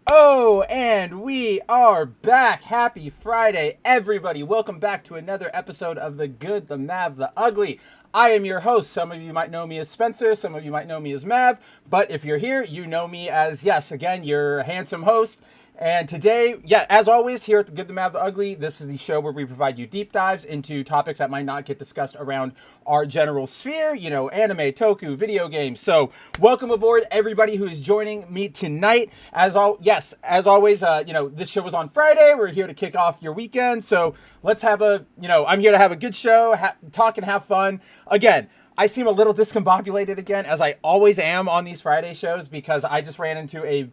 Oh, and we are back. Happy Friday, everybody. Welcome back to another episode of The Good, the Mav, the Ugly. I am your host. Some of you might know me as Spencer. Some of you might know me as Mav. But if you're here, you know me as, yes, again, your handsome host. And today, as always, here at The Good, the Mav, the Ugly, this is the show where we provide you deep dives into topics that might not get discussed around our general sphere, anime, toku, video games. So welcome aboard, everybody who is joining me tonight. As always, this show was on Friday. We're here to kick off your weekend. So let's have I'm here to have a good show, talk and have fun. Again, I seem a little discombobulated again, as I always am on these Friday shows, because I just ran into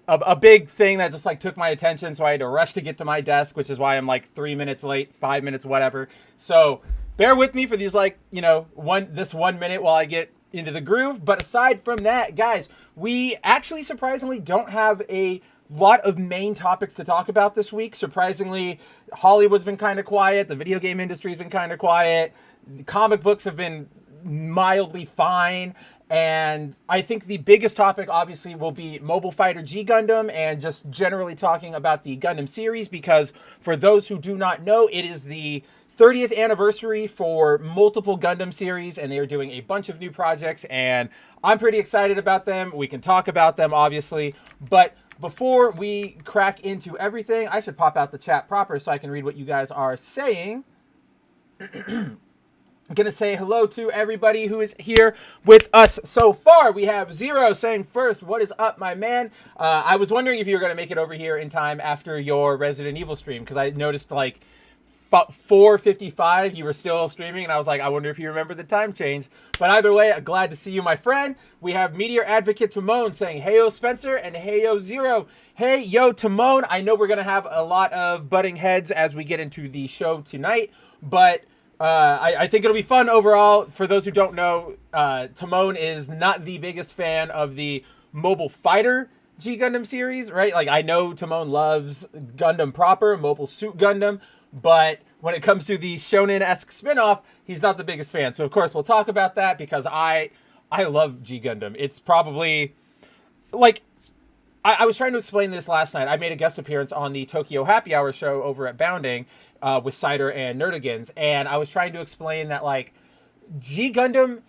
a big thing that just took my attention, so I had to rush to get to my desk, which is why I'm 3 minutes late, 5 minutes, whatever. So bear with me for these 1 minute while I get into the groove. But aside from that, guys, we actually surprisingly don't have a lot of main topics to talk about this week. Surprisingly, Hollywood's been kind of quiet, the video game industry's been kind of quiet, the comic books have been mildly fine. And I think the biggest topic, obviously, will be Mobile Fighter G Gundam and just generally talking about the Gundam series, because for those who do not know, it is the 30th anniversary for multiple Gundam series, and they are doing a bunch of new projects, and I'm pretty excited about them. We can talk about them, obviously, but before we crack into everything, I should pop out the chat proper so I can read what you guys are saying. I'm going to say hello to everybody who is here with us so far. We have Zero saying first, what is up, my man? I was wondering if you were going to make it over here in time after your Resident Evil stream, because I noticed 4:55 you were still streaming, and I was like, I wonder if you remember the time change. But either way, glad to see you, my friend. We have Meteor Advocate Timon saying, heyo Spencer, and heyo Zero. Hey, yo, Timon. I know we're going to have a lot of butting heads as we get into the show tonight, but I think it'll be fun overall. For those who don't know, Timon is not the biggest fan of the Mobile Fighter G Gundam series, right? I know Timon loves Gundam proper, Mobile Suit Gundam, but when it comes to the shonen-esque spinoff, he's not the biggest fan. So, of course, we'll talk about that, because I love G Gundam. It's probably, I was trying to explain this last night. I made a guest appearance on the Tokyo Happy Hour show over at Bounding, with Cider and Nerdigans, and I was trying to explain that G Gundam,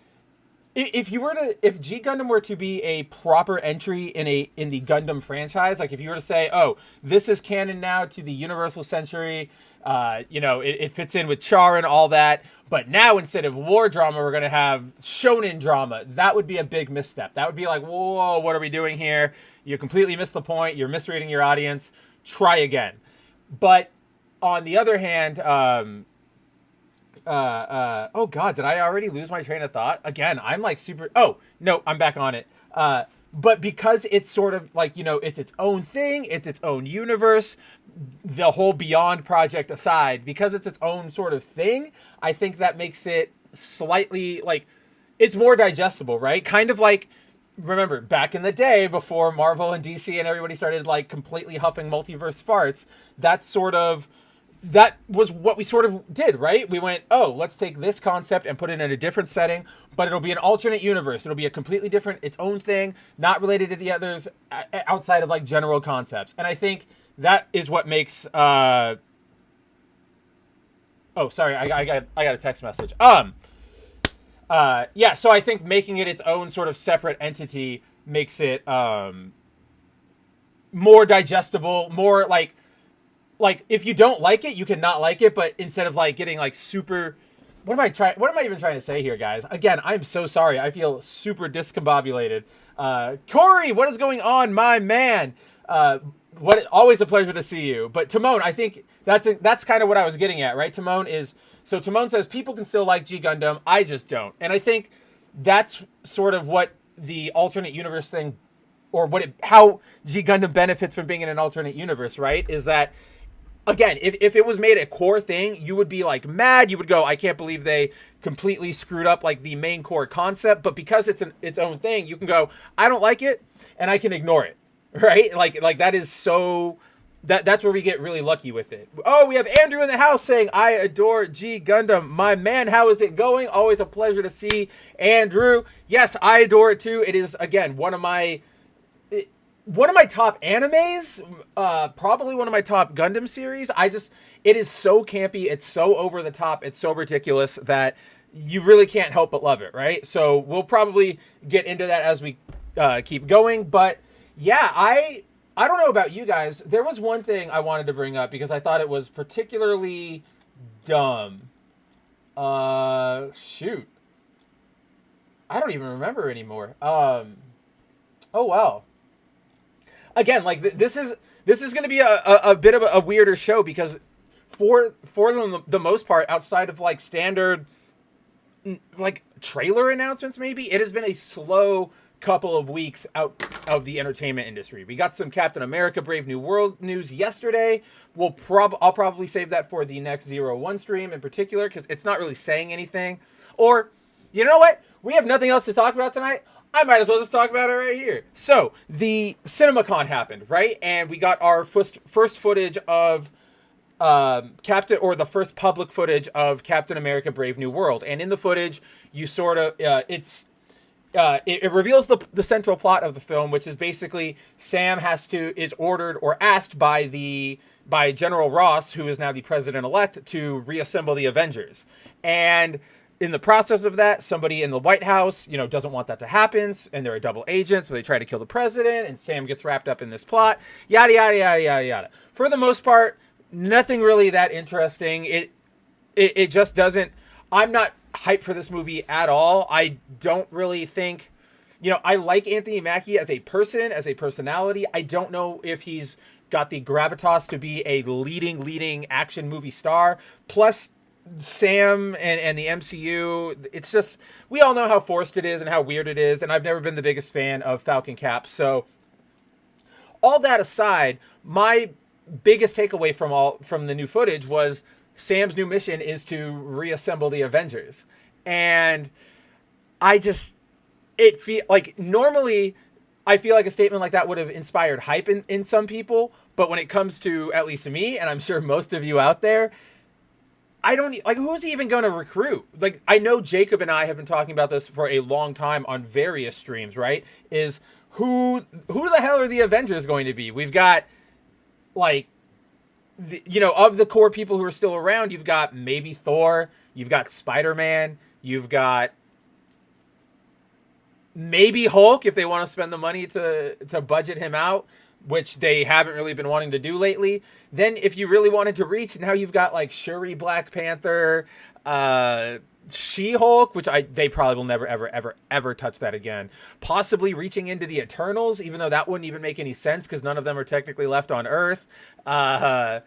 if G Gundam were to be a proper entry in the Gundam franchise, if you were to say, oh, this is canon now to the Universal Century, it fits in with Char and all that, but now instead of war drama, we're gonna have shonen drama. That would be a big misstep. That would be whoa, what are we doing here? You completely missed the point. You're misreading your audience. Try again. But on the other hand, oh God, did I already lose my train of thought? Again, I'm super, oh, no, I'm back on it. But because it's sort of it's its own thing, it's its own universe, the whole Beyond project aside, because it's its own sort of thing, I think that makes it slightly, it's more digestible, right? Kind of remember, back in the day, before Marvel and DC and everybody started completely huffing multiverse farts, that was what we sort of did, right? We went, oh, let's take this concept and put it in a different setting, but it'll be an alternate universe. It'll be a completely different, its own thing, not related to the others, outside of general concepts. And I think that is what makes, oh, sorry, I got a text message. So I think making it its own sort of separate entity makes it, more digestible, more if you don't like it, you can not like it, but instead of getting super, what am I even trying to say here, guys? Again, I'm so sorry. I feel super discombobulated. Corey, what is going on, my man? Always a pleasure to see you. But Timon, I think that's kind of what I was getting at, right? Timon says people can still like G Gundam, I just don't. And I think that's sort of what the alternate universe thing, or how G Gundam benefits from being in an alternate universe, right? Is that, again, if it was made a core thing, you would be mad. You would go, I can't believe they completely screwed up the main core concept. But because it's its own thing, you can go, I don't like it, and I can ignore it, right? That is so. That's where we get really lucky with it. Oh, we have Andrew in the house saying, I adore G Gundam. My man, how is it going? Always a pleasure to see Andrew. Yes, I adore it too. It is, again, one of my one of my top animes, probably one of my top Gundam series. It is so campy, it's so over the top, it's so ridiculous that you really can't help but love it, right? So we'll probably get into that as we keep going. But yeah, I don't know about you guys. There was one thing I wanted to bring up because I thought it was particularly dumb. Shoot, I don't even remember anymore. Oh well. Again, like this is going to be a bit of a weirder show because for the most part, outside of like standard like trailer announcements, maybe it has been a slow couple of weeks out of the entertainment industry. We got some Captain America Brave New World news yesterday. I'll probably save that for the next 01 stream in particular because it's not really saying anything. Or you know what? We have nothing else to talk about tonight. I might as well just talk about it right here. So, the CinemaCon happened, right? And we got our first footage of the first public footage of Captain America Brave New World. And in the footage, you sort of, it reveals the central plot of the film, which is basically Sam is ordered or asked by General Ross, who is now the president-elect, to reassemble the Avengers. And in the process of that, somebody in the White House, doesn't want that to happen, and they're a double agent, so they try to kill the president, and Sam gets wrapped up in this plot, yada, yada, yada, yada, yada. For the most part, nothing really that interesting. It just doesn't... I'm not hyped for this movie at all. I don't really think... I like Anthony Mackie as a person, as a personality. I don't know if he's got the gravitas to be a leading action movie star. Plus... Sam and the MCU, it's just, we all know how forced it is and how weird it is, and I've never been the biggest fan of Falcon Cap. So all that aside, my biggest takeaway from the new footage was Sam's new mission is to reassemble the Avengers. And normally I feel like a statement like that would have inspired hype in some people, but when it comes to, at least me, and I'm sure most of you out there, I don't who's he even going to recruit? Like, I know Jacob and I have been talking about this for a long time on various streams, right? Is who the hell are the Avengers going to be? We've got of the core people who are still around, you've got maybe Thor, you've got Spider-Man, you've got maybe Hulk if they want to spend the money to budget him out, which they haven't really been wanting to do lately. Then if you really wanted to reach, now you've got like Shuri, Black Panther, She-Hulk, which they probably will never, ever touch that again. Possibly reaching into the Eternals, even though that wouldn't even make any sense because none of them are technically left on Earth. Right?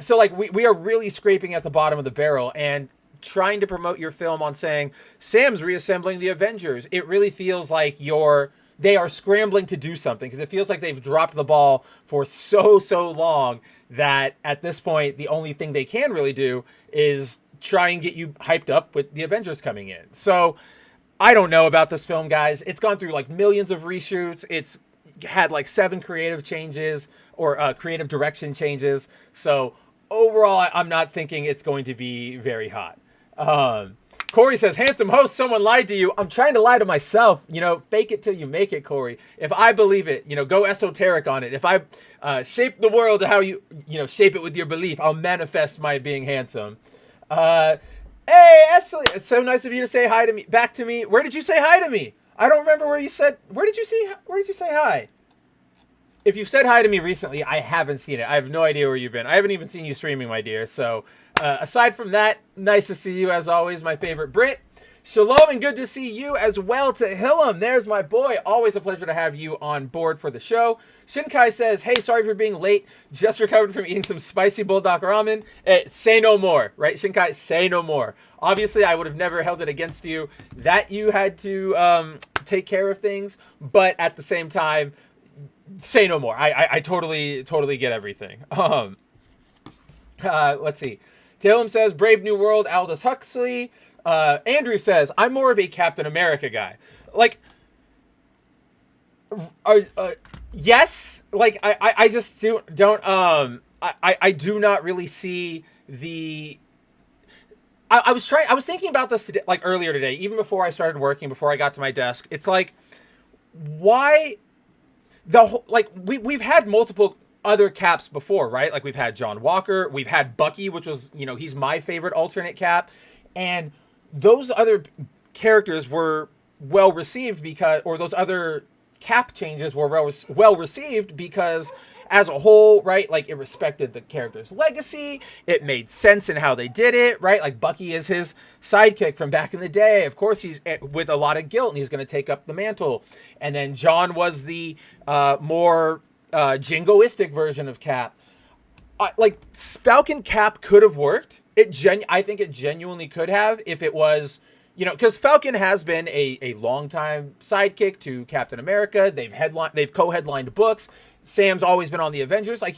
So like we are really scraping at the bottom of the barrel, and trying to promote your film on saying Sam's reassembling the Avengers, it really feels like they are scrambling to do something because it feels like they've dropped the ball for so long that at this point, the only thing they can really do is try and get you hyped up with the Avengers coming in. So I don't know about this film, guys. It's gone through like millions of reshoots. It's had like 7 creative changes or creative direction changes. So overall, I'm not thinking it's going to be very hot. Corey says, handsome host, someone lied to you. I'm trying to lie to myself. Fake it till you make it, Corey. If I believe it, go esoteric on it. If I shape the world to how you shape it with your belief, I'll manifest my being handsome. Hey, Esley, it's so nice of you to say hi to me, back to me. Where did you say hi to me? I don't remember where did you say hi? If you've said hi to me recently, I haven't seen it. I have no idea where you've been. I haven't even seen you streaming, my dear. So, aside from that, nice to see you as always, my favorite Brit. Shalom and good to see you as well to Hillam. There's my boy. Always a pleasure to have you on board for the show. Shinkai says, hey, sorry for being late. Just recovered from eating some spicy bulldog ramen. Say no more, right, Shinkai? Say no more. Obviously, I would have never held it against you that you had to take care of things. But at the same time, say no more. I totally get everything. Let's see. Talem says, Brave New World, Aldous Huxley. Andrew says, I'm more of a Captain America guy. Like, yes. Like, I just don't, I do not really see the, I was thinking about this today, like earlier today, even before I started working, before I got to my desk. It's like, why, the whole, like we've had multiple other Caps before, right? Like we've had John Walker, we've had Bucky, which was, he's my favorite alternate Cap, and those other characters were well received or those other Cap changes were well received because as a whole, right, like it respected the character's legacy, it made sense in how they did it, right? Like Bucky is his sidekick from back in the day. Of course, he's with a lot of guilt and he's going to take up the mantle. And then John was the more jingoistic version of Cap. Like Falcon Cap could have worked. I think it genuinely could have if it was, because Falcon has been a longtime sidekick to Captain America. They've co-headlined books. Sam's always been on the Avengers. Like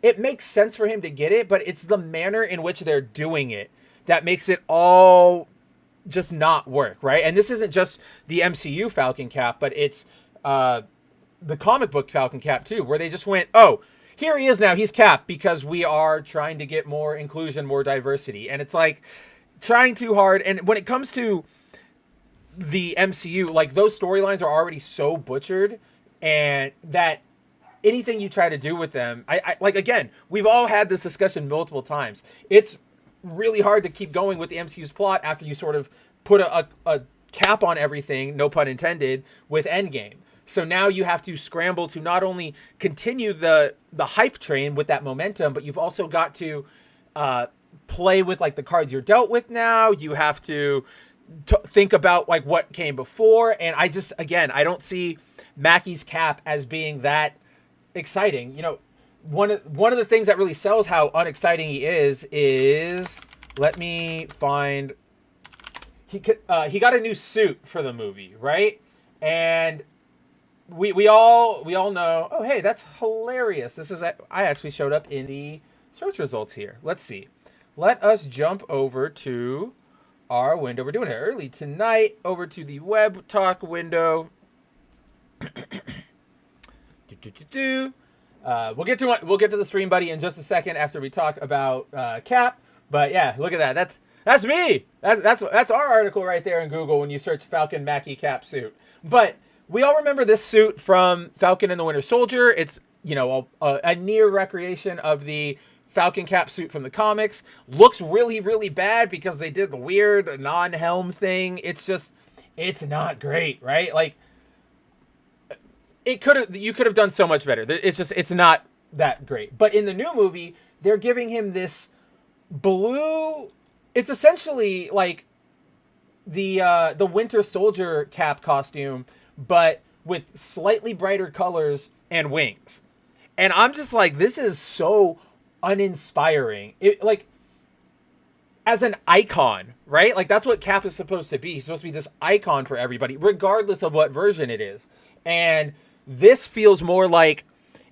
it makes sense for him to get it, but it's the manner in which they're doing it that makes it all just not work, right? And this isn't just the MCU Falcon Cap, but it's the comic book Falcon Cap too, where they just went, oh, here he is now, he's Cap, because we are trying to get more inclusion, more diversity. And it's like trying too hard. And when it comes to the MCU, like those storylines are already so butchered, and that anything you try to do with them, I like, again, we've all had this discussion multiple times. It's really hard to keep going with the MCU's plot after you sort of put a cap on everything, no pun intended, with Endgame. So now you have to scramble to not only continue the hype train with that momentum, but you've also got to play with like the cards you're dealt with now. You have to think about like what came before. And I don't see Mackie's Cap as being that exciting. One of the things that really sells how unexciting he is let me find, he got a new suit for the movie, right? And we all know, oh hey, that's hilarious. I actually showed up in the search results here. Let's see. Let us jump over to our window. We're doing it early tonight. Over to the web talk window. We'll get to the stream buddy in just a second after we talk about Cap. But yeah, look at that. That's me. That's our article right there in Google when you search Falcon Mackie Cap suit. But we all remember this suit from Falcon and the Winter Soldier. It's a near recreation of the Falcon Cap suit from the comics. Looks really, really bad because they did the weird non-helm thing. It's not great, right? Like you could have done so much better. It's not that great. But in the new movie, they're giving him this blue. It's essentially like the Winter Soldier Cap costume, but with slightly brighter colors and wings. And I'm just like, this is so uninspiring. As an icon, right? Like that's what Cap is supposed to be. He's supposed to be this icon for everybody, regardless of what version it is. And this feels more like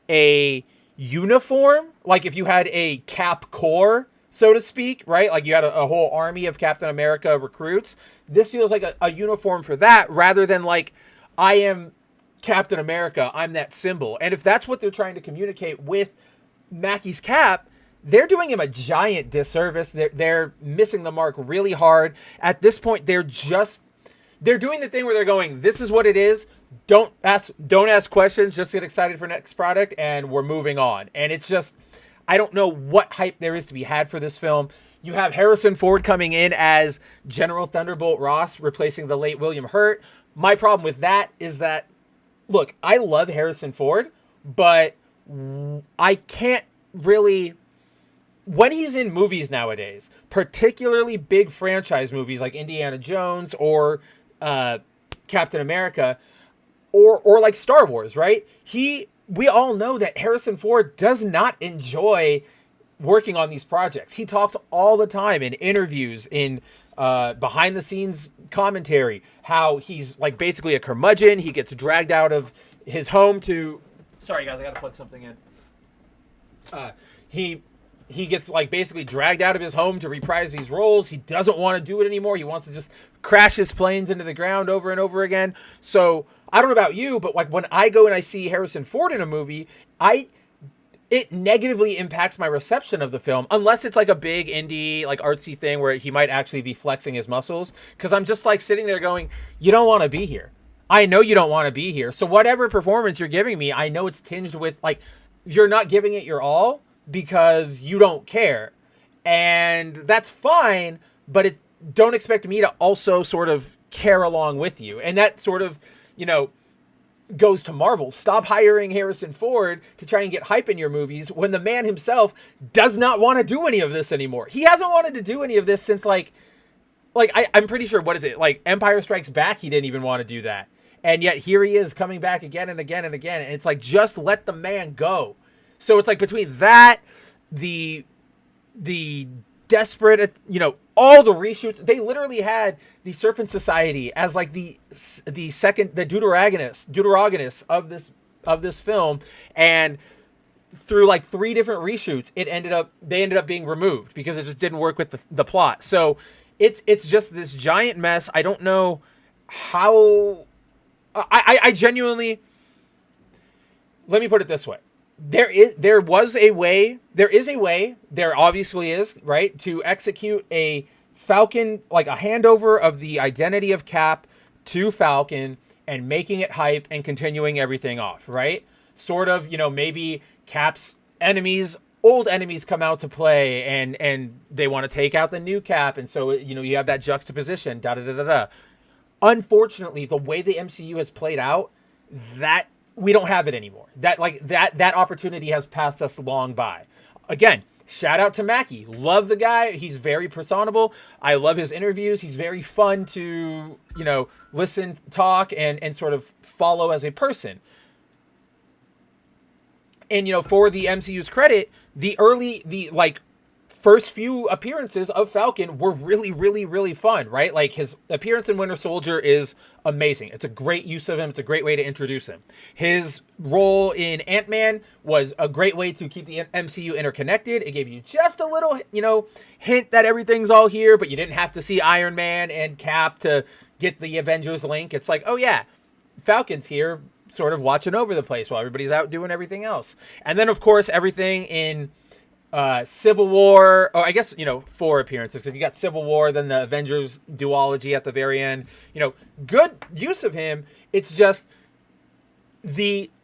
a uniform. Like if you had a Cap Corps, so to speak, right? Like you had a whole army of Captain America recruits. This feels like a uniform for that, rather than like, I am Captain America, I'm that symbol. And if that's what they're trying to communicate with Mackie's Cap, they're doing him a giant disservice. They're missing the mark really hard. At this point, they're doing the thing where they're going, this is what it is. Don't ask questions, just get excited for next product, and we're moving on. And it's just, I don't know what hype there is to be had for this film. You have Harrison Ford coming in as General Thunderbolt Ross, replacing the late William Hurt. My problem with that is that, look, I love Harrison Ford, but I can't really, when he's in movies nowadays, particularly big franchise movies like Indiana Jones or Captain America or like Star Wars, right? We all know that Harrison Ford does not enjoy working on these projects. He talks all the time in interviews, in behind the scenes commentary, how he's like basically a curmudgeon. He gets dragged out of his home to, sorry guys, I gotta plug something in. He gets like basically dragged out of his home to reprise these roles. He doesn't want to do it anymore. He wants to just crash his planes into the ground over and over again. So I don't know about you, but like when I go and I see Harrison Ford in a movie, it negatively impacts my reception of the film, unless it's like a big indie, like artsy thing where he might actually be flexing his muscles. Cause I'm just like sitting there going, you don't want to be here. I know you don't want to be here. So whatever performance you're giving me, I know it's tinged with like you're not giving it your all because you don't care. And that's fine, but don't expect me to also sort of care along with you. And that sort of, you know, goes to Marvel. Stop hiring Harrison Ford to try and get hype in your movies when the man himself does not want to do any of this anymore. He hasn't wanted to do any of this since I'm pretty sure, what is it? Like Empire Strikes Back, he didn't even want to do that. And yet here he is coming back again and again and again. And it's like, just let the man go. So it's like between that, the desperate, you know, all the reshoots, they literally had the Serpent Society as like the deuteragonist of this film. And through like 3 different reshoots, they ended up being removed because it just didn't work with the plot. So it's just this giant mess. I don't know how. I genuinely, let me put it this way. There is a way, there obviously is, right, to execute a Falcon, like a handover of the identity of Cap to Falcon and making it hype and continuing everything off, right? Sort of, you know, maybe Cap's old enemies come out to play and they want to take out the new Cap. And so, you know, you have that juxtaposition, da-da-da-da-da. Unfortunately, the way the MCU has played out, that we don't have it anymore. That opportunity has passed us long by. Again, shout out to Mackie. Love the guy. He's very personable. I love his interviews. He's very fun to, you know, listen, talk, and sort of follow as a person. And, you know, for the MCU's credit, the first few appearances of Falcon were really, really, really fun, right? Like his appearance in Winter Soldier is amazing. It's a great use of him. It's a great way to introduce him. His role in Ant-Man was a great way to keep the MCU interconnected. It gave you just a little, you know, hint that everything's all here, but you didn't have to see Iron Man and Cap to get the Avengers link. It's like, oh yeah, Falcon's here sort of watching over the place while everybody's out doing everything else. And then, of course, everything in Civil War, or I guess, you know, 4 appearances, because you got Civil War, then the Avengers duology at the very end. You know, good use of him. It's just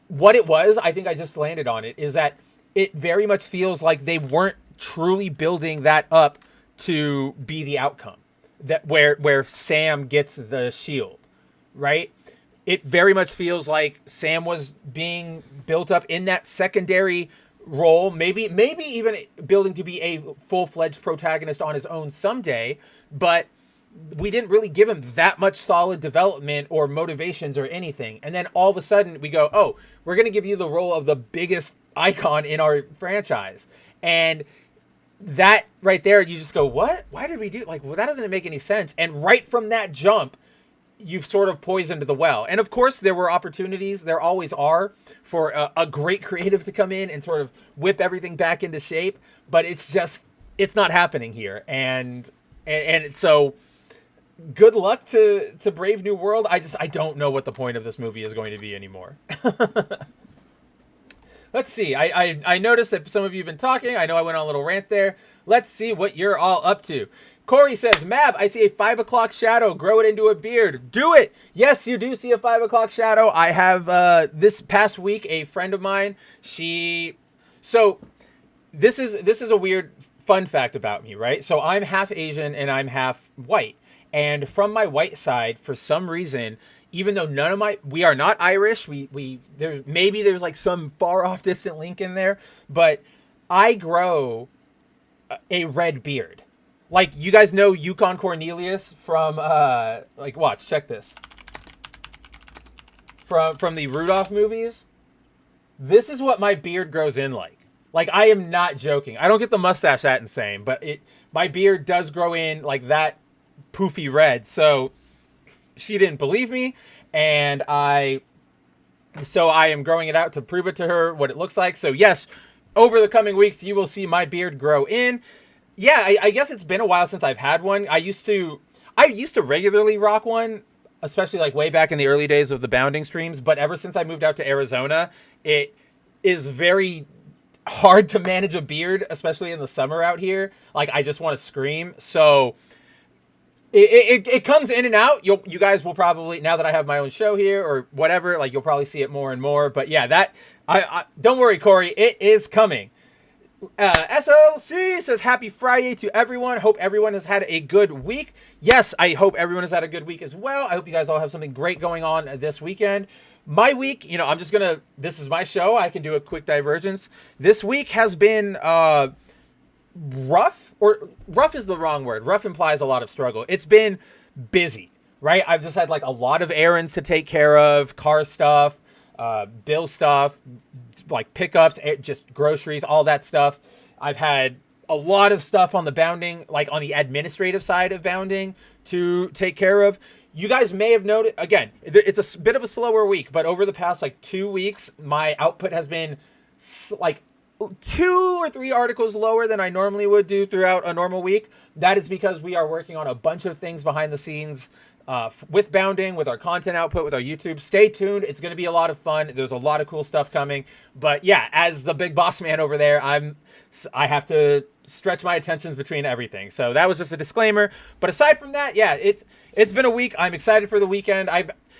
what it was, I think I just landed on it, is that it very much feels like they weren't truly building that up to be the outcome. That where Sam gets the shield, right? It very much feels like Sam was being built up in that secondary role, maybe even building to be a full-fledged protagonist on his own someday, but we didn't really give him that much solid development or motivations or anything. And then all of a sudden we go, oh, we're going to give you the role of the biggest icon in our franchise. And that right there, you just go, what? Why did we do? Like, well, that doesn't make any sense. And right from that jump, you've sort of poisoned the well. And of course, there were opportunities, there always are, for a great creative to come in and sort of whip everything back into shape. But it's not happening here. And so good luck to Brave New World. I don't know what the point of this movie is going to be anymore. Let's see. I noticed that some of you have been talking. I know I went on a little rant there. Let's see what you're all up to. Corey says, Mav, I see a 5 o'clock shadow. Grow it into a beard. Do it. Yes, you do see a 5 o'clock shadow. I have, this past week, a friend of mine, so this is a weird fun fact about me, right? So I'm half Asian and I'm half white. And from my white side, for some reason, even though we are not Irish, there's like some far off distant link in there, but I grow a red beard. Like, you guys know Yukon Cornelius from, watch, check this. From the Rudolph movies. This is what my beard grows in like. Like, I am not joking. I don't get the mustache that insane, but my beard does grow in like that poofy red. So she didn't believe me, and I am growing it out to prove it to her what it looks like. So yes, over the coming weeks, you will see my beard grow in. Yeah, I guess it's been a while since I've had one. I used to regularly rock one, especially like way back in the early days of the bounding streams. But ever since I moved out to Arizona, it is very hard to manage a beard, especially in the summer out here. Like, I just want to scream. So it comes in and out. You guys will probably, now that I have my own show here or whatever, like you'll probably see it more and more. But yeah, that I don't worry, Corey, it is coming. SLC says happy Friday to everyone. Hope everyone has had a good week. Yes, I hope everyone has had a good week as well. I hope you guys all have something great going on this weekend. My week, I'm just gonna. This is my show. I can do a quick divergence. This week has been rough, or rough is the wrong word. Rough implies a lot of struggle. It's been busy, right? I've just had like a lot of errands to take care of, car stuff, bill stuff, like pickups, just groceries, all that stuff. I've had a lot of stuff on the bounding, like on the administrative side of bounding to take care of. You guys may have noted, again, it's a bit of a slower week, but over the past like 2 weeks, my output has been like 2 or 3 articles lower than I normally would do throughout a normal week. That is because we are working on a bunch of things behind the scenes with bounding, with our content output, with our YouTube. Stay tuned. It's going to be a lot of fun. There's a lot of cool stuff coming. But yeah, as the big boss man over there, I have to stretch my attentions between everything. So that was just a disclaimer. But aside from that, yeah, it's been a week. I'm excited for the weekend.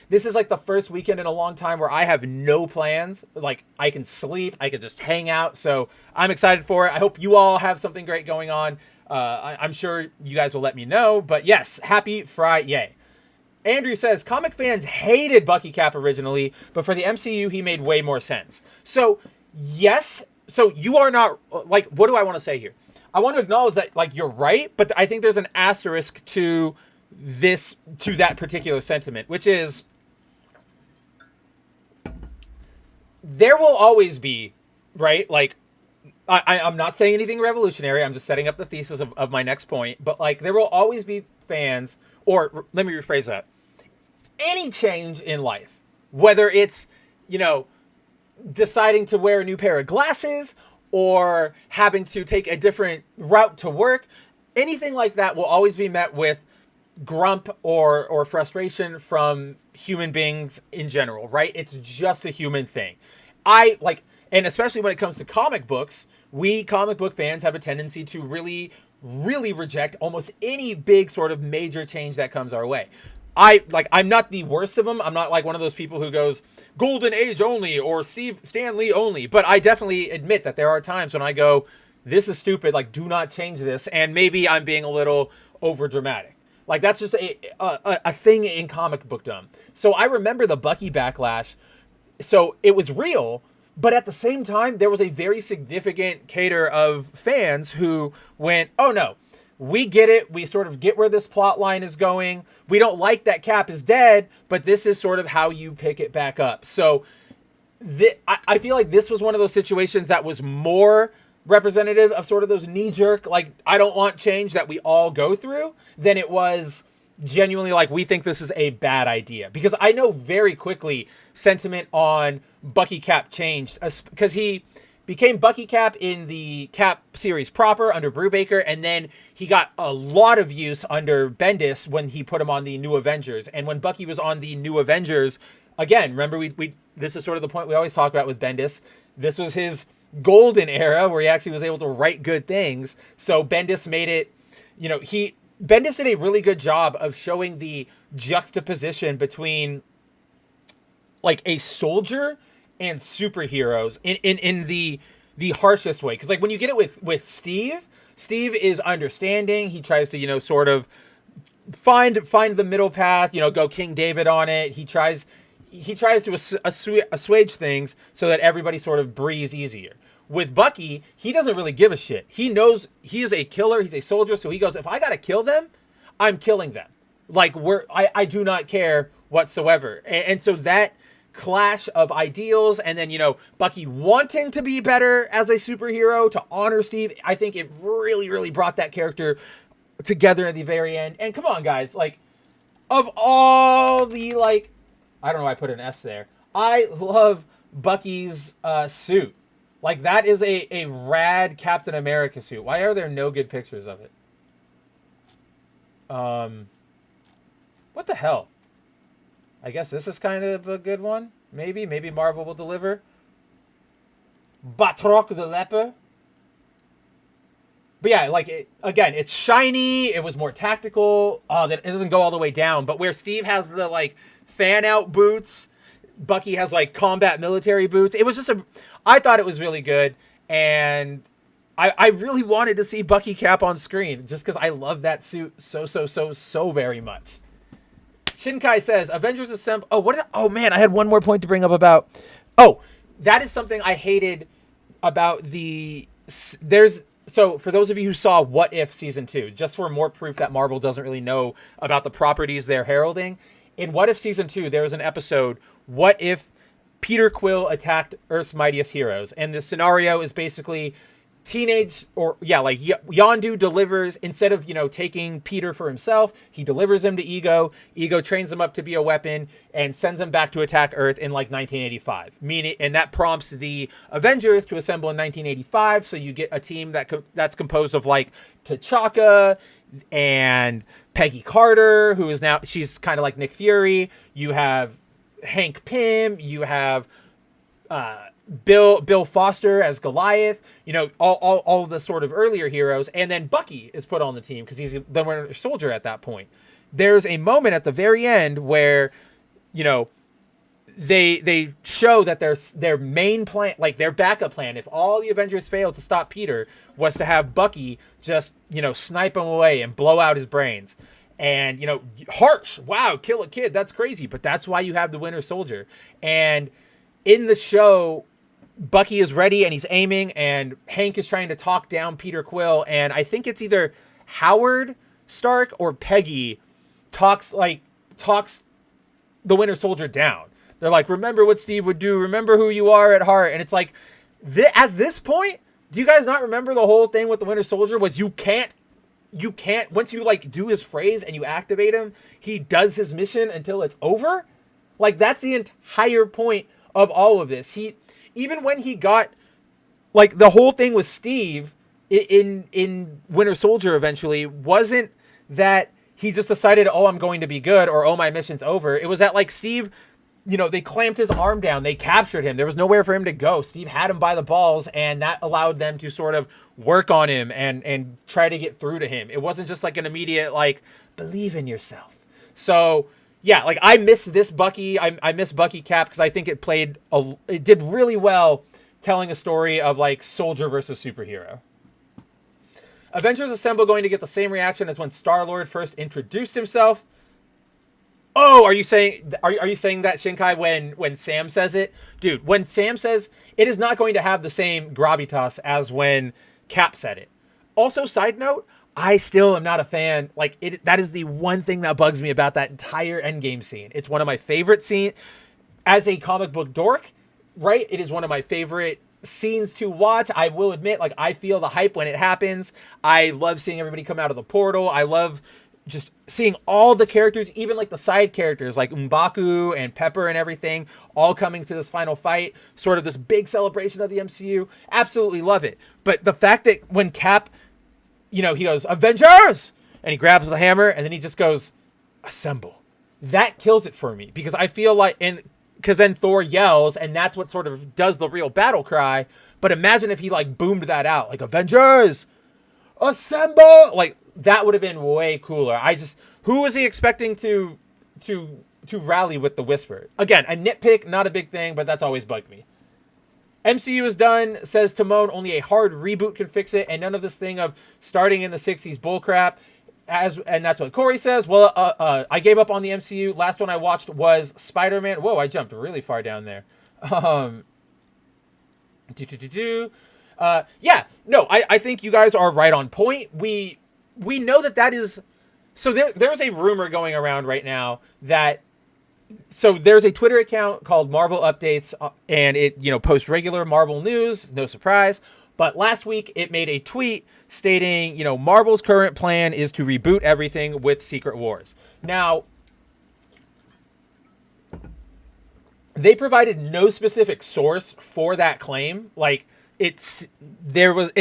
This is like the first weekend in a long time where I have no plans. Like I can sleep, I can just hang out. So I'm excited for it. I hope you all have something great going on. I'm sure you guys will let me know. But yes, happy Friday. Andrew says, comic fans hated Bucky Cap originally, but for the MCU, he made way more sense. So, yes. So you are not, like, what do I want to say here? I want to acknowledge that, like, you're right, but I think there's an asterisk to that particular sentiment, which is, there will always be, right? Like, I'm not saying anything revolutionary. I'm just setting up the thesis of my next point. But, like, there will always be fans, or let me rephrase that. Any change in life, whether it's, deciding to wear a new pair of glasses or having to take a different route to work, anything like that will always be met with grump or frustration from human beings in general, right? It's just a human thing. And especially when it comes to comic books, we comic book fans have a tendency to really, really reject almost any big sort of major change that comes our way. I'm not the worst of them. I'm not like one of those people who goes Golden Age only or Stan Lee only, but I definitely admit that there are times when I go, this is stupid, like do not change this, and maybe I'm being a little over dramatic. Like that's just a thing in comic bookdom. So I remember the Bucky backlash. So it was real, but at the same time, there was a very significant cadre of fans who went, oh no, we get it. We sort of get where this plot line is going. We don't like that Cap is dead, but this is sort of how you pick it back up. So I feel like this was one of those situations that was more representative of sort of those knee-jerk, like, I don't want change that we all go through, than it was genuinely like, we think this is a bad idea. Because I know very quickly sentiment on Bucky Cap changed, because he became Bucky Cap in the Cap series proper under Brubaker, and then he got a lot of use under Bendis when he put him on the New Avengers. And when Bucky was on the New Avengers, again, remember we this is sort of the point we always talk about with Bendis. This was his golden era where he actually was able to write good things. So Bendis made it, Bendis did a really good job of showing the juxtaposition between like a soldier and superheroes in the harshest way. Because like when you get it with Steve is understanding. He tries to, sort of find the middle path, go King David on it. He tries to assuage things so that everybody sort of breathes easier. With Bucky, he doesn't really give a shit. He knows he is a killer. He's a soldier. So he goes, if I got to kill them, I'm killing them. Like I do not care whatsoever. And so that clash of ideals, and then Bucky wanting to be better as a superhero to honor Steve, I think it really, really brought that character together at the very end. And come on, guys, like, of all the, like, I don't know why I put an S there, I love Bucky's suit. Like, that is a rad Captain America suit. Why are there no good pictures of it? What the hell? I guess this is kind of a good one. Maybe Marvel will deliver. Batroc the Leper. But yeah, like again, it's shiny. It was more tactical. That it doesn't go all the way down. But where Steve has the like fan out boots, Bucky has like combat military boots. It was just I thought it was really good, and I really wanted to see Bucky Cap on screen just because I love that suit so very much. Shinkai says Avengers Assemble. Oh man, I had one more point to bring up about. Oh, that is something I hated about So for those of you who saw What If Season 2, just for more proof that Marvel doesn't really know about the properties they're heralding, in What If Season 2, there was an episode, What If Peter Quill attacked Earth's Mightiest Heroes? And the scenario is basically Yondu delivers, instead of, taking Peter for himself, he delivers him to Ego. Ego trains him up to be a weapon and sends him back to attack Earth in like 1985. And that prompts the Avengers to assemble in 1985. So you get a team that's composed of like T'Chaka and Peggy Carter, who is now, she's kind of like Nick Fury. You have Hank Pym. You have, Bill Foster as Goliath, all the sort of earlier heroes, and then Bucky is put on the team because he's the Winter Soldier at that point. There's a moment at the very end where, they show that their main plan, like their backup plan, if all the Avengers failed to stop Peter, was to have Bucky just, snipe him away and blow out his brains. And, harsh, wow, kill a kid, that's crazy. But that's why you have the Winter Soldier. And in the show, Bucky is ready and he's aiming, and Hank is trying to talk down Peter Quill, and I think it's either Howard Stark or Peggy talks the Winter Soldier down. They're like, remember what Steve would do, remember who you are at heart. And it's like, at this point, do you guys not remember the whole thing with the Winter Soldier was you can't, once you like do his phrase and you activate him, he does his mission until it's over? Like, that's the entire point of all of this. Even when he got, like, the whole thing with Steve in Winter Soldier eventually wasn't that he just decided, oh, I'm going to be good, or, oh, my mission's over. It was that, like, Steve, they clamped his arm down. They captured him. There was nowhere for him to go. Steve had him by the balls, and that allowed them to sort of work on him and try to get through to him. It wasn't just, like, an immediate, like, believe in yourself. So yeah, like I miss this Bucky. I miss Bucky Cap because I think it did really well telling a story of like soldier versus superhero. Avengers Assemble going to get the same reaction as when Star-Lord first introduced himself. Oh, are you saying that, Shinkai, when Sam says it? Dude, when Sam says it is not going to have the same gravitas as when Cap said it. Also, side note, I still am not a fan. Like, that is the one thing that bugs me about that entire Endgame scene. It's one of my favorite scenes. As a comic book dork, right? It is one of my favorite scenes to watch. I will admit, like, I feel the hype when it happens. I love seeing everybody come out of the portal. I love just seeing all the characters, even like the side characters, like M'Baku and Pepper and everything, all coming to this final fight. Sort of this big celebration of the MCU. Absolutely love it. But the fact that when Cap, he goes, Avengers! And he grabs the hammer, and then he just goes, assemble. That kills it for me, because I feel like, because then Thor yells, and that's what sort of does the real battle cry. But imagine if he, like, boomed that out, like, Avengers! Assemble! Like, that would have been way cooler. Who was he expecting to rally with the whisper? Again, a nitpick, not a big thing, but that's always bugged me. MCU is done, says Timon. Only a hard reboot can fix it, and none of this thing of starting in the 60s bullcrap. And that's what Corey says. Well, I gave up on the MCU. Last one I watched was Spider-Man. Whoa, I jumped really far down there. I think you guys are right on point. We know that is... So there's a rumor going around right now that... So there's a Twitter account called Marvel Updates, and it, posts regular Marvel news, no surprise. But last week it made a tweet stating, Marvel's current plan is to reboot everything with Secret Wars. Now, they provided no specific source for that claim. Like, it's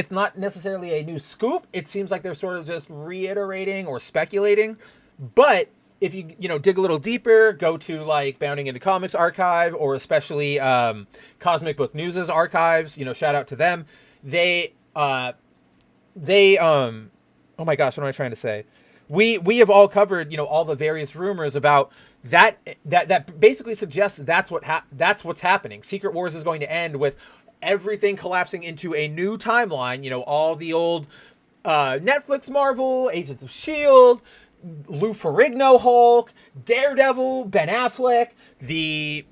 not necessarily a new scoop. It seems like they're sort of just reiterating or speculating. But if you dig a little deeper, go to like Bounding Into Comics archive, or especially Cosmic Book News's archives, shout out to them. They they oh my gosh, what am I trying to say? We have all covered, all the various rumors about that basically suggests that's what's happening. Secret Wars is going to end with everything collapsing into a new timeline. All the old Netflix Marvel, Agents of S.H.I.E.L.D., Lou Ferrigno Hulk, Daredevil, Ben Affleck, the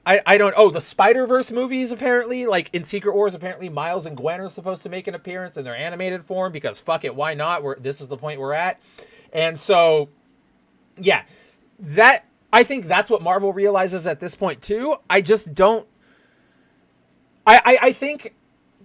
I don't. Oh, the Spider-Verse movies, apparently. Like, in Secret Wars, apparently Miles and Gwen are supposed to make an appearance in their animated form because fuck it, why not? This is the point we're at. And so, yeah. I think that's what Marvel realizes at this point, too. I just don't... I think...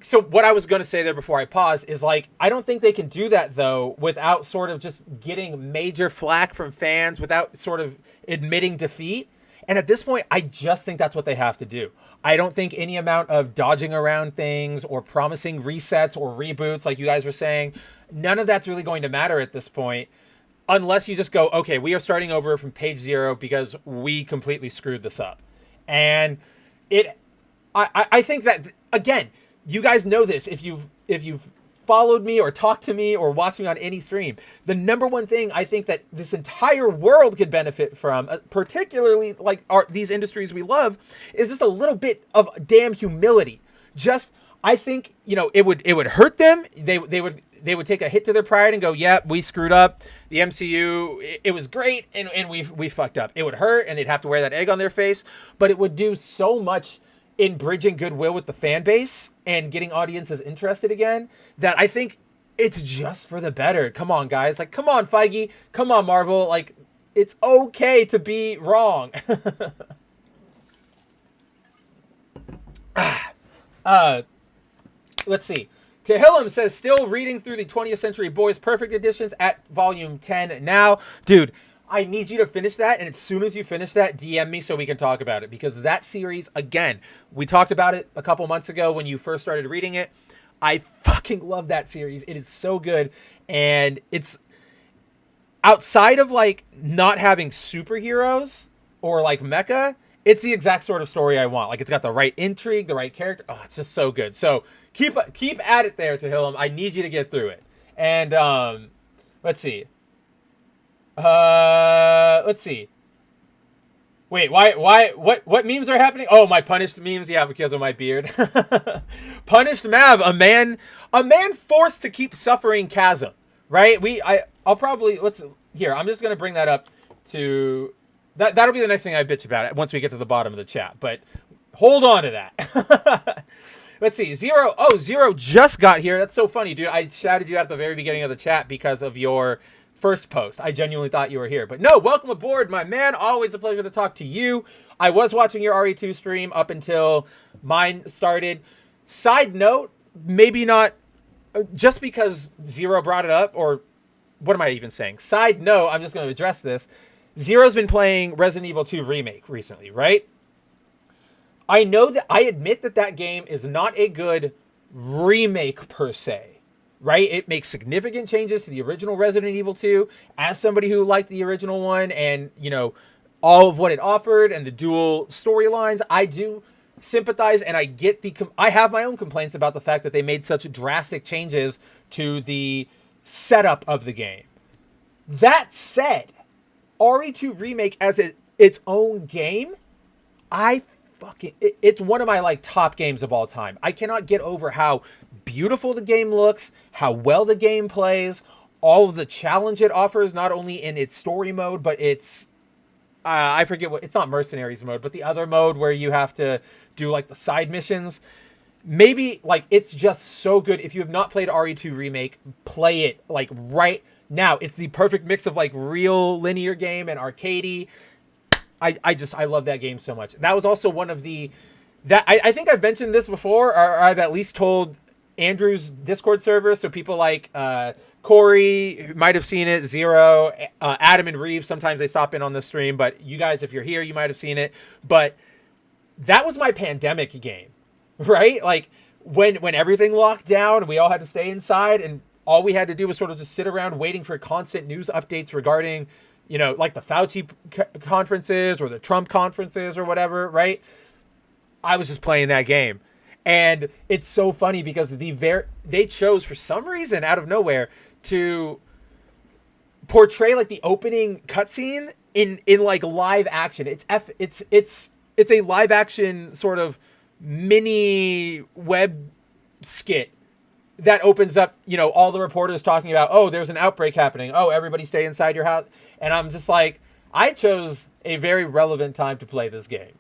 So what I was going to say there before I pause is, like, I don't think they can do that, though, without sort of just getting major flack from fans, without sort of admitting defeat. And at this point, I just think that's what they have to do. I don't think any amount of dodging around things or promising resets or reboots, like you guys were saying, none of that's really going to matter at this point, unless you just go, okay, we are starting over from page 0 because we completely screwed this up. And I think that, again, you guys know this if you've followed me or talked to me or watched me on any stream. The number one thing I think that this entire world could benefit from, particularly like these industries we love, is just a little bit of damn humility. Just, I think, it would hurt them. They would take a hit to their pride and go, yeah, we screwed up. The MCU, it was great, and we fucked up. It would hurt, and they'd have to wear that egg on their face, but it would do so much in bridging goodwill with the fan base and getting audiences interested again, that I think it's just for the better. Come on, guys. Like, come on, Feige. Come on, Marvel. Like, it's okay to be wrong. Let's see. Tehillim says, still reading through the 20th Century Boys Perfect Editions at volume 10 now. Dude, I need you to finish that, and as soon as you finish that, DM me so we can talk about it, because that series, again, we talked about it a couple months ago when you first started reading it. I fucking love that series. It is so good, and it's outside of, like, not having superheroes or, like, mecha, it's the exact sort of story I want. Like, it's got the right intrigue, the right character. Oh, it's just so good. So keep at it there, Tehillim. I need you to get through it. And let's see. Let's see. Wait, what memes are happening? Oh, my punished memes. Yeah, because of my beard. Punished Mav, a man forced to keep suffering chasm, right? I'm just going to bring that up to that'll be the next thing I bitch about it once we get to the bottom of the chat, but hold on to that. Let's see. Zero just got here. That's so funny, dude. I shouted you at the very beginning of the chat because of your first post. I genuinely thought you were here. But no, welcome aboard, my man. Always a pleasure to talk to you. I was watching your RE2 stream up until mine started. Side note, maybe not just because Zero brought it up, or what am I even saying? Side note, I'm just going to address this. Zero's been playing Resident Evil 2 Remake recently, right? I admit that game is not a good remake per se. Right? It makes significant changes to the original Resident Evil 2. As somebody who liked the original one and, all of what it offered and the dual storylines, I do sympathize, and I get I have my own complaints about the fact that they made such drastic changes to the setup of the game. That said, RE2 Remake as its own game, it's one of my, like, top games of all time. I cannot get over how beautiful the game looks, how well the game plays, all of the challenge it offers, not only in its story mode, but it's I forget it's not mercenaries mode, but the other mode where you have to do, like, the side missions. Maybe, like, it's just so good. If you have not played RE2 Remake, play it, like, right now. It's the perfect mix of, like, real linear game and arcadey. I love that game so much. That was also one of I think I've mentioned this before, or I've at least told Andrew's Discord server, so people like Corey, who might have seen it, Zero, Adam and Reeves, sometimes they stop in on the stream, but you guys, if you're here, you might have seen it. But that was my pandemic game, right? Like, when everything locked down and we all had to stay inside, and all we had to do was sort of just sit around waiting for constant news updates regarding, like the Fauci conferences or the Trump conferences or whatever, right? I was just playing that game. And it's so funny because they chose for some reason out of nowhere to portray like the opening cutscene in like live action. It's a live action sort of mini web skit that opens up, all the reporters talking about, oh, there's an outbreak happening. Oh, everybody stay inside your house. And I'm just like, I chose a very relevant time to play this game.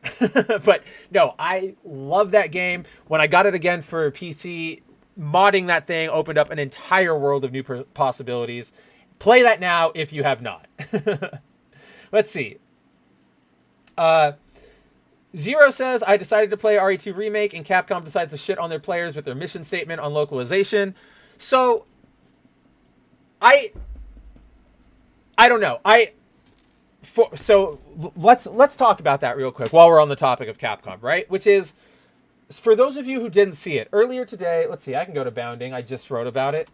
But no, I love that game. When I got it again for PC, modding that thing opened up an entire world of new possibilities. Play that now if you have not. Let's see. Zero says, I decided to play RE2 Remake, and Capcom decides to shit on their players with their mission statement on localization. So, I don't know. So let's talk about that real quick while we're on the topic of Capcom, right? Which is, for those of you who didn't see it, earlier today, let's see, I can go to Bounding. I just wrote about it.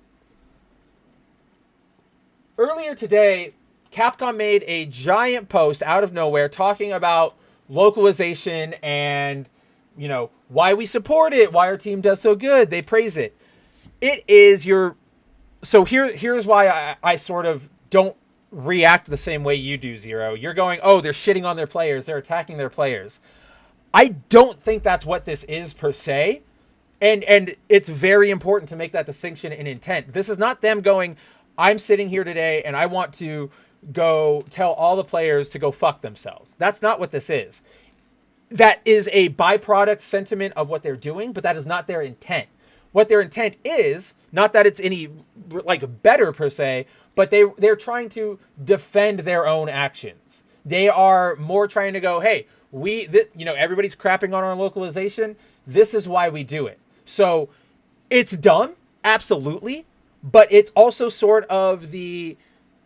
Earlier today, Capcom made a giant post out of nowhere talking about localization and, why we support it, why our team does so good. They praise it. It is so here's why I sort of don't react the same way you do, Zero. You're going, oh, they're shitting on their players. They're attacking their players. I don't think that's what this is per se. And it's very important to make that distinction in intent. This is not them going, I'm sitting here today and I want to go tell all the players to go fuck themselves. That's not what this is. That is a byproduct sentiment of what they're doing, but that is not their intent. What their intent is, not that it's any like better per se, but they're trying to defend their own actions. They are more trying to go, hey, everybody's crapping on our localization. This is why we do it. So it's dumb, absolutely, but it's also sort of the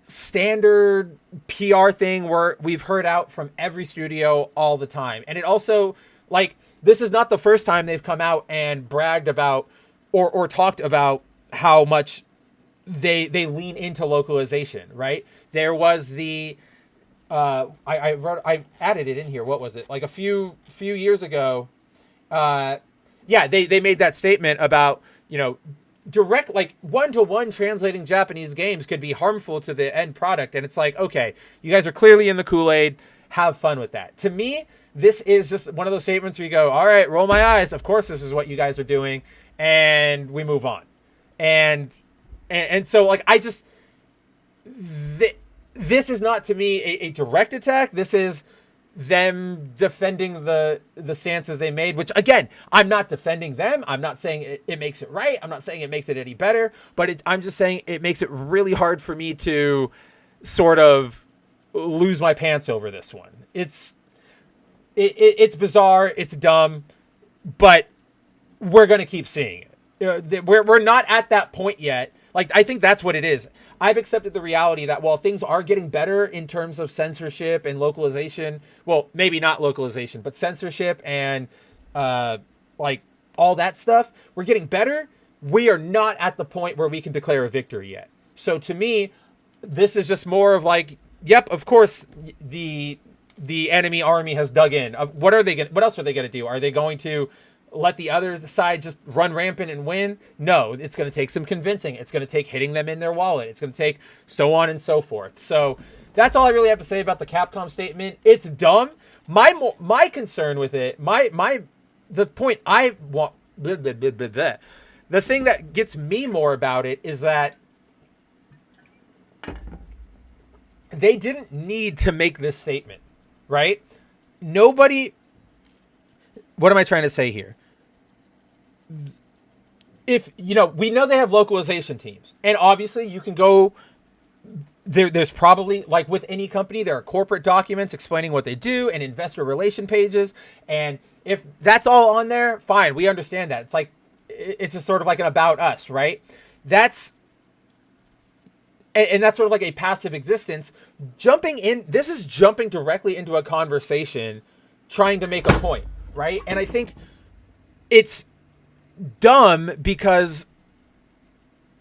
standard PR thing where we've heard out from every studio all the time. And it also, like, this is not the first time they've come out and bragged about or talked about how much they lean into localization, right? There was the I added it in here. What was it? Like a few years ago. They made that statement about, direct, like, one-to-one translating Japanese games could be harmful to the end product. And it's like, okay, you guys are clearly in the Kool-Aid. Have fun with that. To me, this is just one of those statements where you go, all right, roll my eyes. Of course, this is what you guys are doing. And we move on. And so, like, this is not, to me, a direct attack. This is them defending the stances they made, which, again, I'm not defending them. I'm not saying it makes it right. I'm not saying it makes it any better, but I'm just saying it makes it really hard for me to sort of lose my pants over this one. It's bizarre. It's dumb, but we're going to keep seeing it. We're not at that point yet. Like, I think that's what it is. I've accepted the reality that while things are getting better in terms of censorship and localization, well, maybe not localization, but censorship and like all that stuff, we're getting better. We are not at the point where we can declare a victory yet. So to me, this is just more of like, yep, of course the enemy army has dug in. What else are they going to do? Are they going to let the other side just run rampant and win? No, it's going to take some convincing. It's going to take hitting them in their wallet. It's going to take so on and so forth. So that's all I really have to say about the Capcom statement. It's dumb. My concern with it, the point I want, the thing that gets me more about it is that they didn't need to make this statement, right? What am I trying to say here? If, we know they have localization teams, and obviously you can go there's probably, like with any company, there are corporate documents explaining what they do and investor relation pages. And if that's all on there, fine, we understand that. It's like, it's a sort of like an about us, right? That's sort of like a passive existence. This is jumping directly into a conversation, trying to make a point, right? And I think it's dumb because,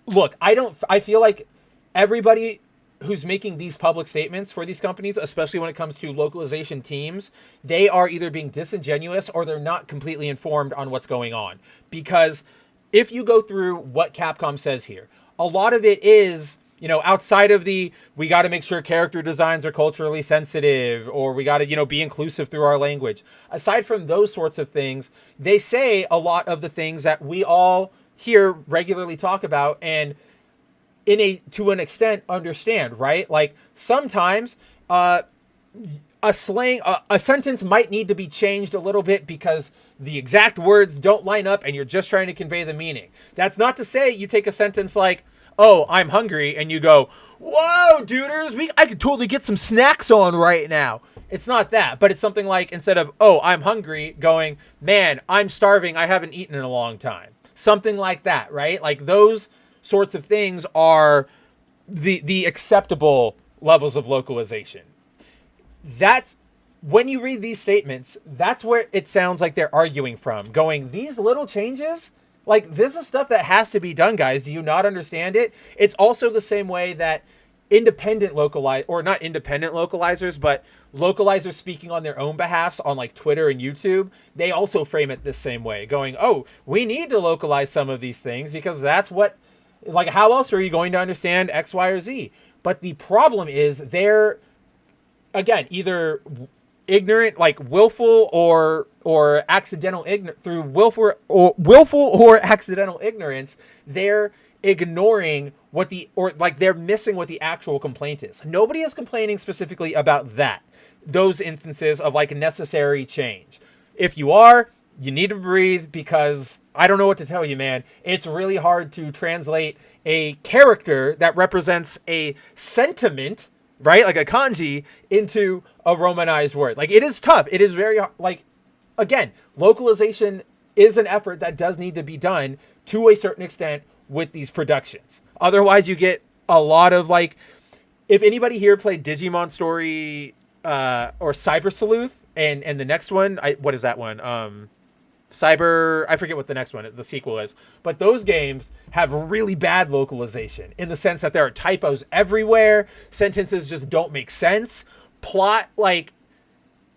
look, I feel like everybody who's making these public statements for these companies, especially when it comes to localization teams, they are either being disingenuous or they're not completely informed on what's going on. Because if you go through what Capcom says here, a lot of it is, outside of we got to make sure character designs are culturally sensitive, or we got to, be inclusive through our language. Aside from those sorts of things, they say a lot of the things that we all here regularly talk about and to an extent understand, right? Like sometimes a sentence might need to be changed a little bit because the exact words don't line up and you're just trying to convey the meaning. That's not to say you take a sentence like, "Oh, I'm hungry," and you go, "Whoa, duders, I could totally get some snacks on right now." It's not that, but it's something like, instead of, "Oh, I'm hungry," going, "Man, I'm starving, I haven't eaten in a long time." Something like that, right? Like those sorts of things are the acceptable levels of localization. That's when you read these statements, that's where it sounds like they're arguing from, going, these little changes, like this is stuff that has to be done, guys. Do you not understand it? It's also the same way that not independent localizers, but localizers speaking on their own behalfs on like Twitter and YouTube, they also frame it the same way, going, "Oh, we need to localize some of these things because that's what, like, how else are you going to understand X, Y, or Z?" But the problem is they're, again, either ignorant, like willful or accidental ignorance, through willful or accidental ignorance, they're ignoring they're missing what the actual complaint is. Nobody is complaining specifically about those instances of like necessary change. If you are, you need to breathe, because I don't know what to tell you, man. It's really hard to translate a character that represents a sentiment, right? Like a kanji, into a romanized word. Like, it is tough. It is very, like, again, localization is an effort that does need to be done to a certain extent with these productions. Otherwise, you get a lot of, like, if anybody here played Digimon Story or Cyber Sleuth, and the next one, what is that one? I forget what the next one, the sequel is. But those games have really bad localization in the sense that there are typos everywhere. Sentences just don't make sense. Plot, like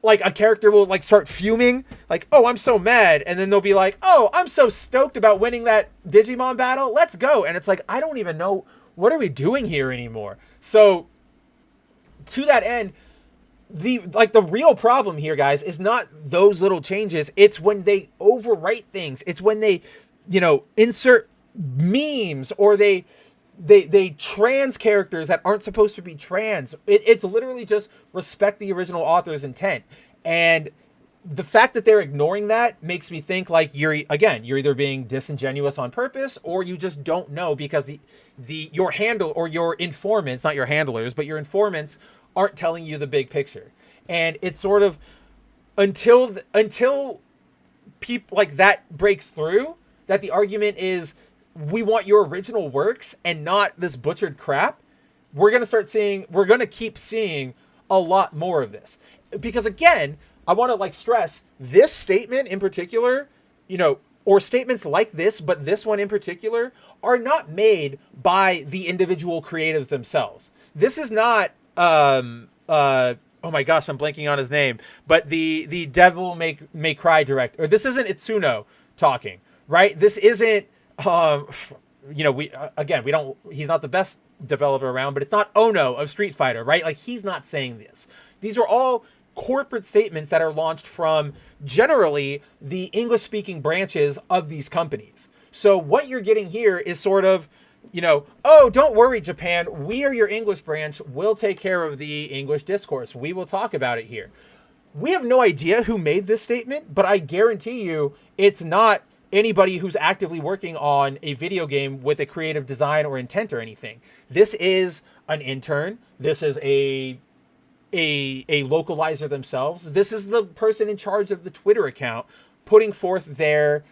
a character will like start fuming, like, "Oh, I'm so mad," and then they'll be like, "Oh, I'm so stoked about winning that Digimon battle. Let's go." And it's like, I don't even know, what are we doing here anymore? So to that end, the real problem here, guys, is not those little changes. It's when they overwrite things. It's when they, insert memes, or they trans characters that aren't supposed to be trans. It's literally just respect the original author's intent. And the fact that they're ignoring that makes me think like you're either being disingenuous on purpose, or you just don't know, because your informants, not your handlers, but your informants aren't telling you the big picture. And it's sort of until people like that breaks through, that the argument is, we want your original works and not this butchered crap, we're going to keep seeing a lot more of this. Because again, I want to stress this statement in particular, or statements like this, but this one in particular, are not made by the individual creatives themselves. This is not, oh my gosh, I'm blanking on his name, but the Devil May Cry director, or this isn't Itsuno talking, right? This isn't, he's not the best developer around, but it's not Ono of Street Fighter, right? Like, he's not saying this. These are all corporate statements that are launched from generally the English-speaking branches of these companies. So what you're getting here is sort of, "Oh, don't worry, Japan. We are your English branch. We'll take care of the English discourse. We will talk about it here." We have no idea who made this statement, but I guarantee you it's not anybody who's actively working on a video game with a creative design or intent or anything. This is an intern. This is a localizer themselves. This is the person in charge of the Twitter account putting forth their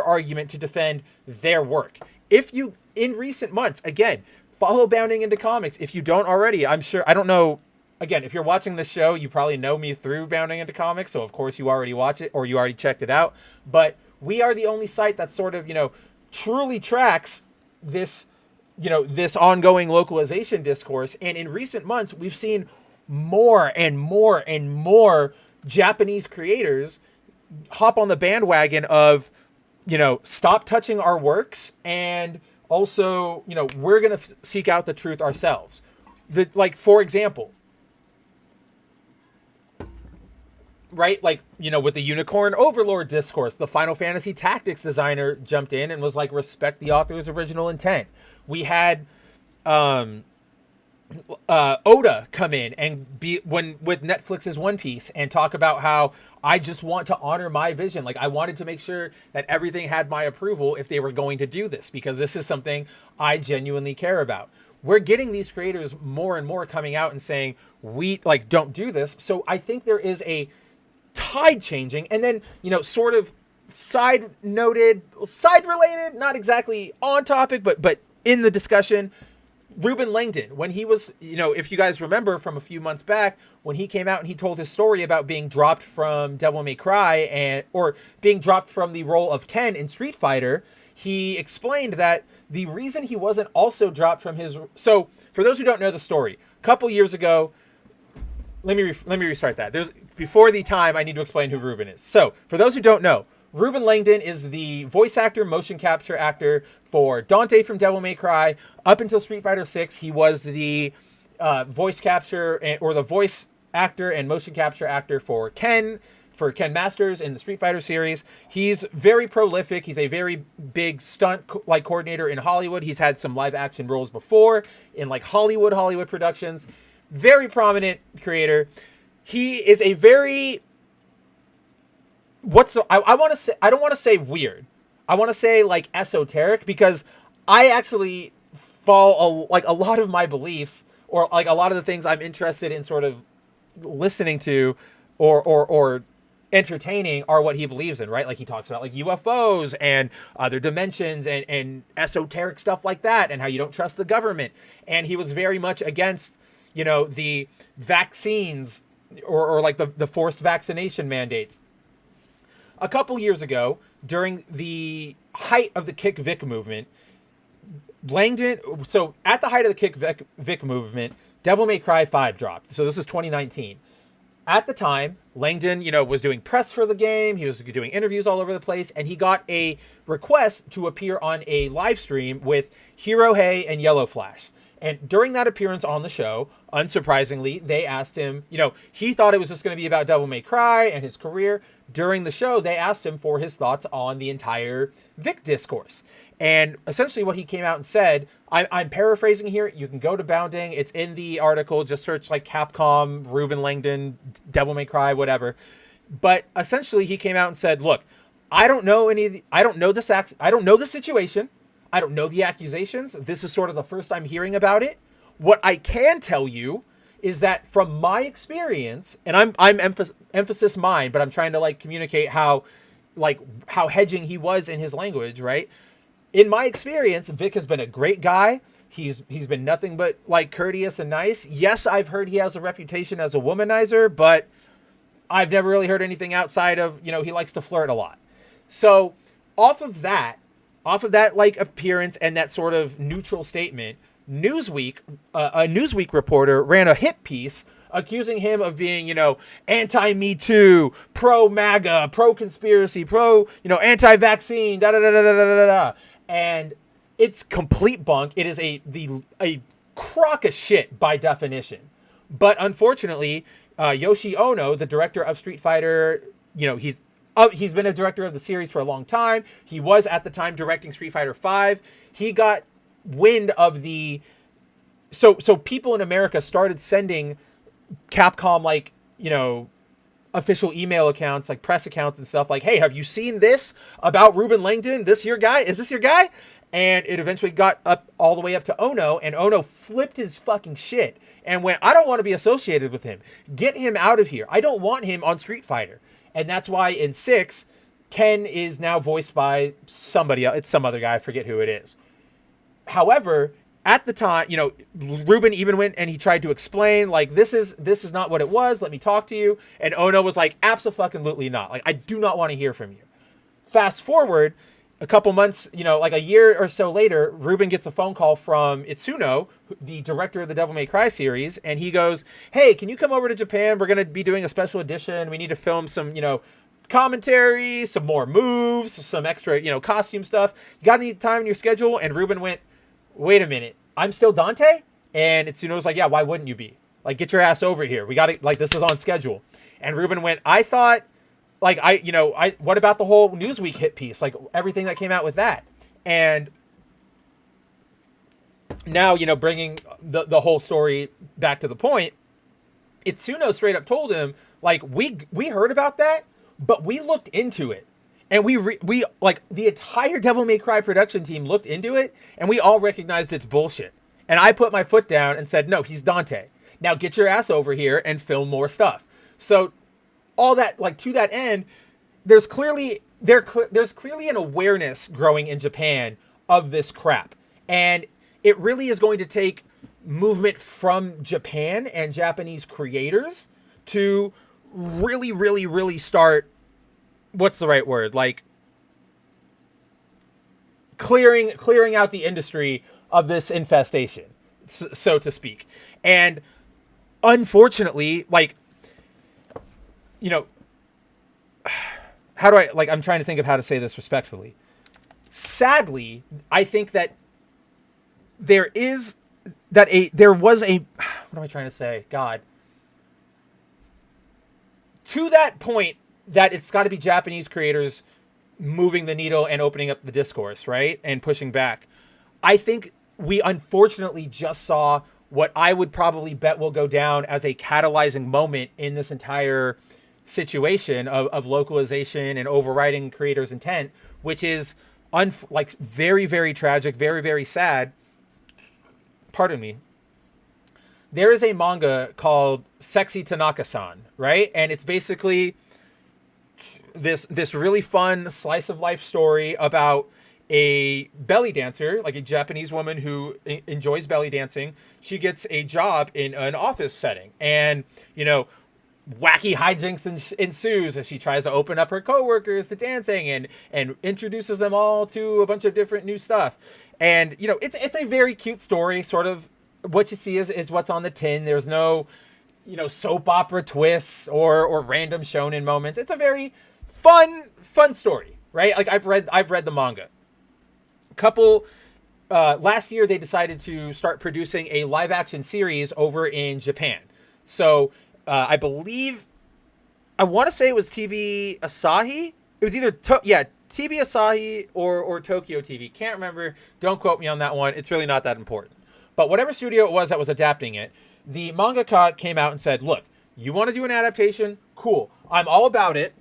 argument to defend their work. If you, in recent months, again, follow Bounding Into Comics. If you don't already, I don't know. Again, if you're watching this show, you probably know me through Bounding Into Comics. So of course you already watch it, or you already checked it out. But we are the only site that sort of, truly tracks this this ongoing localization discourse. And in recent months, we've seen more and more and more Japanese creators hop on the bandwagon of, stop touching our works. And also, we're going to seek out the truth ourselves. For example, right? With the Unicorn Overlord discourse, the Final Fantasy Tactics designer jumped in and was like, respect the author's original intent. We had Oda come in and with Netflix's One Piece and talk about how I just want to honor my vision. Like, I wanted to make sure that everything had my approval if they were going to do this, because this is something I genuinely care about. We're getting these creators more and more coming out and saying, we don't do this. So I think there is a tide changing. And then, sort of side related, not exactly on topic, but in the discussion, Ruben Langdon, when he was, if you guys remember from a few months back, when he came out and he told his story about being dropped from Devil May Cry or being dropped from the role of Ken in Street Fighter, he explained that the reason he wasn't also dropped from his... So, for those who don't know the story, a couple years ago, let me restart that. Before the time, I need to explain who Ruben is. So, for those who don't know, Ruben Langdon is the voice actor, motion capture actor for Dante from Devil May Cry. Up until Street Fighter 6, he was the voice actor and motion capture actor for Ken Masters in the Street Fighter series. He's very prolific. He's a very big stunt coordinator in Hollywood. He's had some live action roles before in Hollywood productions. Very prominent creator. He is a very... I want to say, I don't want to say weird. I want to say esoteric, because I actually fall a lot of my beliefs, or a lot of the things I'm interested in sort of listening to or entertaining are what he believes in, right? He talks about UFOs and other dimensions and esoteric stuff like that, and how you don't trust the government. And he was very much against, the vaccines or the forced vaccination mandates. A couple years ago, during the height of the Kick Vic movement, at the height of the Kick Vic movement, Devil May Cry 5 dropped. So this is 2019. At the time, Langdon, was doing press for the game. He was doing interviews all over the place, and he got a request to appear on a live stream with Hirohei and Yellow Flash. And during that appearance on the show, unsurprisingly, they asked him, he thought it was just going to be about Devil May Cry and his career. During the show, they asked him for his thoughts on the entire Vic discourse. And essentially what he came out and said, I'm paraphrasing here. You can go to Bounding. It's in the article. Just search Capcom, Ruben Langdon, Devil May Cry, whatever. But essentially he came out and said, look, I don't know the situation. I don't know the accusations. This is sort of the first I'm hearing about it. What I can tell you is that from my experience, and I'm emphasis mine, but I'm trying to communicate how hedging he was in his language, right? In my experience, Vic has been a great guy. He's been nothing but courteous and nice. Yes, I've heard he has a reputation as a womanizer, but I've never really heard anything outside of, he likes to flirt a lot. So off of that appearance and that sort of neutral statement, Newsweek, a Newsweek reporter ran a hit piece accusing him of being, anti-Me Too, pro-MAGA, pro-conspiracy, anti-vaccine, da-da-da-da-da-da-da. And it's complete bunk. It is a crock of shit by definition. But unfortunately, Yoshi Ono, the director of Street Fighter, he's been a director of the series for a long time. He was at the time directing Street Fighter V. He got wind of so people in America started sending Capcom official email accounts, press accounts and stuff, hey, have you seen this about Ruben Langdon? Is this your guy? And it eventually got up all the way up to Ono, and Ono flipped his fucking shit and went, I don't want to be associated with him. Get him out of here. I don't want him on Street Fighter. And that's why in 6, Ken is now voiced by somebody else. It's some other guy. I forget who it is. However, at the time, Ruben even went and he tried to explain, this is not what it was. Let me talk to you. And Ono was like, abso-fucking-lutely not. I do not want to hear from you. Fast forward, a couple months, like a year or so later, Ruben gets a phone call from Itsuno, the director of the Devil May Cry series, and he goes, "Hey, can you come over to Japan? We're going to be doing a special edition. We need to film some, commentary, some more moves, some extra, costume stuff. You got any time in your schedule?" And Ruben went, "Wait a minute, I'm still Dante?" And Itsuno was like, "Yeah, why wouldn't you be? Like, get your ass over here. We got it. Like, this is on schedule." And Ruben went, "I thought, like, what about the whole Newsweek hit piece? Like, everything that came out with that?" And now, bringing the whole story back to the point, Itsuno straight up told him, like, we heard about that, but we looked into it. And we like, the entire Devil May Cry production team looked into it, and we all recognized it's bullshit. And I put my foot down and said, "No, he's Dante. Now get your ass over here and film more stuff." So all that, like, to that end, there's clearly an awareness growing in Japan of this crap. And it really is going to take movement from Japan and Japanese creators to really, really, really start, what's the right word? Like, clearing out the industry of this infestation, so to speak. And unfortunately, like, how do I'm trying to think of how to say this respectfully. Sadly, I think that there was a, what am I trying to say? God. To that point, that it's got to be Japanese creators moving the needle and opening up the discourse, right? And pushing back. I think we unfortunately just saw what I would probably bet will go down as a catalyzing moment in this entire situation of localization and overriding creators' intent, which is very, very tragic, very, very sad. Pardon me. There is a manga called Sexy Tanaka-san, right? And it's basically this really fun slice of life story about a belly dancer, like a Japanese woman who enjoys belly dancing. She gets a job in an office setting, and wacky hijinks ensues as she tries to open up her coworkers to dancing and introduces them all to a bunch of different new stuff. And it's a very cute story. Sort of what you see is what's on the tin. There's no soap opera twists or random shonen moments. It's a very fun story, right? Like, I've read the manga. Last year they decided to start producing a live action series over in Japan. So I want to say it was TV Asahi. It was either TV Asahi or Tokyo TV. Can't remember. Don't quote me on that one. It's really not that important. But whatever studio it was that was adapting it, the mangaka came out and said, "Look, you want to do an adaptation? Cool. I'm all about it."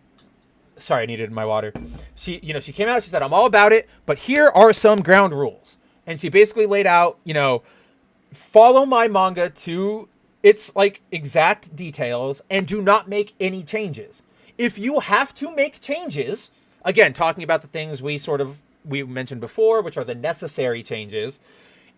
Sorry, I needed my water. She came out, she said, "I'm all about it, but here are some ground rules." And she basically laid out, follow my manga to its, like, exact details and do not make any changes. If you have to make changes, again, talking about the things we mentioned before, which are the necessary changes,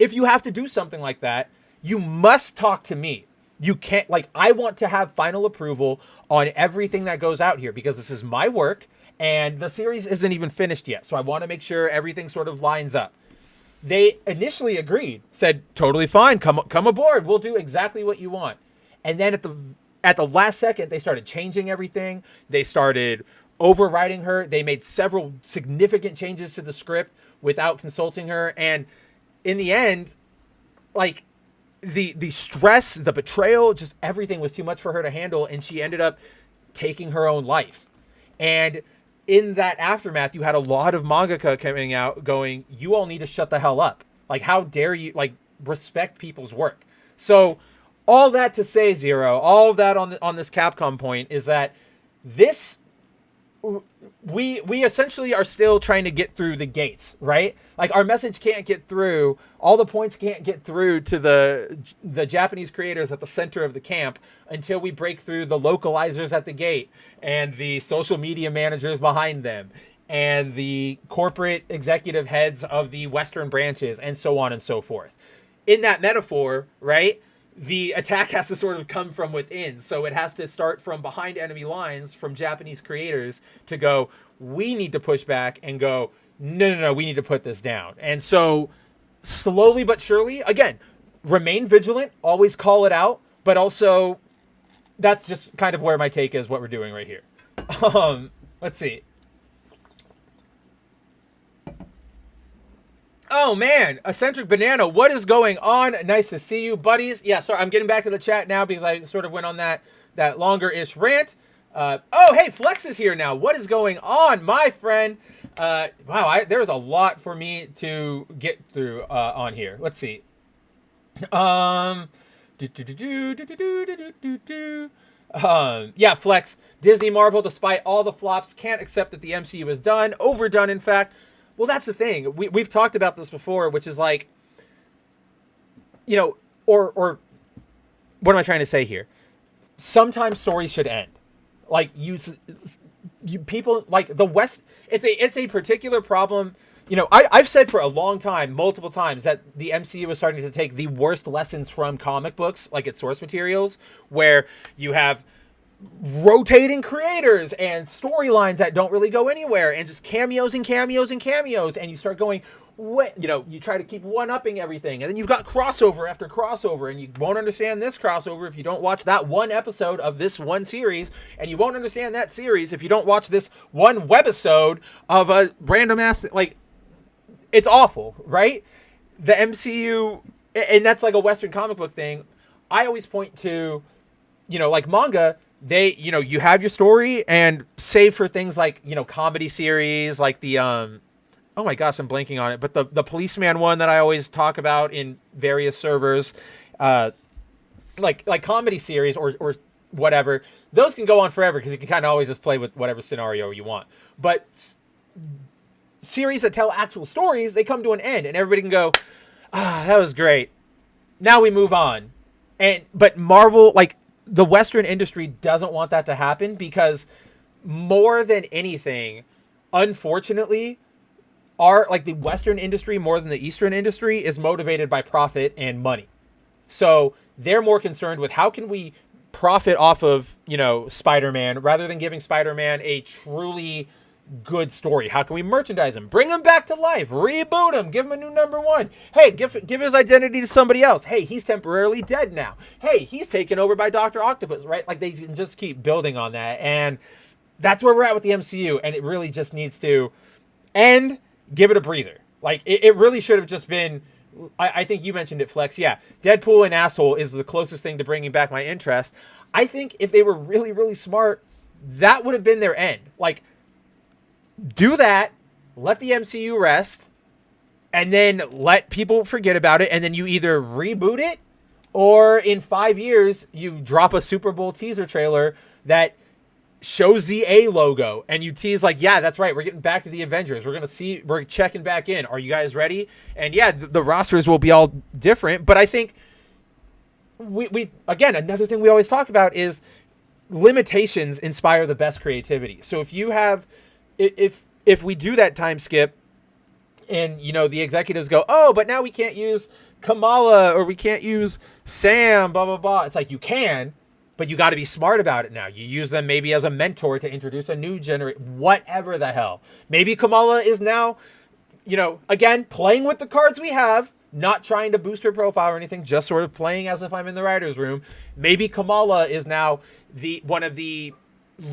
if you have to do something like that, you must talk to me. You can't, I want to have final approval on everything that goes out here, because this is my work and the series isn't even finished yet. So I want to make sure everything sort of lines up. They initially agreed, said, "Totally fine. Come aboard. We'll do exactly what you want." And then at the last second, they started changing everything. They started overriding her. They made several significant changes to the script without consulting her. And in the end, the stress, the betrayal, just everything was too much for her to handle, and she ended up taking her own life. And in that aftermath, you had a lot of mangaka coming out going, "You all need to shut the hell up. Like, how dare you, respect people's work." So all that to say, Zero, all of that on this Capcom point is that this, we essentially are still trying to get through the gates, right? Like, our message can't get through, all the points can't get through to the Japanese creators at the center of the camp until we break through the localizers at the gate and the social media managers behind them and the corporate executive heads of the Western branches and so on and so forth. In that metaphor, right, the attack has to sort of come from within. So it has to start from behind enemy lines, from Japanese creators, to go, we need to push back and go, no, we need to put this down. And so slowly but surely, again, remain vigilant, always call it out, but also that's just kind of where my take is, what we're doing right here. Let's see. Oh man, Eccentric Banana, what is going on? Nice to see you, buddies. Yeah, sorry, I'm getting back to the chat now because I sort of went on that longer-ish rant. Oh, hey, Flex is here now. What is going on, my friend? Wow, there's a lot for me to get through on here. Let's see. Yeah, Flex. Disney Marvel, despite all the flops, can't accept that the MCU is done, overdone, in fact. Well, that's the thing. We've talked about this before, which is like, you know, or what am I trying to say here? Sometimes stories should end. Like you people like the West. It's a particular problem. You know, I've said for a long time, multiple times, that the MCU is starting to take the worst lessons from comic books, like its source materials, where you have rotating creators and storylines that don't really go anywhere and just cameos and cameos and cameos, and you start going, what, you know, you try to keep one-upping everything, and then you've got crossover after crossover, and you won't understand this crossover if you don't watch that one episode of this one series, and you won't understand that series if you don't watch this one webisode of a random ass, like, it's awful, right? The MCU, and that's like a Western comic book thing. I always point to, you know, like manga, they, you know, you have your story, and save for things like, you know, comedy series, like the, oh my gosh, I'm blanking on it, but the Policeman one that I always talk about in various servers, like comedy series or whatever, those can go on forever because you can kind of always just play with whatever scenario you want. But series that tell actual stories, they come to an end, and everybody can go, that was great. Now we move on. But Marvel, like, the Western industry doesn't want that to happen because more than anything, unfortunately, the Western industry more than the Eastern industry is motivated by profit and money. So they're more concerned with how can we profit off of, you know, Spider-Man rather than giving Spider-Man a truly good story. How can we merchandise him? Bring him back to life. Reboot him. Give him a new #1. Hey, give his identity to somebody else. Hey, he's temporarily dead now. Hey, he's taken over by Dr. Octopus, right? Like, they can just keep building on that. And that's where we're at with the MCU. And it really just needs to end, give it a breather. Like, it really should have just been, I think you mentioned it, Flex. Yeah, Deadpool and Asshole is the closest thing to bringing back my interest. I think if they were really, really smart, that would have been their end. Like, do that, let the MCU rest, and then let people forget about it, and then you either reboot it, or in 5 years, you drop a Super Bowl teaser trailer that shows the A logo, and you tease like, yeah, that's right, we're getting back to the Avengers. We're checking back in. Are you guys ready? And yeah, the rosters will be all different, but I think we again, another thing we always talk about is limitations inspire the best creativity. So if you have, if we do that time skip and, you know, the executives go, oh, but now we can't use Kamala or we can't use Sam, blah, blah, blah. It's like, you can, but you got to be smart about it now. You use them maybe as a mentor to introduce a new generation, whatever the hell. Maybe Kamala is now, you know, again, playing with the cards we have, not trying to boost her profile or anything, just sort of playing as if I'm in the writer's room. Maybe Kamala is now one of the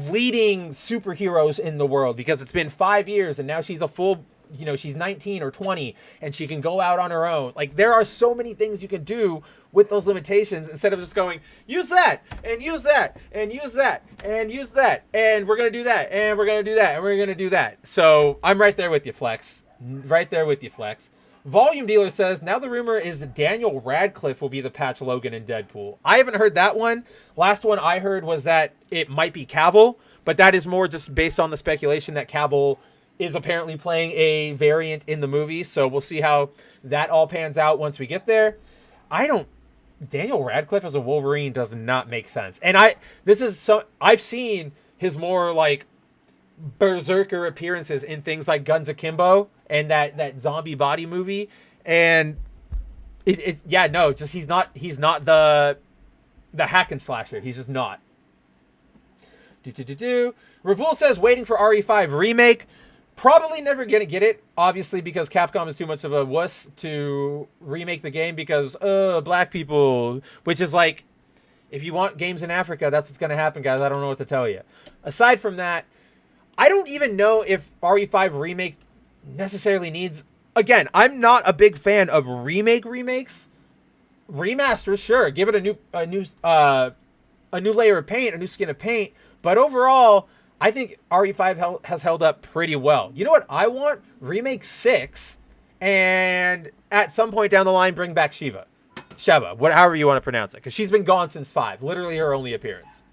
leading superheroes in the world because it's been 5 years and now she's a full, you know, she's 19 or 20 and she can go out on her own. Like, there are so many things you can do with those limitations instead of just going, use that and use that and use that and use that, and we're going to do that and we're going to do that and we're going to do that. So I'm right there with you, Flex. Right there with you, Flex. Volume Dealer says, now the rumor is that Daniel Radcliffe will be the Patch Logan in Deadpool. I haven't heard that one. Last one I heard was that it might be Cavill, but that is more just based on the speculation that Cavill is apparently playing a variant in the movie. So we'll see how that all pans out once we get there. Daniel Radcliffe as a Wolverine does not make sense. And I've seen his more like berserker appearances in things like Guns Akimbo and that zombie body movie, and he's not the hack and slasher. He's just not. Ravul says waiting for RE5 remake. Probably never gonna get it, obviously, because Capcom is too much of a wuss to remake the game because, black people, which is like, if you want games in Africa, that's what's gonna happen, guys. I don't know what to tell you. Aside from that, I don't even know if RE5 Remake necessarily needs... Again, I'm not a big fan of remakes. Remasters, sure. Give it a new layer of paint, a new skin of paint. But overall, I think RE5 has held up pretty well. You know what I want? Remake 6, and at some point down the line, bring back Sheva, however you want to pronounce it, because she's been gone since 5. Literally her only appearance.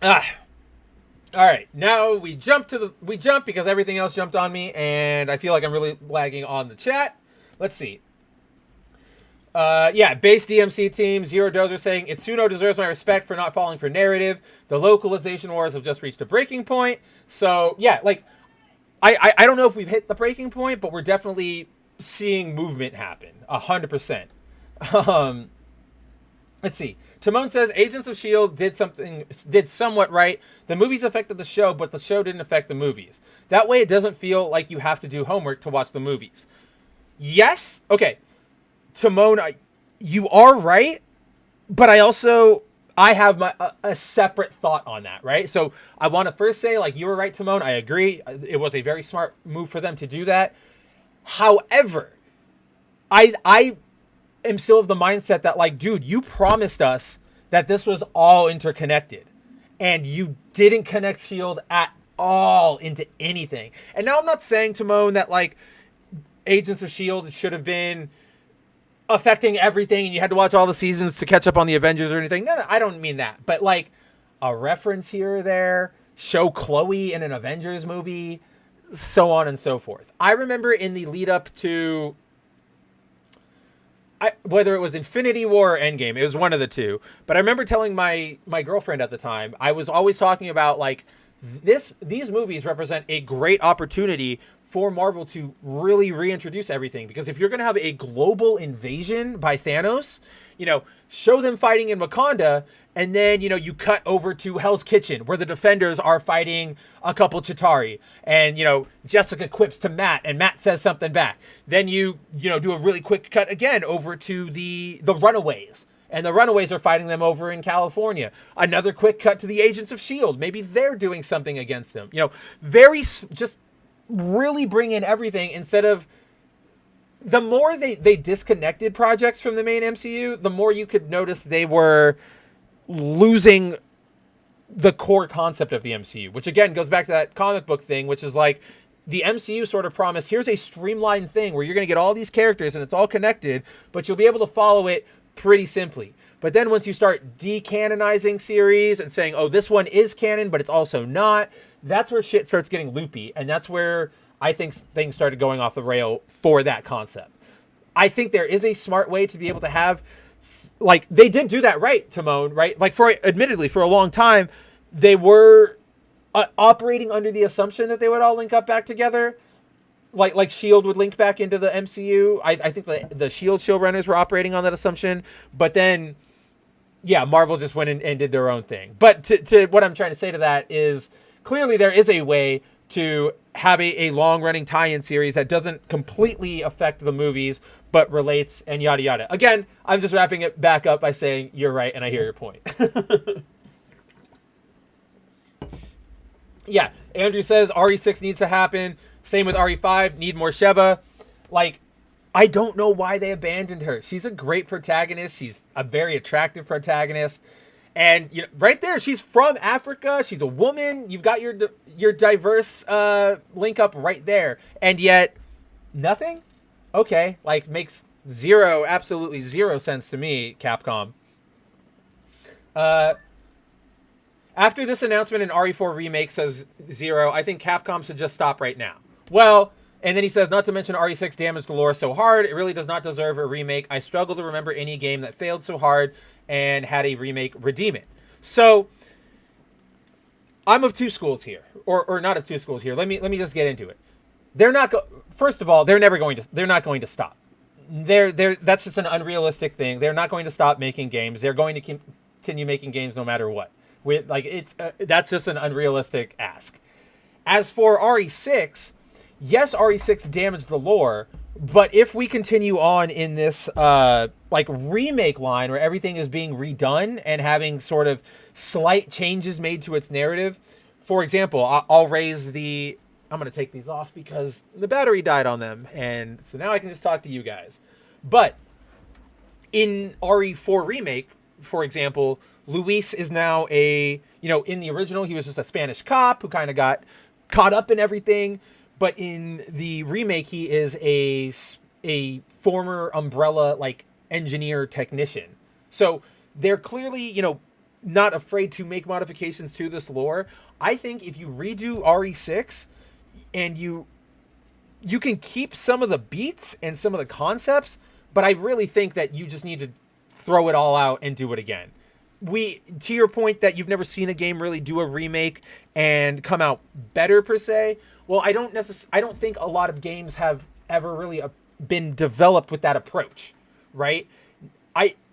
All right, now we jump because everything else jumped on me, and I feel like I'm really lagging on the chat. Let's see. Base DMC team, Zero Dozer saying, Itsuno deserves my respect for not falling for narrative. The localization wars have just reached a breaking point. So, yeah, like, I don't know if we've hit the breaking point, but we're definitely seeing movement happen. 100%. Let's see. Timon says, Agents of S.H.I.E.L.D. did somewhat right. The movies affected the show, but the show didn't affect the movies. That way it doesn't feel like you have to do homework to watch the movies. Yes? Okay. Timon, you are right, but I have a separate thought on that, right? So I want to first say, like, you were right, Timon. I agree. It was a very smart move for them to do that. However, I am still of the mindset that, like, dude, you promised us that this was all interconnected, and you didn't connect S.H.I.E.L.D. at all into anything. And now I'm not saying, Timon, that, like, Agents of S.H.I.E.L.D. should have been affecting everything and you had to watch all the seasons to catch up on the Avengers or anything. No, I don't mean that. But, like, a reference here or there, show Chloe in an Avengers movie, so on and so forth. I remember in the lead up to... whether it was Infinity War or Endgame, it was one of the two. But I remember telling my girlfriend at the time, I was always talking about, like, these movies represent a great opportunity for Marvel to really reintroduce everything. Because if you're going to have a global invasion by Thanos, you know, show them fighting in Wakanda, and then, you know, you cut over to Hell's Kitchen, where the Defenders are fighting a couple Chitauri. And, you know, Jessica quips to Matt, and Matt says something back. Then you know, do a really quick cut again over to the Runaways. And the Runaways are fighting them over in California. Another quick cut to the Agents of S.H.I.E.L.D. Maybe they're doing something against them. You know, just really bring in everything instead of... The more they disconnected projects from the main MCU, the more you could notice they were losing the core concept of the MCU, which again goes back to that comic book thing, which is like the MCU sort of promised, here's a streamlined thing where you're going to get all these characters and it's all connected, but you'll be able to follow it pretty simply. But then once you start decanonizing series and saying, oh, this one is canon, but it's also not, that's where shit starts getting loopy. And that's where I think things started going off the rail for that concept. I think there is a smart way to be able to have, like, they did do that right, Timon, right? Like, admittedly, for a long time, they were operating under the assumption that they would all link up back together. Like S.H.I.E.L.D. would link back into the MCU. I think the S.H.I.E.L.D. showrunners were operating on that assumption. But then, yeah, Marvel just went and did their own thing. But to what I'm trying to say to that is, clearly there is a way to have a long-running tie-in series that doesn't completely affect the movies, but relates and yada yada. Again, I'm just wrapping it back up by saying you're right, and I hear your point. Yeah, Andrew says RE6 needs to happen. Same with RE5, need more Sheva. Like, I don't know why they abandoned her. She's a great protagonist. She's a very attractive protagonist. And, you know, right there, she's from Africa. She's a woman. You've got your diverse link up right there. And yet, nothing? Okay, like, makes absolutely zero sense to me, Capcom. After this announcement in RE4 Remake, says Zero, I think Capcom should just stop right now. Well, and then he says, not to mention RE6 damaged the lore so hard, it really does not deserve a remake. I struggle to remember any game that failed so hard and had a remake redeem it. So, I'm of two schools here, or not of two schools here. Let me just get into it. They're not first of all, they're not going to stop. That's just an unrealistic thing. They're not going to stop making games. They're going to continue making games no matter what. With like that's just an unrealistic ask. As for RE6, yes, RE6 damaged the lore, but if we continue on in this like remake line where everything is being redone and having sort of slight changes made to its narrative, for example, I'll raise the. I'm going to take these off because the battery died on them, and so now I can just talk to you guys. But in RE4 remake, for example, Luis is now in the original, he was just a Spanish cop who kind of got caught up in everything. But in the remake, he is a former Umbrella, like, engineer technician. So they're clearly, not afraid to make modifications to this lore. I think if you redo RE6 and you can keep some of the beats and some of the concepts, but I really think that you just need to throw it all out and do it again. To your point that you've never seen a game really do a remake and come out better per se. Well, I don't think a lot of games have ever really been developed with that approach, right?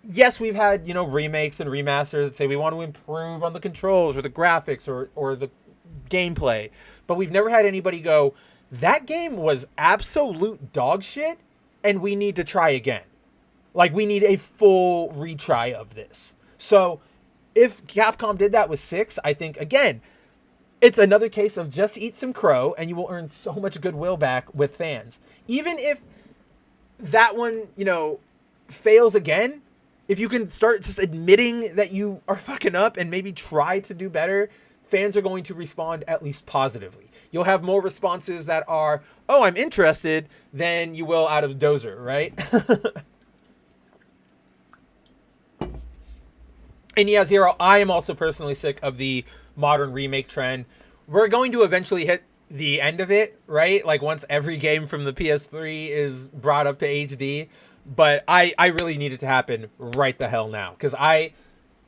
Yes, we've had, remakes and remasters that say we want to improve on the controls or the graphics or the gameplay, but we've never had anybody go, that game was absolute dog shit and we need to try again. Like, we need a full retry of this. So if Capcom did that with 6, I think, again, it's another case of just eat some crow and you will earn so much goodwill back with fans. Even if that one, fails again, if you can start just admitting that you are fucking up and maybe try to do better, fans are going to respond at least positively. You'll have more responses that are, oh, I'm interested, than you will out of Dozer, right? And yeah, Zero, I am also personally sick of the modern remake trend. We're going to eventually hit the end of it, right? Like once every game from the PS3 is brought up to HD. But I really need it to happen right the hell now. Because I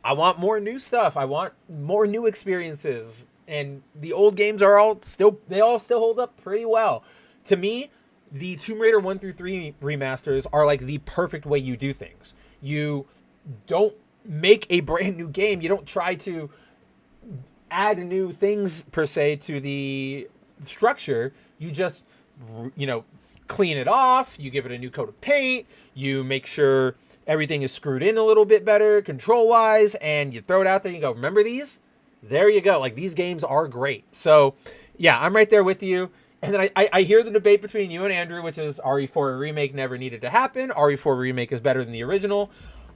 want more new stuff. I want more new experiences. And the old games are all still hold up pretty well. To me, the Tomb Raider 1 through 3 remasters are like the perfect way you do things. You don't make a brand new game. You don't try to add new things per se to the structure. You just, clean it off. You give it a new coat of paint. You make sure everything is screwed in a little bit better control wise, and you throw it out there and you go, remember these? There you go. Like, these games are great. So yeah, I'm right there with you. And then I hear the debate between you and Andrew, which is RE4 remake never needed to happen. RE4 remake is better than the original.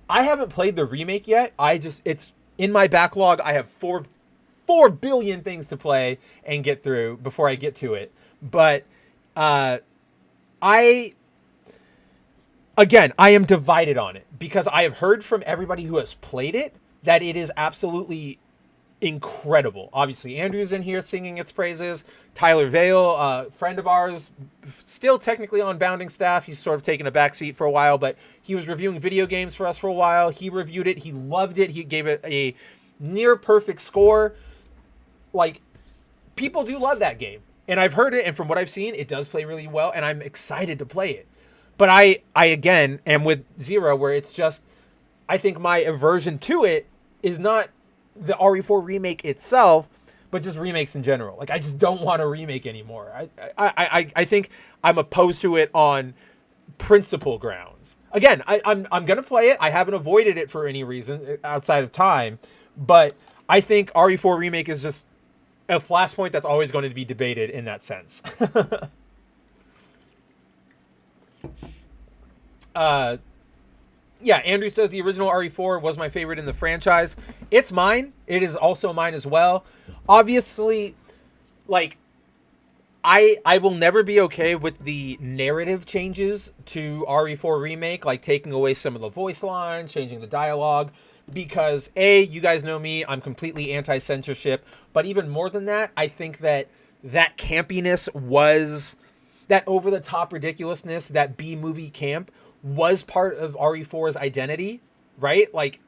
I haven't played the remake yet. It's in my backlog. I have 4 billion things to play and get through before I get to it. But I am divided on it because I have heard from everybody who has played it that it is absolutely incredible. Obviously, Andrew's in here singing its praises. Tyler Vale, a friend of ours, still technically on Bounding staff. He's sort of taken a backseat for a while, but he was reviewing video games for us for a while. He reviewed it. He loved it. He gave it a near perfect score. Like, people do love that game. And I've heard it, and from what I've seen, it does play really well, and I'm excited to play it. But I again am with Zero, where it's just, I think my aversion to it is not the RE4 remake itself, but just remakes in general. Like, I just don't want a remake anymore. I think I'm opposed to it on principle grounds. Again, I'm gonna play it. I haven't avoided it for any reason outside of time, but I think RE4 remake is just a flashpoint that's always going to be debated in that sense. Yeah, Andrew says the original RE4 was my favorite in the franchise. It's mine. It is also mine as well. Obviously, like, I will never be okay with the narrative changes to RE4 remake, like taking away some of the voice lines, changing the dialogue, because you guys know me, I'm completely anti-censorship, but even more than that, I think that campiness was, that over-the-top ridiculousness, that B-movie camp was part of RE4's identity, right? Like,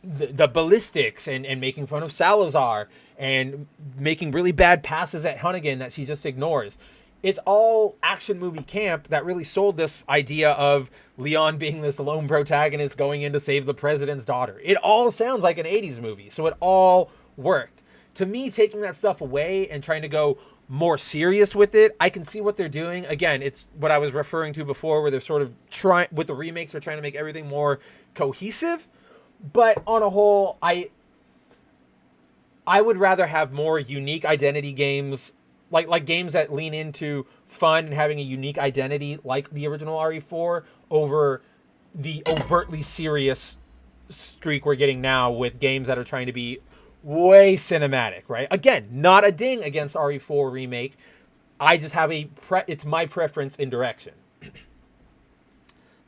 the ballistics and making fun of Salazar and making really bad passes at Hunnigan that she just ignores. it's all action movie camp that really sold this idea of Leon being this lone protagonist going in to save the president's daughter. It all sounds like an 80s movie, so it all worked. To me, taking that stuff away and trying to go more serious with it, I can see what they're doing. Again, it's what I was referring to before, where they're sort of trying, with the remakes, they're trying to make everything more cohesive. But on a whole, I would rather have more unique identity games, like games that lean into fun and having a unique identity, like the original RE4, over the overtly serious streak we're getting now with games that are trying to be way cinematic, right? Again, not a ding against RE4 remake. I just have it's my preference in direction.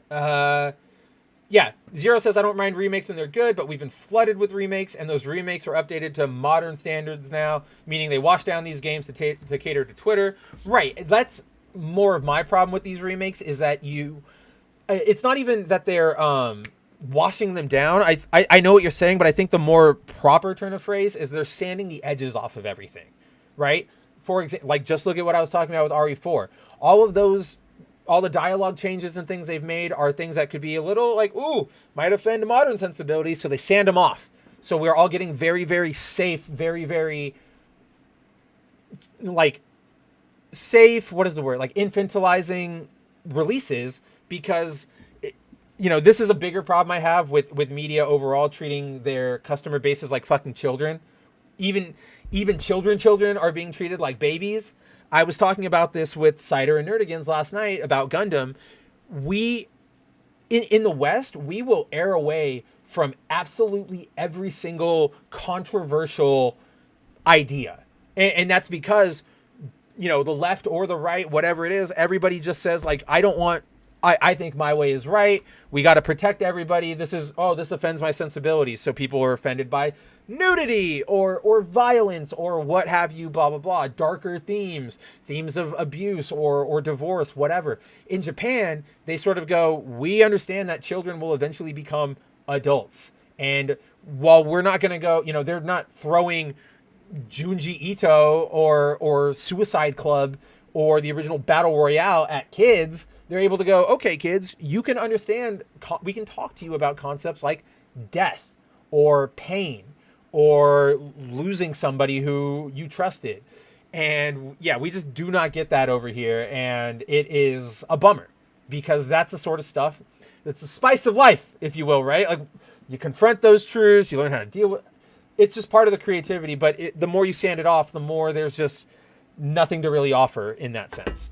Yeah, Zero says, I don't mind remakes when they're good, but we've been flooded with remakes, and those remakes are updated to modern standards now, meaning they wash down these games to cater to Twitter. Right, that's more of my problem with these remakes, is that it's not even that they're washing them down. I know what you're saying, but I think the more proper turn of phrase is they're sanding the edges off of everything, right? For example, like, just look at what I was talking about with RE4. All the dialogue changes and things they've made are things that could be a little like, ooh, might offend modern sensibilities, so they sand them off. So we're all getting very, very safe, very, very, like, safe, what is the word? Like, infantilizing releases, because, this is a bigger problem I have with media overall, treating their customer bases like fucking children. Even children are being treated like babies. I was talking about this with Cider and Nerdigans last night about Gundam. In the West, we will err away from absolutely every single controversial idea. And that's because, the left or the right, whatever it is, everybody just says, like, I think my way is right. We got to protect everybody. This offends my sensibilities. So people are offended by nudity or violence or what have you, blah, blah, blah. Darker themes of abuse or divorce, whatever. In Japan, they sort of go, we understand that children will eventually become adults. And while we're not going to go, they're not throwing Junji Ito or Suicide Club or the original Battle Royale at kids. They're able to go, okay, kids, you can understand, we can talk to you about concepts like death or pain or losing somebody who you trusted. And yeah, we just do not get that over here. And it is a bummer, because that's the sort of stuff that's the spice of life, if you will, right? Like, you confront those truths, you learn how to deal with. It's just part of the creativity, but the more you sand it off, the more there's just nothing to really offer in that sense.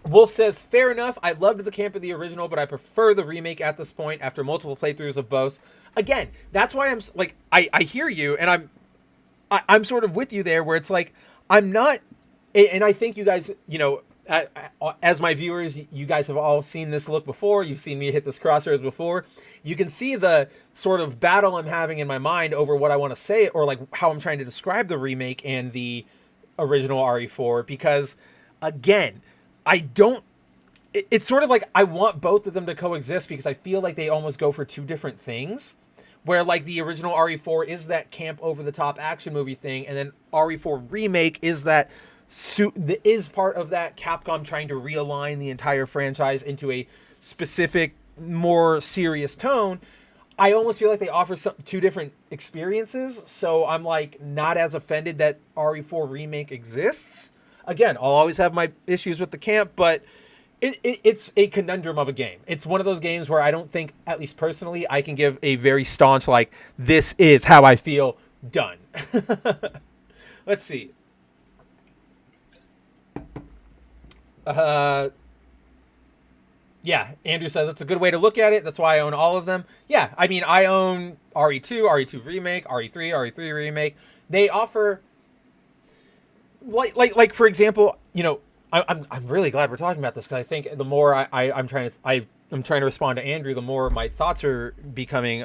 Wolf says, fair enough. I loved the camp of the original, but I prefer the remake at this point after multiple playthroughs of both. Again, that's why I'm like, I hear you, and I'm sort of with you there, where it's like, I'm not, and I think you guys, as my viewers, you guys have all seen this look before. You've seen me hit this crossroads before. You can see the sort of battle I'm having in my mind over what I want to say, or like how I'm trying to describe the remake and the original RE4, because again, it's sort of like I want both of them to coexist, because I feel like they almost go for two different things, where like the original RE4 is that camp over the top action movie thing, and then RE4 remake is that is part of that Capcom trying to realign the entire franchise into a specific, more serious tone. I almost feel like they offer two different experiences, so I'm like not as offended that RE4 remake exists. Again, I'll always have my issues with the camp, but it's a conundrum of a game. It's one of those games where I don't think, at least personally, I can give a very staunch, like, this is how I feel, done. Let's see. Yeah, Andrew says it's a good way to look at it. That's why I own all of them. Yeah, I mean, I own RE2, RE2 Remake, RE3, RE3 Remake. They offer... Like for example, I'm really glad we're talking about this, because I think the more I'm trying to respond to Andrew, the more my thoughts are becoming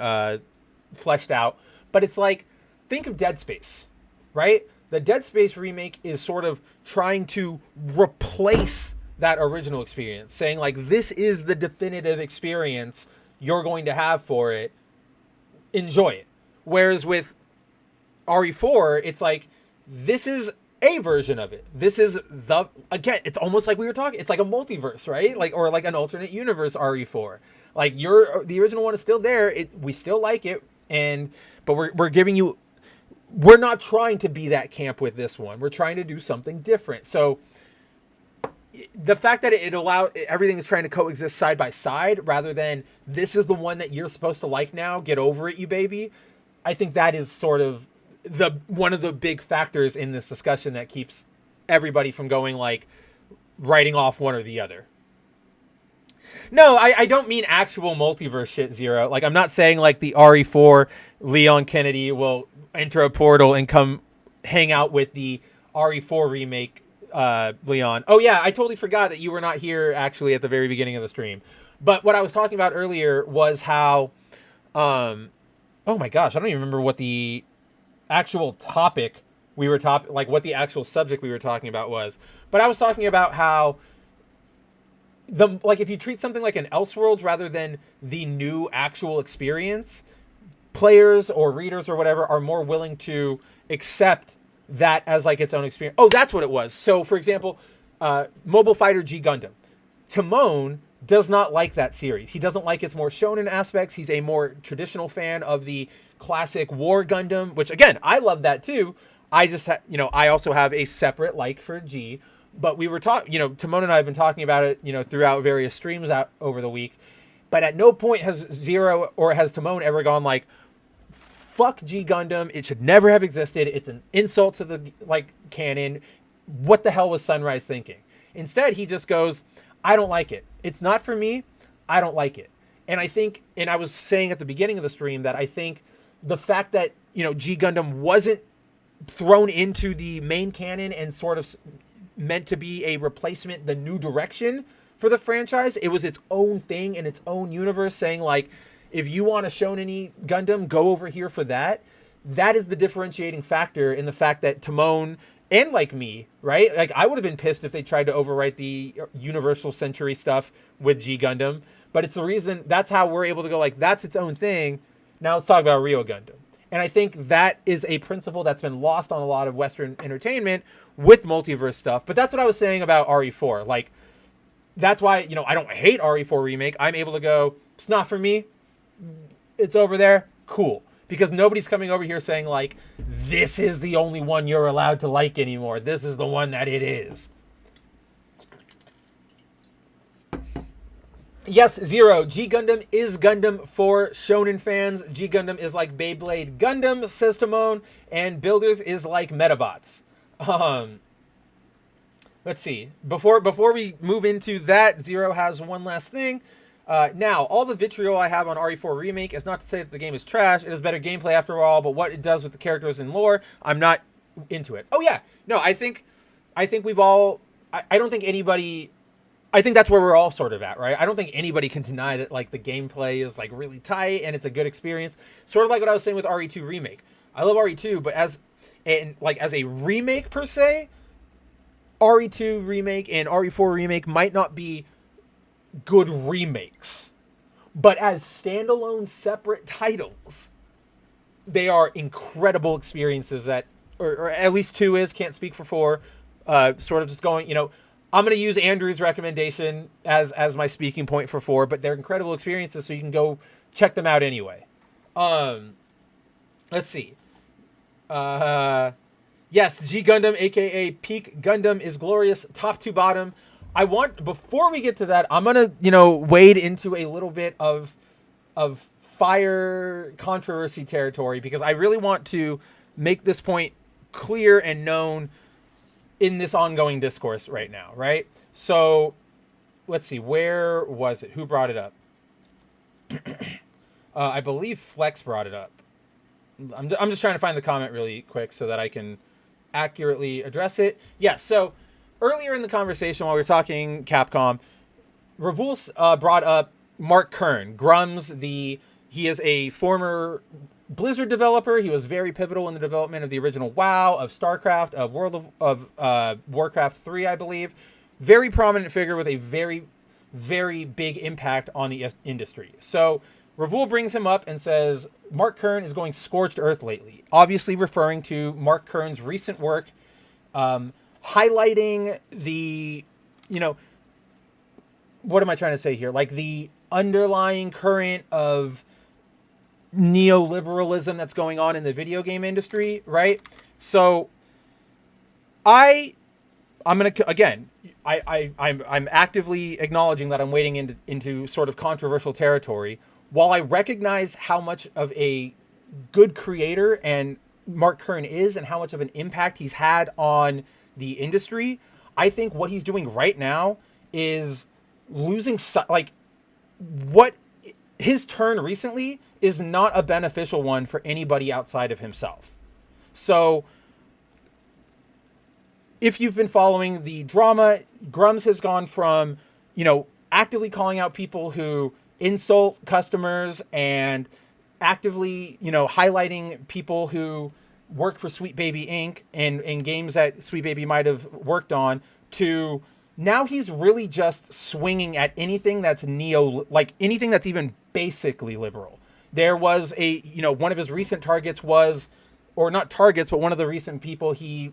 fleshed out. But it's like, think of Dead Space, right? The Dead Space remake is sort of trying to replace that original experience, saying like, this is the definitive experience you're going to have for it. Enjoy it. Whereas with RE4, it's like, this is a version of it. This is again, it's almost like we were talking, it's like a multiverse, right? Like, or like an alternate universe RE4. Like, the original one is still there. We still like it, but we're giving you, we're not trying to be that camp with this one. We're trying to do something different. So the fact that everything is trying to coexist side by side rather than this is the one that you're supposed to like now, get over it, you baby. I think that is sort of one of the big factors in this discussion that keeps everybody from going like writing off one or the other. No, I don't mean actual multiverse shit, Zero. Like, I'm not saying like the RE4 Leon Kennedy will enter a portal and come hang out with the RE4 remake Leon. Oh yeah, I totally forgot that you were not here actually at the very beginning of the stream. But what I was talking about earlier was how oh my gosh, I don't even remember what the actual topic like what the actual subject we were talking about was. But I was talking about how if you treat something like an Elseworlds rather than the new actual experience, players or readers or whatever are more willing to accept that as like its own experience. Oh, that's what it was. So for example, Mobile Fighter G Gundam. Timon does not like that series. He doesn't like its more shonen aspects. He's a more traditional fan of the classic War Gundam, which again, I love that too. I just I also have a separate like for G. But we were talking, Timon and I have been talking about it, throughout various streams out over the week. But at no point has Zero or has Timon ever gone like, fuck G Gundam. It should never have existed. It's an insult to the canon. What the hell was Sunrise thinking? Instead, he just goes, I don't like it. It's not for me. I don't like it. And I think, and I was saying at the beginning of the stream that I think the fact that, G Gundam wasn't thrown into the main canon and sort of meant to be a replacement, the new direction for the franchise. It was its own thing in its own universe, saying like, if you want a shonen Gundam, go over here for that. That is the differentiating factor in the fact that Timon and like me, right? Like, I would have been pissed if they tried to overwrite the Universal Century stuff with G Gundam, but it's the reason, that's how we're able to go like, that's its own thing. Now let's talk about Rio Gundam. And I think that is a principle that's been lost on a lot of Western entertainment with multiverse stuff. But that's what I was saying about RE4. Like, that's why, I don't hate RE4 Remake. I'm able to go, it's not for me. It's over there. Cool. Because nobody's coming over here saying, like, this is the only one you're allowed to like anymore. This is the one that it is. Yes, Zero. G Gundam is Gundam for shonen fans. G Gundam is like Beyblade Gundam, says Timon, and Builders is like Metabots. Let's see. Before we move into that, Zero has one last thing. Now, all the vitriol I have on RE4 Remake is not to say that the game is trash. It is better gameplay after all, but what it does with the characters and lore, I'm not into it. Oh yeah, no, I think we've all. I don't think anybody. I think that's where we're all sort of at, right? I don't think anybody can deny that like the gameplay is like really tight and it's a good experience. Sort of like what I was saying with RE2 Remake. I love RE2, but as a remake per se, RE2 Remake and RE4 Remake might not be good remakes. But as standalone separate titles, they are incredible experiences that, or at least 2 is, can't speak for 4, sort of just going, I'm going to use Andrew's recommendation as my speaking point for 4, but they're incredible experiences, so you can go check them out anyway. Let's see. Yes, G Gundam, aka Peak Gundam, is glorious, top to bottom. Before we get to that, I'm going to, wade into a little bit of fire controversy territory, because I really want to make this point clear and known in this ongoing discourse right now, right? So, let's see, where was it? Who brought it up? I believe Flex brought it up. I'm just trying to find the comment really quick so that I can accurately address it. Yeah, so earlier in the conversation while we were talking Capcom, Revuls brought up Mark Kern. Grums, he is a former Blizzard developer. He was very pivotal in the development of the original WoW, of StarCraft, of World of Warcraft 3, I believe. Very prominent figure with a very, very big impact on the industry. So Ravul brings him up and says, Mark Kern is going scorched earth lately. Obviously referring to Mark Kern's recent work, highlighting the, what am I trying to say here? Like the underlying current of neoliberalism that's going on in the video game industry, right? So I'm actively acknowledging that I'm wading into sort of controversial territory. While I recognize how much of a good creator and Mark Kern is and how much of an impact he's had on the industry, I think what he's doing right now is losing, like, what his turn recently is not a beneficial one for anybody outside of himself. So if you've been following the drama, Grums has gone from, actively calling out people who insult customers and actively, highlighting people who work for Sweet Baby Inc. and games that Sweet Baby might have worked on, to now he's really just swinging at anything that's anything that's even basically liberal. There was one of his recent targets was, or not targets, but one of the recent people he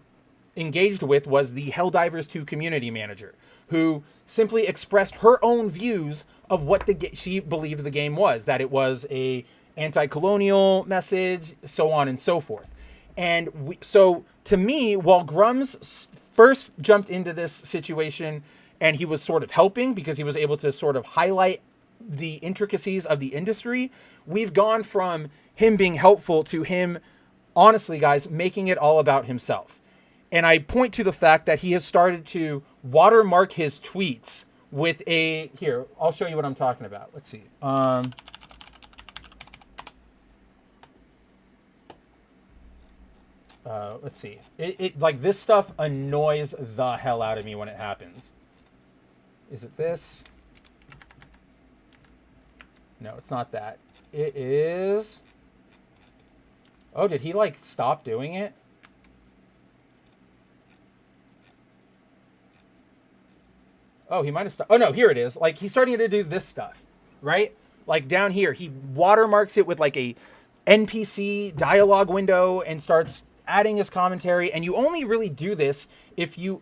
engaged with was the Helldivers 2 community manager, who simply expressed her own views of what she believed the game was, that it was a anti-colonial message, so on and so forth. And so to me, while Grums first jumped into this situation and he was sort of helping because he was able to sort of highlight the intricacies of the industry, we've gone from him being helpful to him, honestly, guys, making it all about himself. And I point to the fact that he has started to watermark his tweets with here, I'll show you what I'm talking about. Let's see. Let's see. It like, this stuff annoys the hell out of me when it happens. Is it this? No, it's not that. It is. Oh, did he like stop doing it? Oh, he might have stopped. Oh, no, here it is. Like, he's starting to do this stuff, right? Like, down here, he watermarks it with, like, a NPC dialogue window and starts adding his commentary. And you only really do this if you...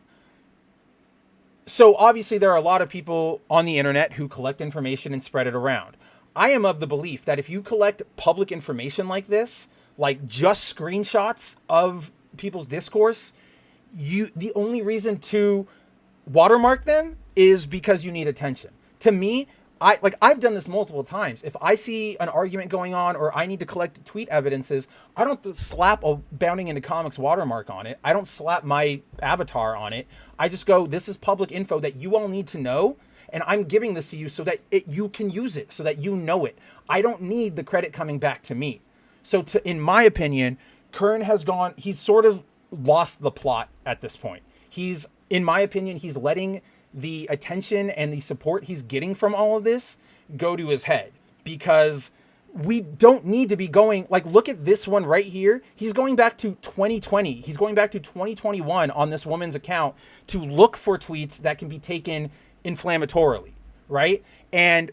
So, obviously, there are a lot of people on the internet who collect information and spread it around. I am of the belief that if you collect public information like this, like just screenshots of people's discourse, the only reason to watermark them is because you need attention. To me, I've done this multiple times. If I see an argument going on or I need to collect tweet evidences, I don't slap a Bounding Into Comics watermark on it. I don't slap my avatar on it. I just go, this is public info that you all need to know, and I'm giving this to you so that you can use it, so that you know it. I don't need the credit coming back to me. So in my opinion, Kern he's sort of lost the plot at this point. In my opinion, he's letting the attention and the support he's getting from all of this go to his head, because we don't need to be going, like, look at this one right here. He's going back to 2020. He's going back to 2021 on this woman's account to look for tweets that can be taken inflammatorily, right? And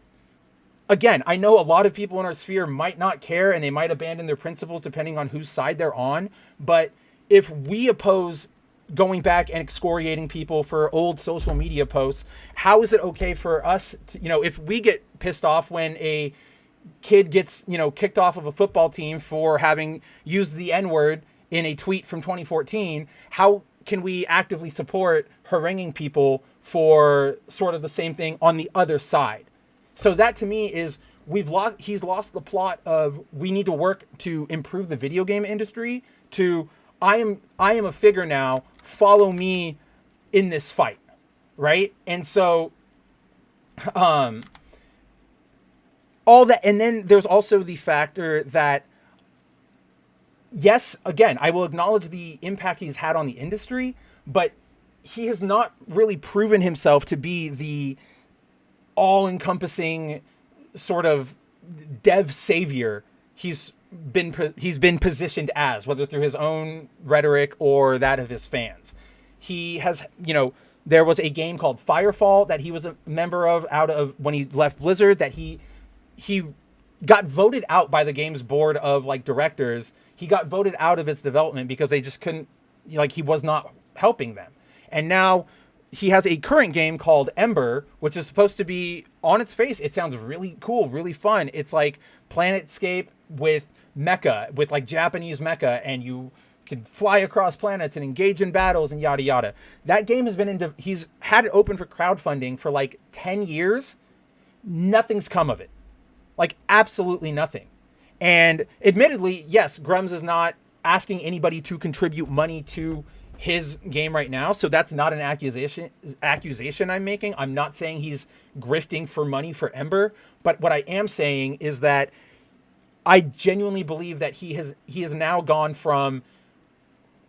again, I know a lot of people in our sphere might not care and they might abandon their principles depending on whose side they're on. But if we oppose going back and excoriating people for old social media posts, how is it okay for us to, if we get pissed off when a kid gets, kicked off of a football team for having used the N-word in a tweet from 2014, how can we actively support haranguing people for sort of the same thing on the other side? So that to me is, he's lost the plot of, we need to work to improve the video game industry, to I am a figure now, follow me in this fight, right? And so all that, and then there's also the factor that, yes, again, I will acknowledge the impact he's had on the industry, but he has not really proven himself to be the all-encompassing sort of dev savior he's been positioned as, whether through his own rhetoric or that of his fans. He has, there was a game called Firefall that he was a member of out of when he left Blizzard, that he got voted out by the game's board of like directors. He got voted out of its development because they just couldn't, like, he was not helping them. And now he has a current game called Ember, which is supposed to be, on its face, it sounds really cool, really fun. It's like Planetscape with mecha, with like Japanese mecha, and you can fly across planets and engage in battles and yada yada. That game has been he's had it open for crowdfunding for like 10 years. Nothing's come of it. Like, absolutely nothing. And admittedly, yes, Grumms is not asking anybody to contribute money to his game right now, so that's not an accusation I'm making. I'm not saying he's grifting for money for Ember, but what I am saying is that I genuinely believe that he has now gone from,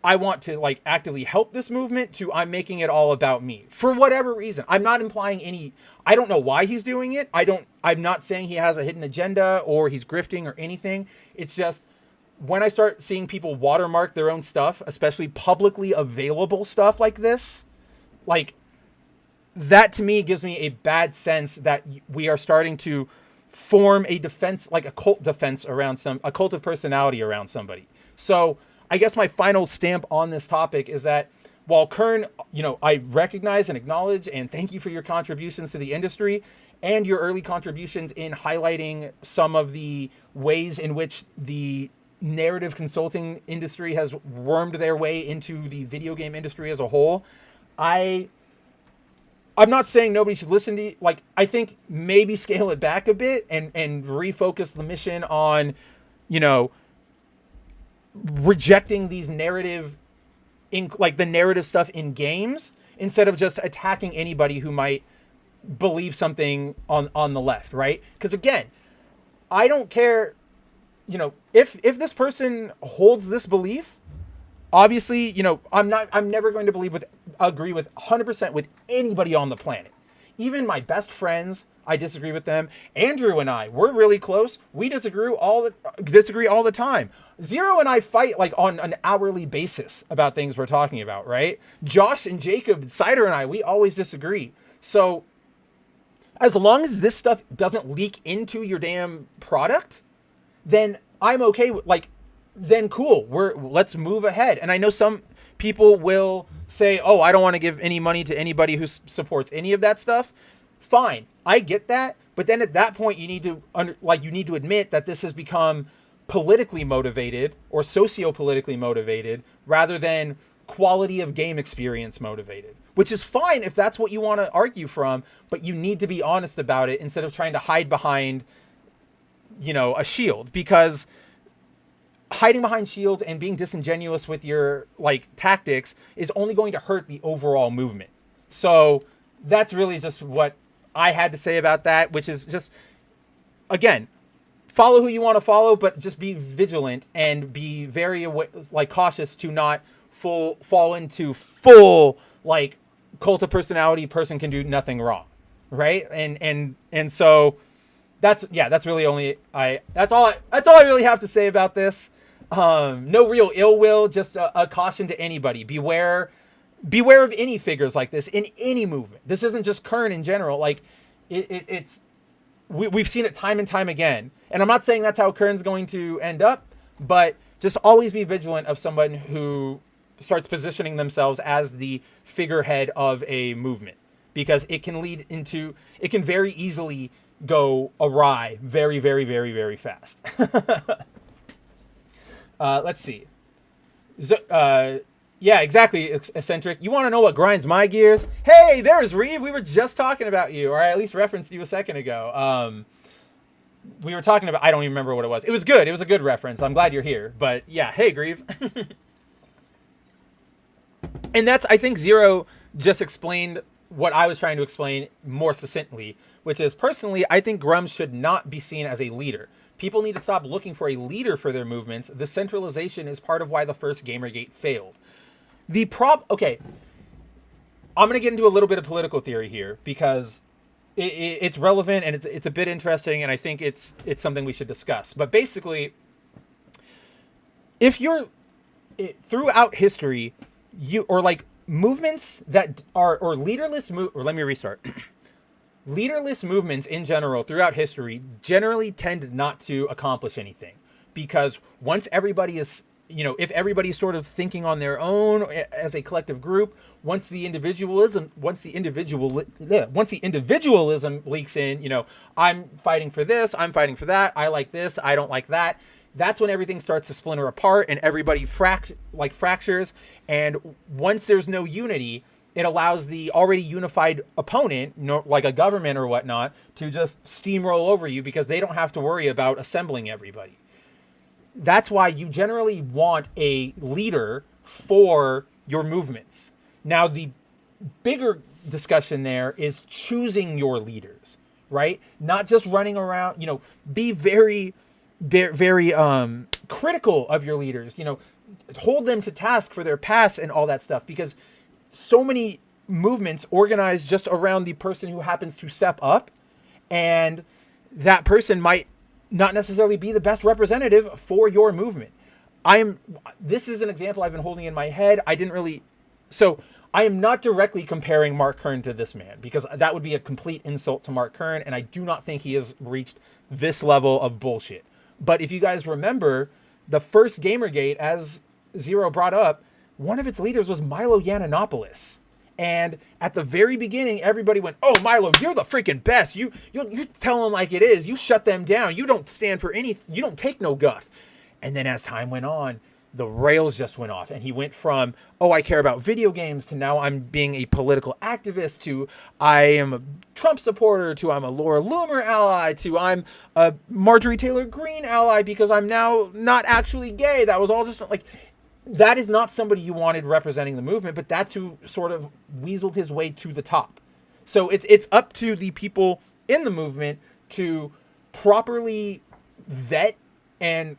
I want to like actively help this movement, to I'm making it all about me for whatever reason. I'm not implying any, I don't know why he's doing it. I'm not saying he has a hidden agenda or he's grifting or anything. It's just, when I start seeing people watermark their own stuff, especially publicly available stuff like this, like, that to me gives me a bad sense that we are starting to form a defense, like a cult defense around a cult of personality around somebody. So I guess my final stamp on this topic is that while Kern, I recognize and acknowledge and thank you for your contributions to the industry and your early contributions in highlighting some of the ways in which the narrative consulting industry has wormed their way into the video game industry as a whole. I'm not saying nobody should listen to you. Like, I think maybe scale it back a bit and refocus the mission on, rejecting these narrative, the narrative stuff in games, instead of just attacking anybody who might believe something on the left, right? Because again, I don't care, if this person holds this belief, obviously, I'm never going to agree with 100% with anybody on the planet. Even my best friends, I disagree with them. Andrew and I, we're really close. We disagree all the time. Zero and I fight like on an hourly basis about things we're talking about, right? Josh and Jacob, Cider and I, we always disagree. So as long as this stuff doesn't leak into your damn product, then I'm okay with, then cool. Let's move ahead. And I know some people will say, oh, I don't want to give any money to anybody who supports any of that stuff. Fine. I get that. But then at that point, you need to admit that this has become politically motivated or socio-politically motivated rather than quality of game experience motivated, which is fine if that's what you want to argue from, but you need to be honest about it instead of trying to hide behind, a shield, because hiding behind shields and being disingenuous with your tactics is only going to hurt the overall movement. So that's really just what I had to say about that, which is just, again, follow who you want to follow, but just be vigilant and be very cautious to not fall into full cult of personality, person can do nothing wrong, right? And so that's really that's all I really have to say about this. No real ill will, just a caution to anybody. Beware of any figures like this in any movement. This isn't just Kern in general. We've seen it time and time again. And I'm not saying that's how Kern's going to end up, but just always be vigilant of someone who starts positioning themselves as the figurehead of a movement, because it can very easily go awry very, very, very, very fast. Let's see. Yeah, exactly, Eccentric. You want to know what grinds my gears? Hey, there's Reeve. We were just talking about you, or I at least referenced you a second ago. We were talking about, I don't even remember what it was. It was good. It was a good reference. I'm glad you're here. But yeah, hey, Grieve. And I think Zero just explained what I was trying to explain more succinctly, which is, personally, I think Grumms should not be seen as a leader. People need to stop looking for a leader for their movements. The centralization is part of why the first Gamergate failed. Okay, I'm going to get into a little bit of political theory here because it's relevant and it's a bit interesting, and I think it's something we should discuss. But basically, if you're throughout history, movements that are, or leaderless let me restart. leaderless movements in general throughout history generally tend not to accomplish anything, because once everybody is, if everybody's sort of thinking on their own as a collective group, once the individualism leaks in, I'm fighting for this, I'm fighting for that, I like this, I don't like that. That's when everything starts to splinter apart and everybody fractures. And once there's no unity, it allows the already unified opponent, like a government or whatnot, to just steamroll over you because they don't have to worry about assembling everybody. That's why you generally want a leader for your movements. Now, the bigger discussion there is choosing your leaders, right? Not just running around, be very, very critical of your leaders, hold them to task for their past and all that stuff, because so many movements organize just around the person who happens to step up, and that person might not necessarily be the best representative for your movement. This is an example I've been holding in my head. I am not directly comparing Mark Kern to this man, because that would be a complete insult to Mark Kern, and I do not think he has reached this level of bullshit. But if you guys remember, the first Gamergate, as Zero brought up, one of its leaders was Milo Yiannopoulos. And at the very beginning, everybody went, "Oh, Milo, you're the freaking best. You tell them like it is. You shut them down. You don't stand for you don't take no guff." And then as time went on, the rails just went off. And he went from, "Oh, I care about video games," to now I'm being a political activist, to I am a Trump supporter, to I'm a Laura Loomer ally, to I'm a Marjorie Taylor Greene ally because I'm now not actually gay. That was all just like... That is not somebody you wanted representing the movement, but that's who sort of weaseled his way to the top. So it's up to the people in the movement to properly vet and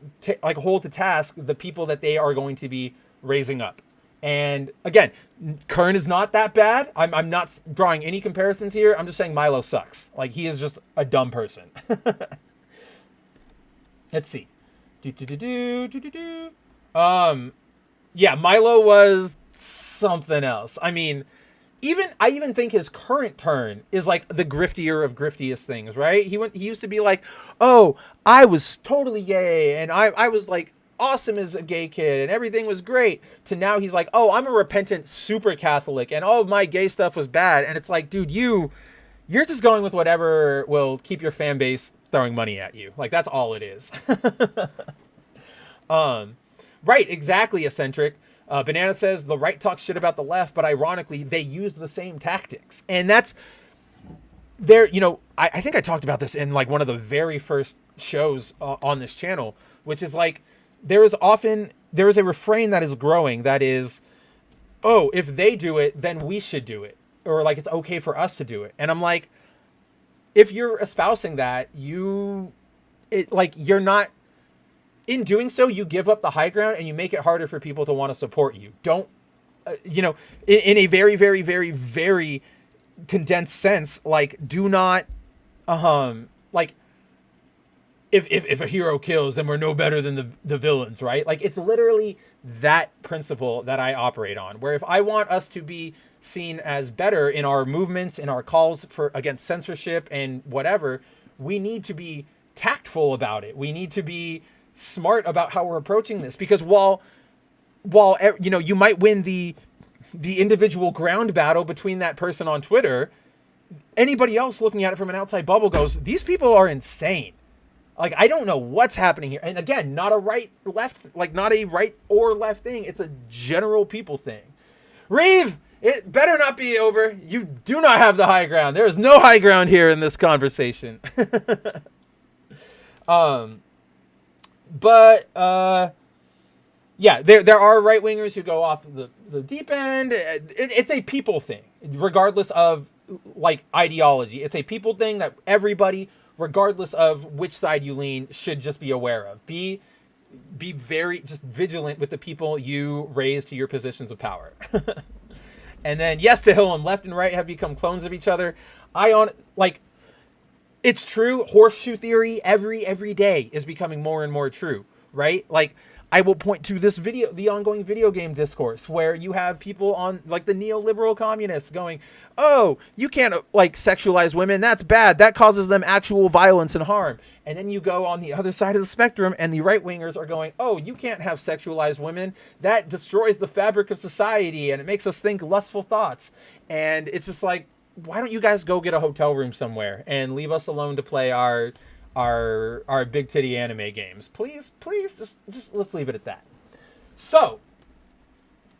hold to task the people that they are going to be raising up. And again, Kern is not that bad. I'm not drawing any comparisons here. I'm just saying Milo sucks. Like, he is just a dumb person. Let's see. Yeah, Milo was something else. I mean, I even think his current turn is like the griftier of griftiest things, right? He used to be like, "Oh, I was totally gay, and I was like awesome as a gay kid, and everything was great," to now he's like, "Oh, I'm a repentant super Catholic, and all of my gay stuff was bad." And it's like, dude, you're just going with whatever will keep your fan base throwing money at you. Like, that's all it is. Right, exactly, Eccentric. Banana says the right talks shit about the left, but ironically, they use the same tactics. And that's there. I think I talked about this in like one of the very first shows on this channel, which is like, there is a refrain that is growing that is, "Oh, if they do it, then we should do it," or like, it's okay for us to do it. And I'm like, if you're espousing that, you're not. In doing so, you give up the high ground and you make it harder for people to want to support you. Don't, in a very, very, very, very condensed sense, like, do not, like, if a hero kills, then we're no better than the villains, right? Like, it's literally that principle that I operate on, where if I want us to be seen as better in our movements, in our calls against censorship and whatever, we need to be tactful about it. We need to be smart about how we're approaching this, because while you might win the individual ground battle between that person on Twitter, anybody else looking at it from an outside bubble goes, "These people are insane. Like, I don't know what's happening here." And again, not a right or left thing. It's a general people thing. Reeve, it better not be over. You do not have the high ground. There is no high ground here in this conversation. But yeah, there are right wingers who go off the deep end. It's a people thing, regardless of like ideology. It's a people thing that everybody, regardless of which side you lean, should just be aware of. Be very just vigilant with the people you raise to your positions of power. And then yes to Hillam, left and right have become clones of each other. It's true. Horseshoe theory every day is becoming more and more true. right? Like, I will point to the ongoing video game discourse, where you have people on, like, the neoliberal communists going, oh, you can't, like, sexualize women. That's bad. That causes them actual violence and harm. And then you go on the other side of the spectrum, and the right-wingers are going, oh, you can't have sexualized women. That destroys the fabric of society, and it makes us think lustful thoughts. And it's just like, why don't you guys go get a hotel room somewhere and leave us alone to play our big titty anime games? Please, just let's leave it at that. So,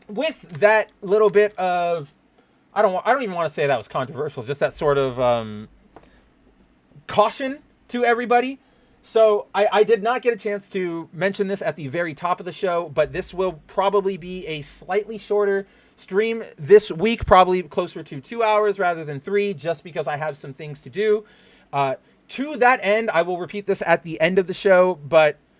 with that little bit of, I don't even want to say that was controversial, just that sort of caution to everybody. So I did not get a chance to mention this at the very top of the show, but this will probably be a slightly shorter stream this week, probably closer to 2 hours rather than 3, just because I have some things to do. To that end, I will repeat this at the end of the show,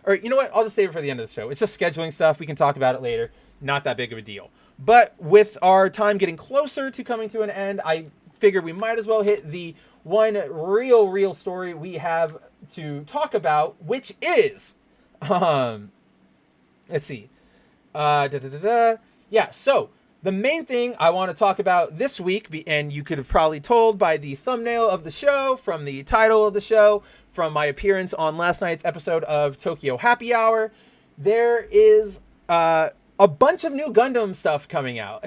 or you know what? I'll just save it for the end of the show. It's just scheduling stuff. We can talk about it later. Not that big of a deal. But with our time getting closer to coming to an end, I figured we might as well hit the one real story we have to talk about, which is, let's see. Yeah, so the main thing I want to talk about this week, and you could have probably told by the thumbnail of the show, from the title of the show, from my appearance on last night's episode of Tokyo Happy Hour, there is a bunch of new Gundam stuff coming out,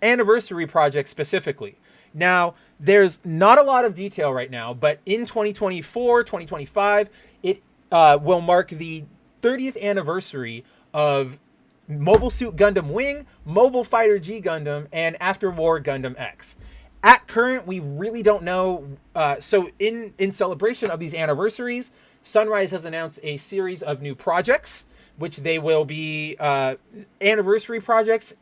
anniversary projects specifically. Now, there's not a lot of detail right now, but in 2024, 2025, it will mark the 30th anniversary of Mobile Suit Gundam Wing, Mobile Fighter G Gundam, and After War Gundam X. At current, we really don't know. So in celebration of these anniversaries, Sunrise has announced a series of new projects, which they will be anniversary projects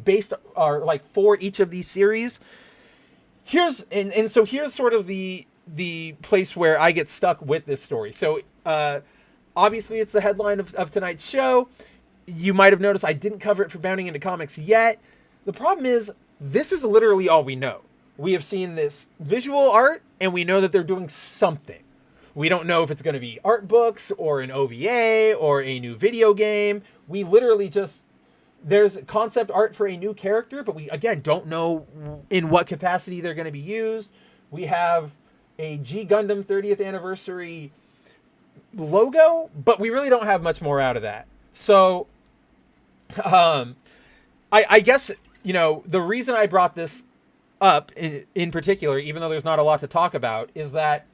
based, or like, for each of these series. Here's sort of the place where I get stuck with this story. So obviously it's the headline of tonight's show. You might have noticed I didn't cover it for Bounding Into Comics yet. The problem is, this is literally all we know. We have seen this visual art, and we know that they're doing something. We don't know if it's going to be art books, or an OVA, or a new video game. We literally just, there's concept art for a new character, but we, again, don't know in what capacity they're going to be used. We have a G Gundam 30th anniversary logo, but we really don't have much more out of that. So, I guess, you know, the reason I brought this up in particular, even though there's not a lot to talk about, is that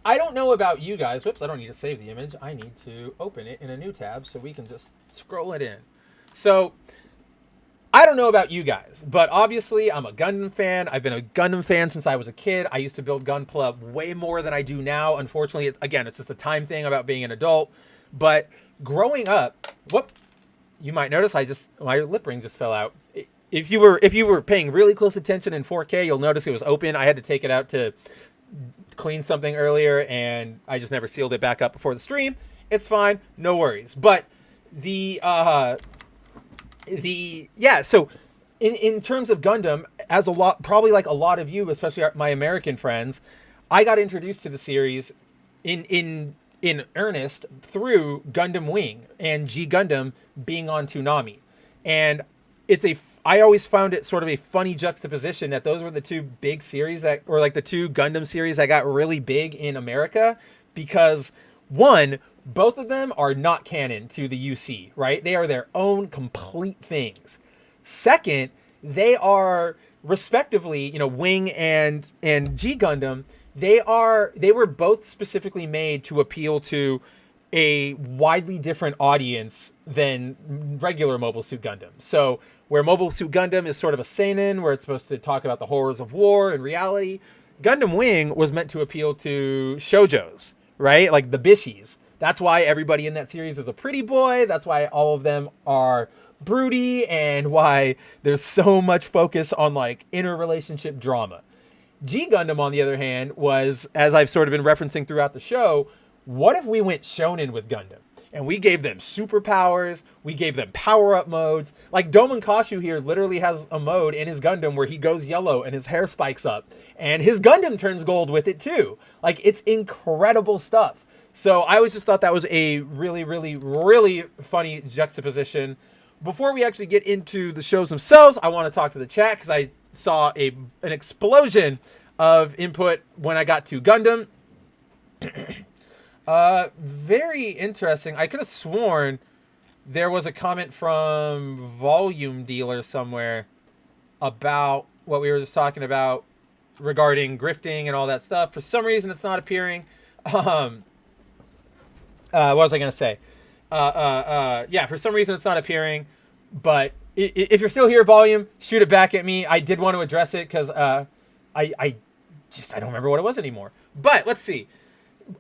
I don't know about you guys. Whoops, I don't need to save the image. I need to open it in a new tab so we can just scroll it in. So, I don't know about you guys, but obviously I'm a Gundam fan. I've been a Gundam fan since I was a kid. I used to build Gunpla way more than I do now. Unfortunately, it's just a time thing about being an adult. But growing up, you might notice my lip ring just fell out. If you were paying really close attention in 4K, you'll notice it was open. I had to take it out to clean something earlier, and I just never sealed it back up before the stream. It's fine, no worries. But so in terms of Gundam, probably like a lot of you, especially my American friends, I got introduced to the series in earnest through Gundam Wing and G Gundam being on Toonami. And I always found it sort of a funny juxtaposition that those were the two big series or like the two Gundam series that got really big in America, because one, both of them are not canon to the UC, right? They are their own complete things. Second, they are respectively, you know, Wing and G Gundam, they were both specifically made to appeal to a widely different audience than regular Mobile Suit Gundam. So where Mobile Suit Gundam is sort of a seinen, where it's supposed to talk about the horrors of war and reality, Gundam Wing was meant to appeal to shoujos, right? Like the bishies. That's why everybody in that series is a pretty boy. That's why all of them are broody, and why there's so much focus on like interrelationship drama. G Gundam, on the other hand, was, as I've sort of been referencing throughout the show, what if we went shonen with Gundam? And we gave them superpowers, we gave them power-up modes. Like Domon Kashu here literally has a mode in his Gundam where he goes yellow and his hair spikes up. And his Gundam turns gold with it too. Like, it's incredible stuff. So I always just thought that was a really, really, really funny juxtaposition. Before we actually get into the shows themselves, I want to talk to the chat because I saw an explosion of input when I got to Gundam. Very interesting. I could have sworn there was a comment from Volume Dealer somewhere about what we were just talking about regarding grifting and all that stuff. For some reason, it's not appearing. What was I going to say? Yeah, for some reason, it's not appearing. But if you're still here, Volume, shoot it back at me. I did want to address it because I don't remember what it was anymore. But let's see.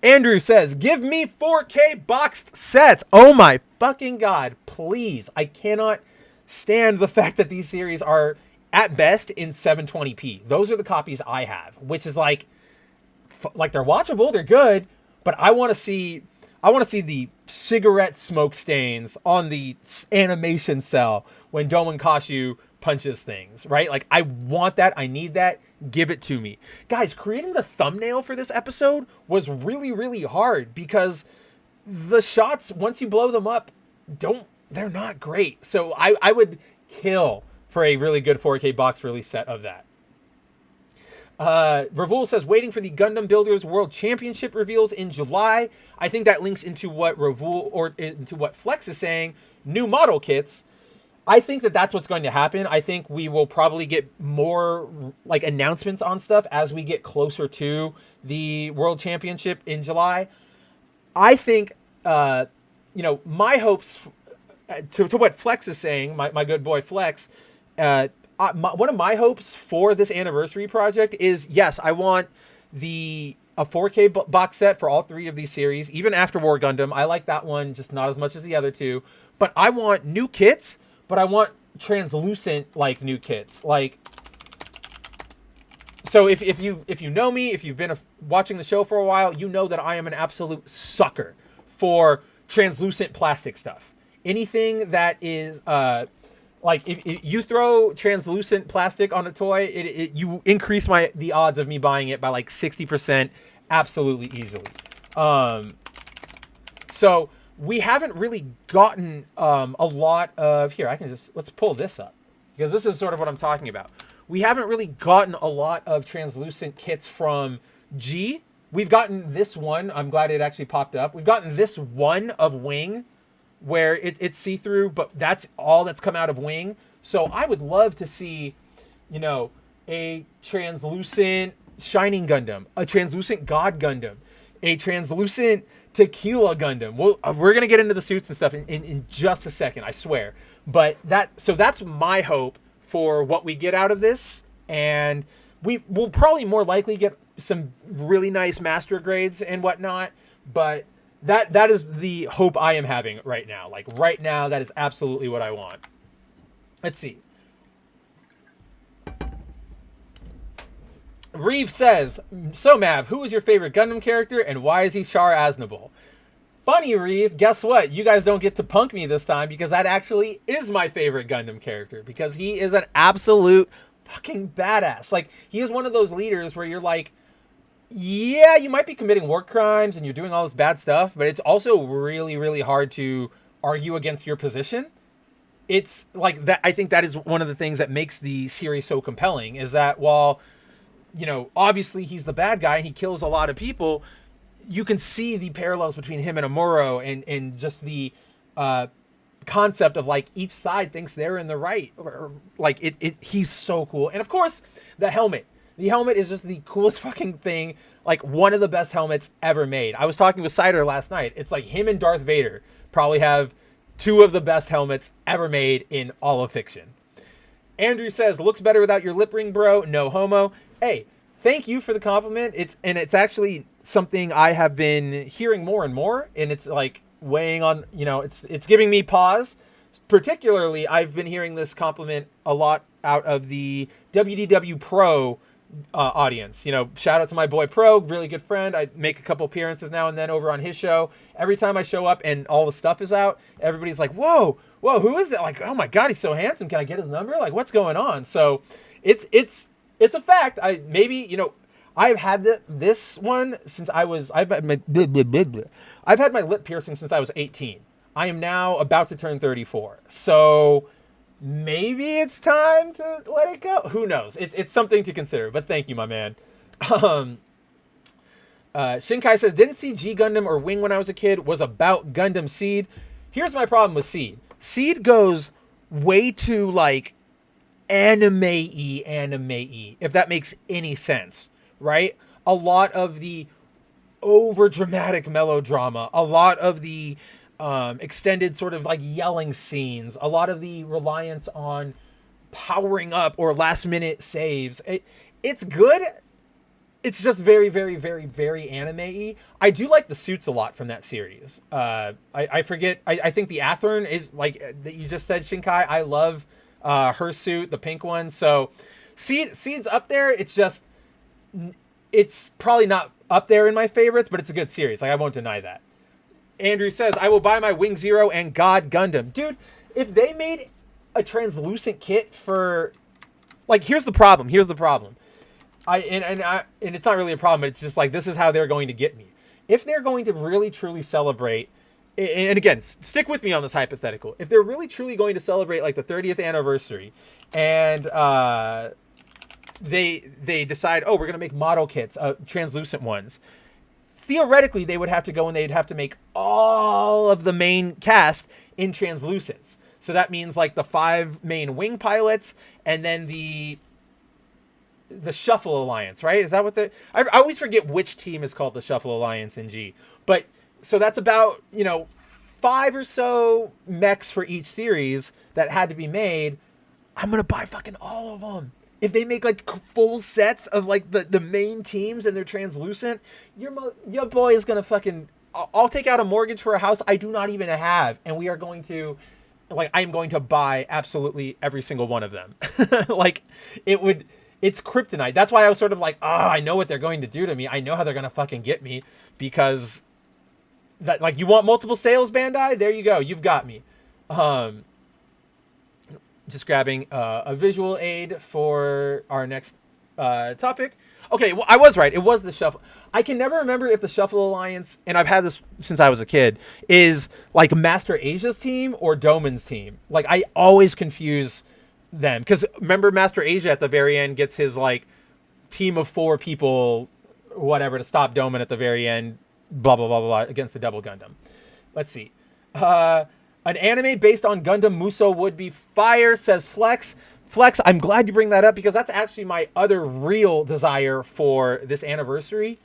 Andrew says, give me 4K boxed sets. Oh my fucking God. Please. I cannot stand the fact that these series are at best in 720p. Those are the copies I have, which is like they're watchable. They're good. But I want to see the cigarette smoke stains on the animation cell when Doman Kashu punches things, right? Like, I want that. I need that. Give it to me. Guys, creating the thumbnail for this episode was really, really hard because the shots, once you blow them up, they're not great. So I would kill for a really good 4K box release set of that. Ravul says, waiting for the Gundam Builders World Championship reveals in July. I think that links into what Ravul, or into what Flex is saying, new model kits. I think that that's what's going to happen. I think we will probably get more like announcements on stuff as we get closer to the World Championship in July. I think, my hopes, to what Flex is saying, my good boy Flex, one of my hopes for this anniversary project is, yes, I want a 4K box set for all three of these series, even After War Gundam. I like that one, just not as much as the other two. But I want new kits, but I want translucent, like, new kits. Like, so if you know me, if you've been watching the show for a while, you know that I am an absolute sucker for translucent plastic stuff. Anything that is... like, if you throw translucent plastic on a toy, you increase the odds of me buying it by like 60%, absolutely easily. So we haven't really gotten a lot of... Here, let's pull this up, because this is sort of what I'm talking about. We haven't really gotten a lot of translucent kits from G. We've gotten this one. I'm glad it actually popped up. We've gotten this one of Wing, where it's see-through, but that's all that's come out of Wing. So I would love to see, a translucent Shining Gundam, a translucent God Gundam, a translucent Tequila Gundam. We're going to get into the suits and stuff in just a second, I swear. But that's my hope for what we get out of this. And we will probably more likely get some really nice master grades and whatnot, but that is the hope I am having right now. Like, right now, that is absolutely what I want. Let's see. Reeve says, so Mav, who is your favorite Gundam character and why is he Char Aznavour? Funny, Reeve, guess what? You guys don't get to punk me this time because that actually is my favorite Gundam character because he is an absolute fucking badass. Like, he is one of those leaders where you're like, yeah, you might be committing war crimes and you're doing all this bad stuff, but it's also really, really hard to argue against your position. It's like that. I think that is one of the things that makes the series so compelling is that while, obviously he's the bad guy and he kills a lot of people, you can see the parallels between him and Amuro and just the concept of like each side thinks they're in the right. Or, like he's so cool. And of course, the helmet. The helmet is just the coolest fucking thing. Like, one of the best helmets ever made. I was talking with Cider last night. It's like him and Darth Vader probably have two of the best helmets ever made in all of fiction. Andrew says, looks better without your lip ring, bro. No homo. Hey, thank you for the compliment. It's actually something I have been hearing more and more. And it's like weighing on, it's giving me pause. Particularly, I've been hearing this compliment a lot out of the WDW Pro audience. Shout out to my boy Pro, really good friend. I make a couple appearances now and then over on his show. Every time I show up and all the stuff is out, everybody's like, whoa, who is that? Like, oh my God, he's so handsome. Can I get his number? Like, what's going on? So it's a fact. I've had this one since I've had my I've had my lip piercing since I was 18. I am now about to turn 34. So maybe it's time to let it go. Who knows? It's something to consider. But thank you, my man. Shinkai says, didn't see G Gundam or Wing when I was a kid. Was about Gundam Seed. Here's my problem with Seed. Seed goes way too like anime-y, if that makes any sense, right? A lot of the over dramatic melodrama, a lot of the extended sort of like yelling scenes, a lot of the reliance on powering up or last minute saves. It's good. It's just very, very, very, very anime-y. I do like the suits a lot from that series. I forget. I think the Athearn is like that you just said, Shinkai. I love her suit, the pink one. So Seed's up there. It's probably not up there in my favorites, but it's a good series. Like, I won't deny that. Andrew says, I will buy my Wing Zero and God Gundam. Dude, if they made a translucent kit for... Like, here's the problem. And it's not really a problem. It's just like, this is how they're going to get me. If they're going to really, truly celebrate... And again, stick with me on this hypothetical. If they're really, truly going to celebrate, like, the 30th anniversary, and they decide, oh, we're going to make model kits, translucent ones, theoretically, they would have to go and they'd have to make all of the main cast in translucents. So that means, like, the 5 main wing pilots, and then the Shuffle Alliance, right? Is that what I always forget which team is called the Shuffle Alliance in G. But, so that's about, 5 or so mechs for each series that had to be made. I'm going to buy fucking all of them. If they make, like, full sets of, like, the main teams and they're translucent, your boy is going to fucking... I'll take out a mortgage for a house I do not even have, and we are going to... Like, I'm going to buy absolutely every single one of them. Like, it's kryptonite. That's why I was sort of like, I know what they're going to do to me. I know how they're going to fucking get me, because that, like, you want multiple sales, Bandai? There you go. You've got me. Just grabbing a visual aid for our next topic. Okay, well, I was right. It was the Shuffle. I can never remember if the Shuffle Alliance, and I've had this since I was a kid, is like Master Asia's team or Doman's team. Like, I always confuse them. Because remember, Master Asia at the very end gets his, like, team of 4 people, whatever, to stop Doman at the very end, blah, blah, blah, blah, blah, against the Double Gundam. Let's see. An anime based on Gundam Muso would be fire, says Flex. Flex, I'm glad you bring that up, because that's actually my other real desire for this anniversary.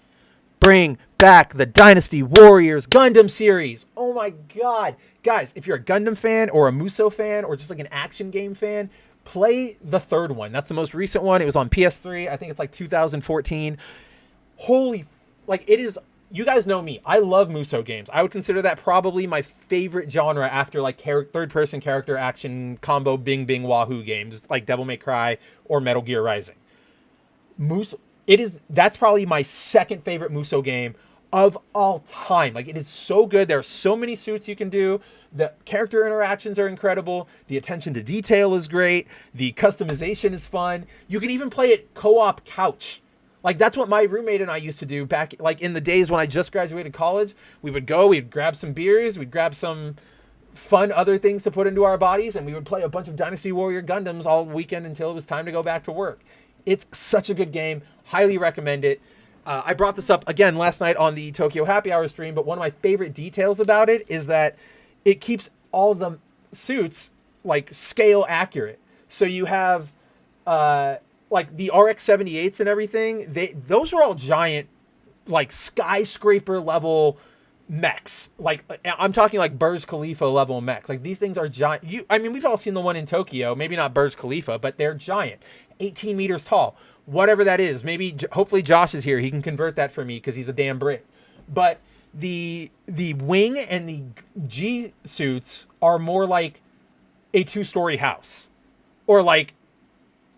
Bring back the Dynasty Warriors Gundam series. Oh my god. Guys, if you're a Gundam fan or a Muso fan or just like an action game fan, play the 3rd one. That's the most recent one. It was on PS3. I think it's like 2014. Holy, like, it is... You guys know me. I love Muso games. I would consider that probably my favorite genre after, like, third-person character action combo bing bing wahoo games like Devil May Cry or Metal Gear Rising. That's probably my second favorite Muso game of all time. Like, it is so good. There are so many suits you can do. The character interactions are incredible. The attention to detail is great. The customization is fun. You can even play it co-op couch. Like, that's what my roommate and I used to do back, like, in the days when I just graduated college. We'd grab some beers, we'd grab some fun other things to put into our bodies, and we would play a bunch of Dynasty Warrior Gundams all weekend until it was time to go back to work. It's such a good game. Highly recommend it. I brought this up again last night on the Tokyo Happy Hour stream, but one of my favorite details about it is that it keeps all the suits, like, scale accurate. So you have... like the RX-78s and everything, those are all giant, like, skyscraper level mechs. Like, I'm talking like Burj Khalifa level mechs. Like, these things are giant. We've all seen the one in Tokyo. Maybe not Burj Khalifa, but they're giant, 18 meters tall, whatever that is. Maybe, hopefully, Josh is here. He can convert that for me because he's a damn Brit. But the wing and the G suits are more like a 2-story house, or like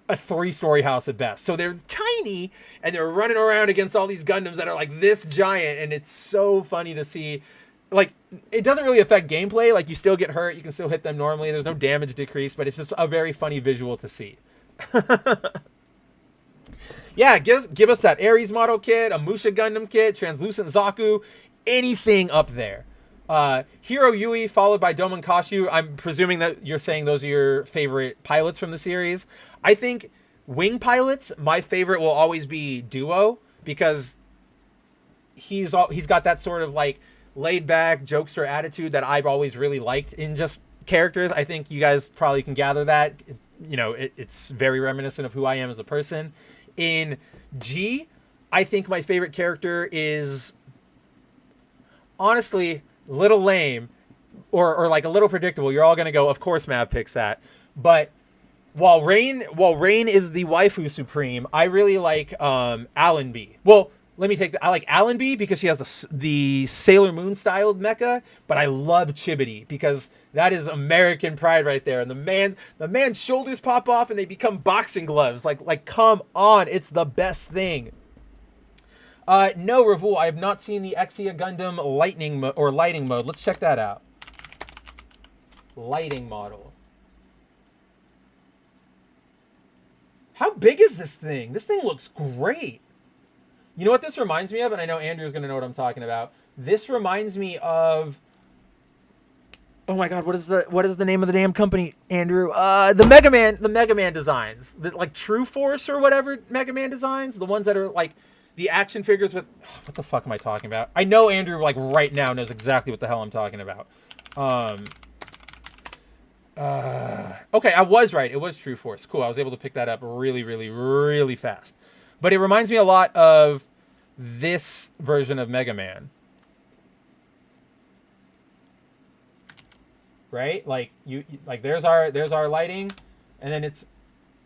a 3-story house at best. So they're tiny, and they're running around against all these Gundams that are like this giant, and it's so funny to see. Like, it doesn't really affect gameplay. Like, you still get hurt, you can still hit them normally, there's no damage decrease, but it's just a very funny visual to see. Yeah, give us that Ares model kit, a Musha Gundam kit, Translucent Zaku, anything up there. Hiro Yui followed by Domon Kashu. I'm presuming that you're saying those are your favorite pilots from the series. I think wing pilots, my favorite will always be Duo, because he's got that sort of like laid back jokester attitude that I've always really liked in just characters. I think you guys probably can gather that. It's very reminiscent of who I am as a person. In G, I think my favorite character is honestly little lame or like a little predictable. You're all gonna go, of course Mav picks that. But while Rain is the waifu supreme, I really like Allenby. Well, let me take I like Allenby because she has the Sailor Moon styled mecha, but I love Chibity because that is American pride right there. And the man's shoulders pop off and they become boxing gloves. Like come on, it's the best thing. No, Ravul, I have not seen the Exia Gundam lighting mode. Let's check that out. Lighting model. How big is this thing? This thing looks great. You know what this reminds me of? And I know Andrew's going to know what I'm talking about. This reminds me of... Oh my God, what is the name of the damn company, Andrew? The Mega Man designs. Like True Force or whatever Mega Man designs. The ones that are like the action figures with... What the fuck am I talking about? I know Andrew like right now knows exactly what the hell I'm talking about. Okay, I was right. It was True Force. Cool, I was able to pick that up really, really, really fast. But it reminds me a lot of this version of Mega Man. Right? Like there's our lighting, and then it's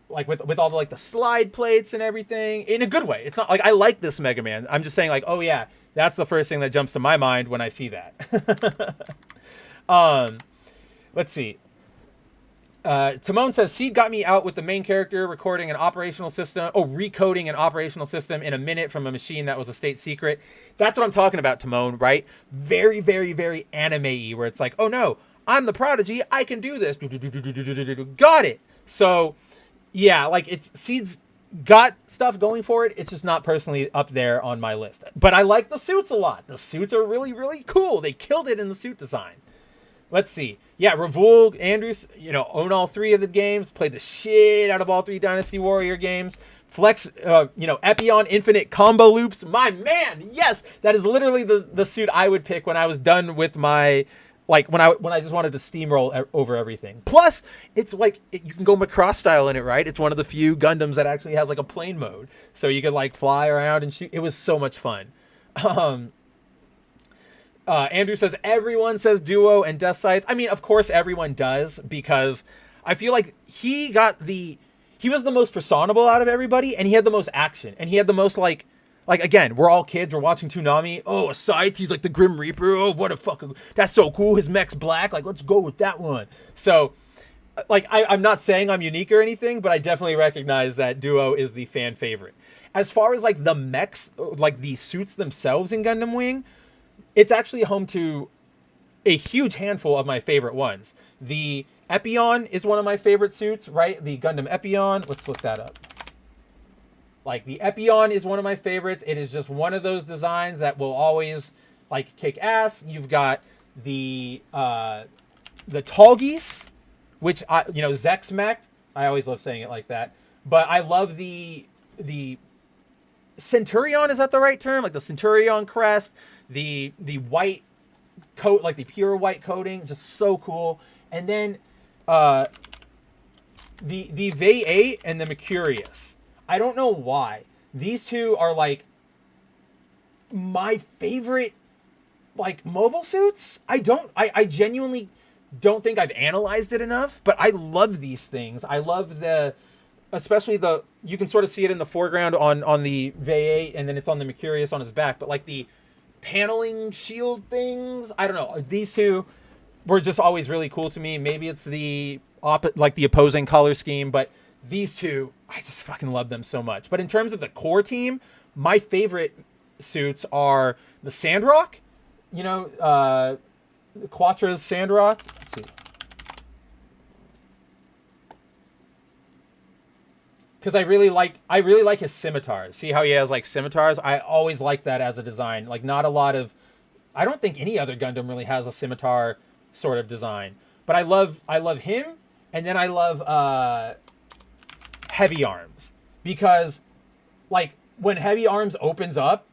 like with all the like the slide plates and everything in a good way. It's not like I like this Mega Man. I'm just saying like, oh yeah, that's the first thing that jumps to my mind when I see that. Let's see. Timon says, Seed got me out with the main character recording an operational system, recoding an operational system in a minute from a machine that was a state secret. That's what I'm talking about, Timon, right? Very, very, very anime-y, where it's like, oh no, I'm the prodigy, I can do this. Got it. So, yeah, like Seed's got stuff going for it. It's just not personally up there on my list. But I like the suits a lot. The suits are really, really cool. They killed it in the suit design. Let's see. Yeah, Ravul, Andrews, own all three of the games, played the shit out of all three Dynasty Warrior games. Flex, Epion Infinite Combo Loops. My man, yes! That is literally the suit I would pick when I was done with my, like, when I just wanted to steamroll over everything. Plus, it's like, you can go Macross style in it, right? It's one of the few Gundams that actually has, like, a plane mode. So you could, like, fly around and shoot. It was so much fun. Andrew says, everyone says Duo and Death Scythe. I mean, of course everyone does, because I feel like he was the most personable out of everybody, and he had the most action, and he had the most, like again, we're all kids, we're watching Toonami. Oh, a Scythe, he's like the Grim Reaper. Oh, what a fucking, that's so cool. His mech's black. Like, let's go with that one. So, like, I'm not saying I'm unique or anything, but I definitely recognize that Duo is the fan favorite. As far as, like, the mechs, like, the suits themselves in Gundam Wing, it's actually home to a huge handful of my favorite ones. The Epion is one of my favorite suits, right? The Gundam Epion. Let's look that up. Like, the Epion is one of my favorites. It is just one of those designs that will always, like, kick ass. You've got the Tallgeese, which, Zex mech. I always love saying it like that. But I love the Centurion, is that the right term? Like the Centurion crest, the white coat, like the pure white coating, just so cool. And then the V8 and the Mercurius. I don't know why. These two are like my favorite like mobile suits. I genuinely don't think I've analyzed it enough, but I love these things. I love especially you can sort of see it in the foreground on the V8, and then it's on the Mercurius on his back, but like the paneling shield things, I don't know. These two were just always really cool to me. Maybe it's the opposing color scheme, but these two, I just fucking love them so much. But in terms of the core team, my favorite suits are the Sandrock, Quattra's Sandrock. Let's see. because I really like his scimitars. See how he has like scimitars? I always like that as a design. Like not a lot of, I don't think any other Gundam really has a scimitar sort of design. But I love him, and then I love Heavy Arms, because like when Heavy Arms opens up,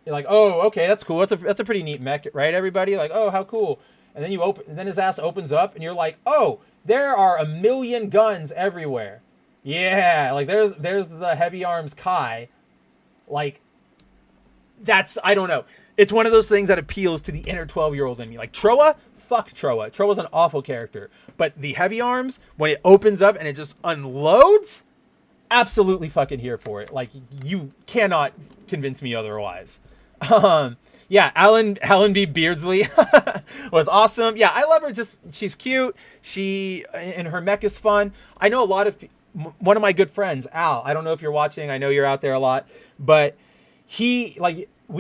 you're like, oh, okay, that's cool. That's a pretty neat mech, right? Everybody like, oh, how cool. And then his ass opens up, and you're like, oh, there are a million guns everywhere. Yeah, like there's the Heavy Arms Kai. Like, that's, I don't know. It's one of those things that appeals to the inner 12-year-old in me. Like Troa, fuck Troa. Troa's an awful character. But the Heavy Arms, when it opens up and it just unloads, absolutely fucking here for it. Like, you cannot convince me otherwise. Yeah, Helen B. Beardsley was awesome. Yeah, I love her. Just, she's cute. And her mech is fun. I know a lot of, one of my good friends, Al, I don't know if you're watching. I know you're out there a lot, but we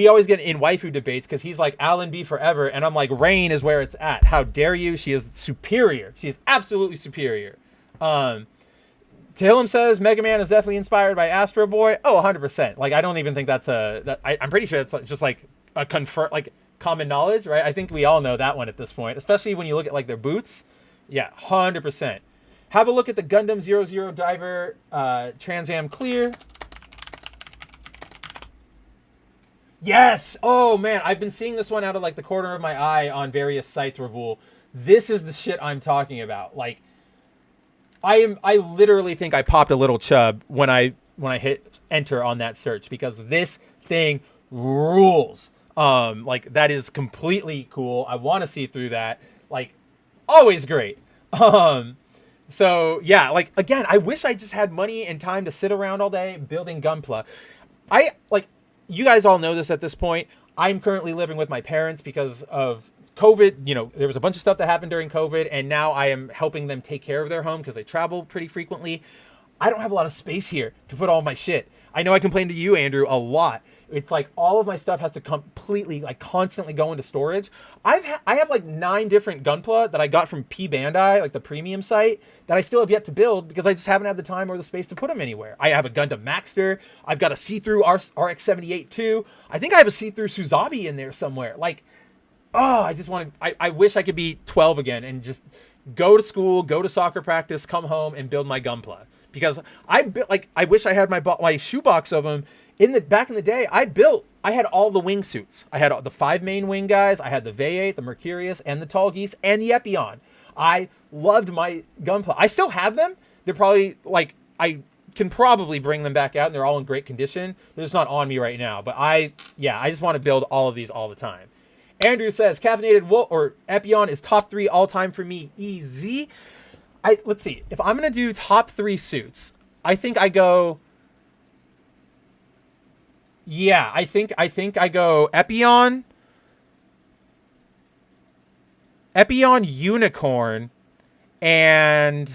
always get in waifu debates because he's like, Alan B forever. And I'm like, Rain is where it's at. How dare you? She is superior. She is absolutely superior. Tahillim says Mega Man is definitely inspired by Astro Boy. Oh, 100%. Like, I don't even think that's I'm pretty sure it's just like a common knowledge, right? I think we all know that one at this point, especially when you look at like their boots. Yeah, 100%. Have a look at the Gundam 00 Diver Trans Am Clear. Yes! Oh, man. I've been seeing this one out of, like, the corner of my eye on various sites, Ravul. This is the shit I'm talking about. Like, I literally think I popped a little chub when I hit enter on that search, because this thing rules. Like, that is completely cool. I want to see through that. Like, always great. So, yeah, like, again, I wish I just had money and time to sit around all day building Gunpla. You guys all know this at this point. I'm currently living with my parents because of COVID. You know, there was a bunch of stuff that happened during COVID, and now I am helping them take care of their home because they travel pretty frequently. I don't have a lot of space here to put all my shit. I know I complain to you, Andrew, a lot. It's like all of my stuff has to completely, like, constantly go into storage. I have like 9 different Gunpla that I got from P Bandai, like the premium site, that I still have yet to build because I just haven't had the time or the space to put them anywhere. I have a Gundam Maxter. I've got a see-through RX-78 too. I think I have a see-through Suzabi in there somewhere. Like, oh, I wish I could be 12 again and just go to school, go to soccer practice, come home and build my Gunpla. Because I wish I had my shoebox of them. Back in the day, I had all the wingsuits. I had the 5 main wing guys. I had the V8, the Mercurius, and the Tall Geese, and the Epion. I loved my Gunpla. I still have them. They're probably, like, I can probably bring them back out, and they're all in great condition. They're just not on me right now. But I just want to build all of these all the time. Andrew says, Caffeinated Wolf or Epion is top 3 all time for me. Easy. Let's see. If I'm going to do top 3 suits, I think I go... Yeah, I think I go Epion, Unicorn, and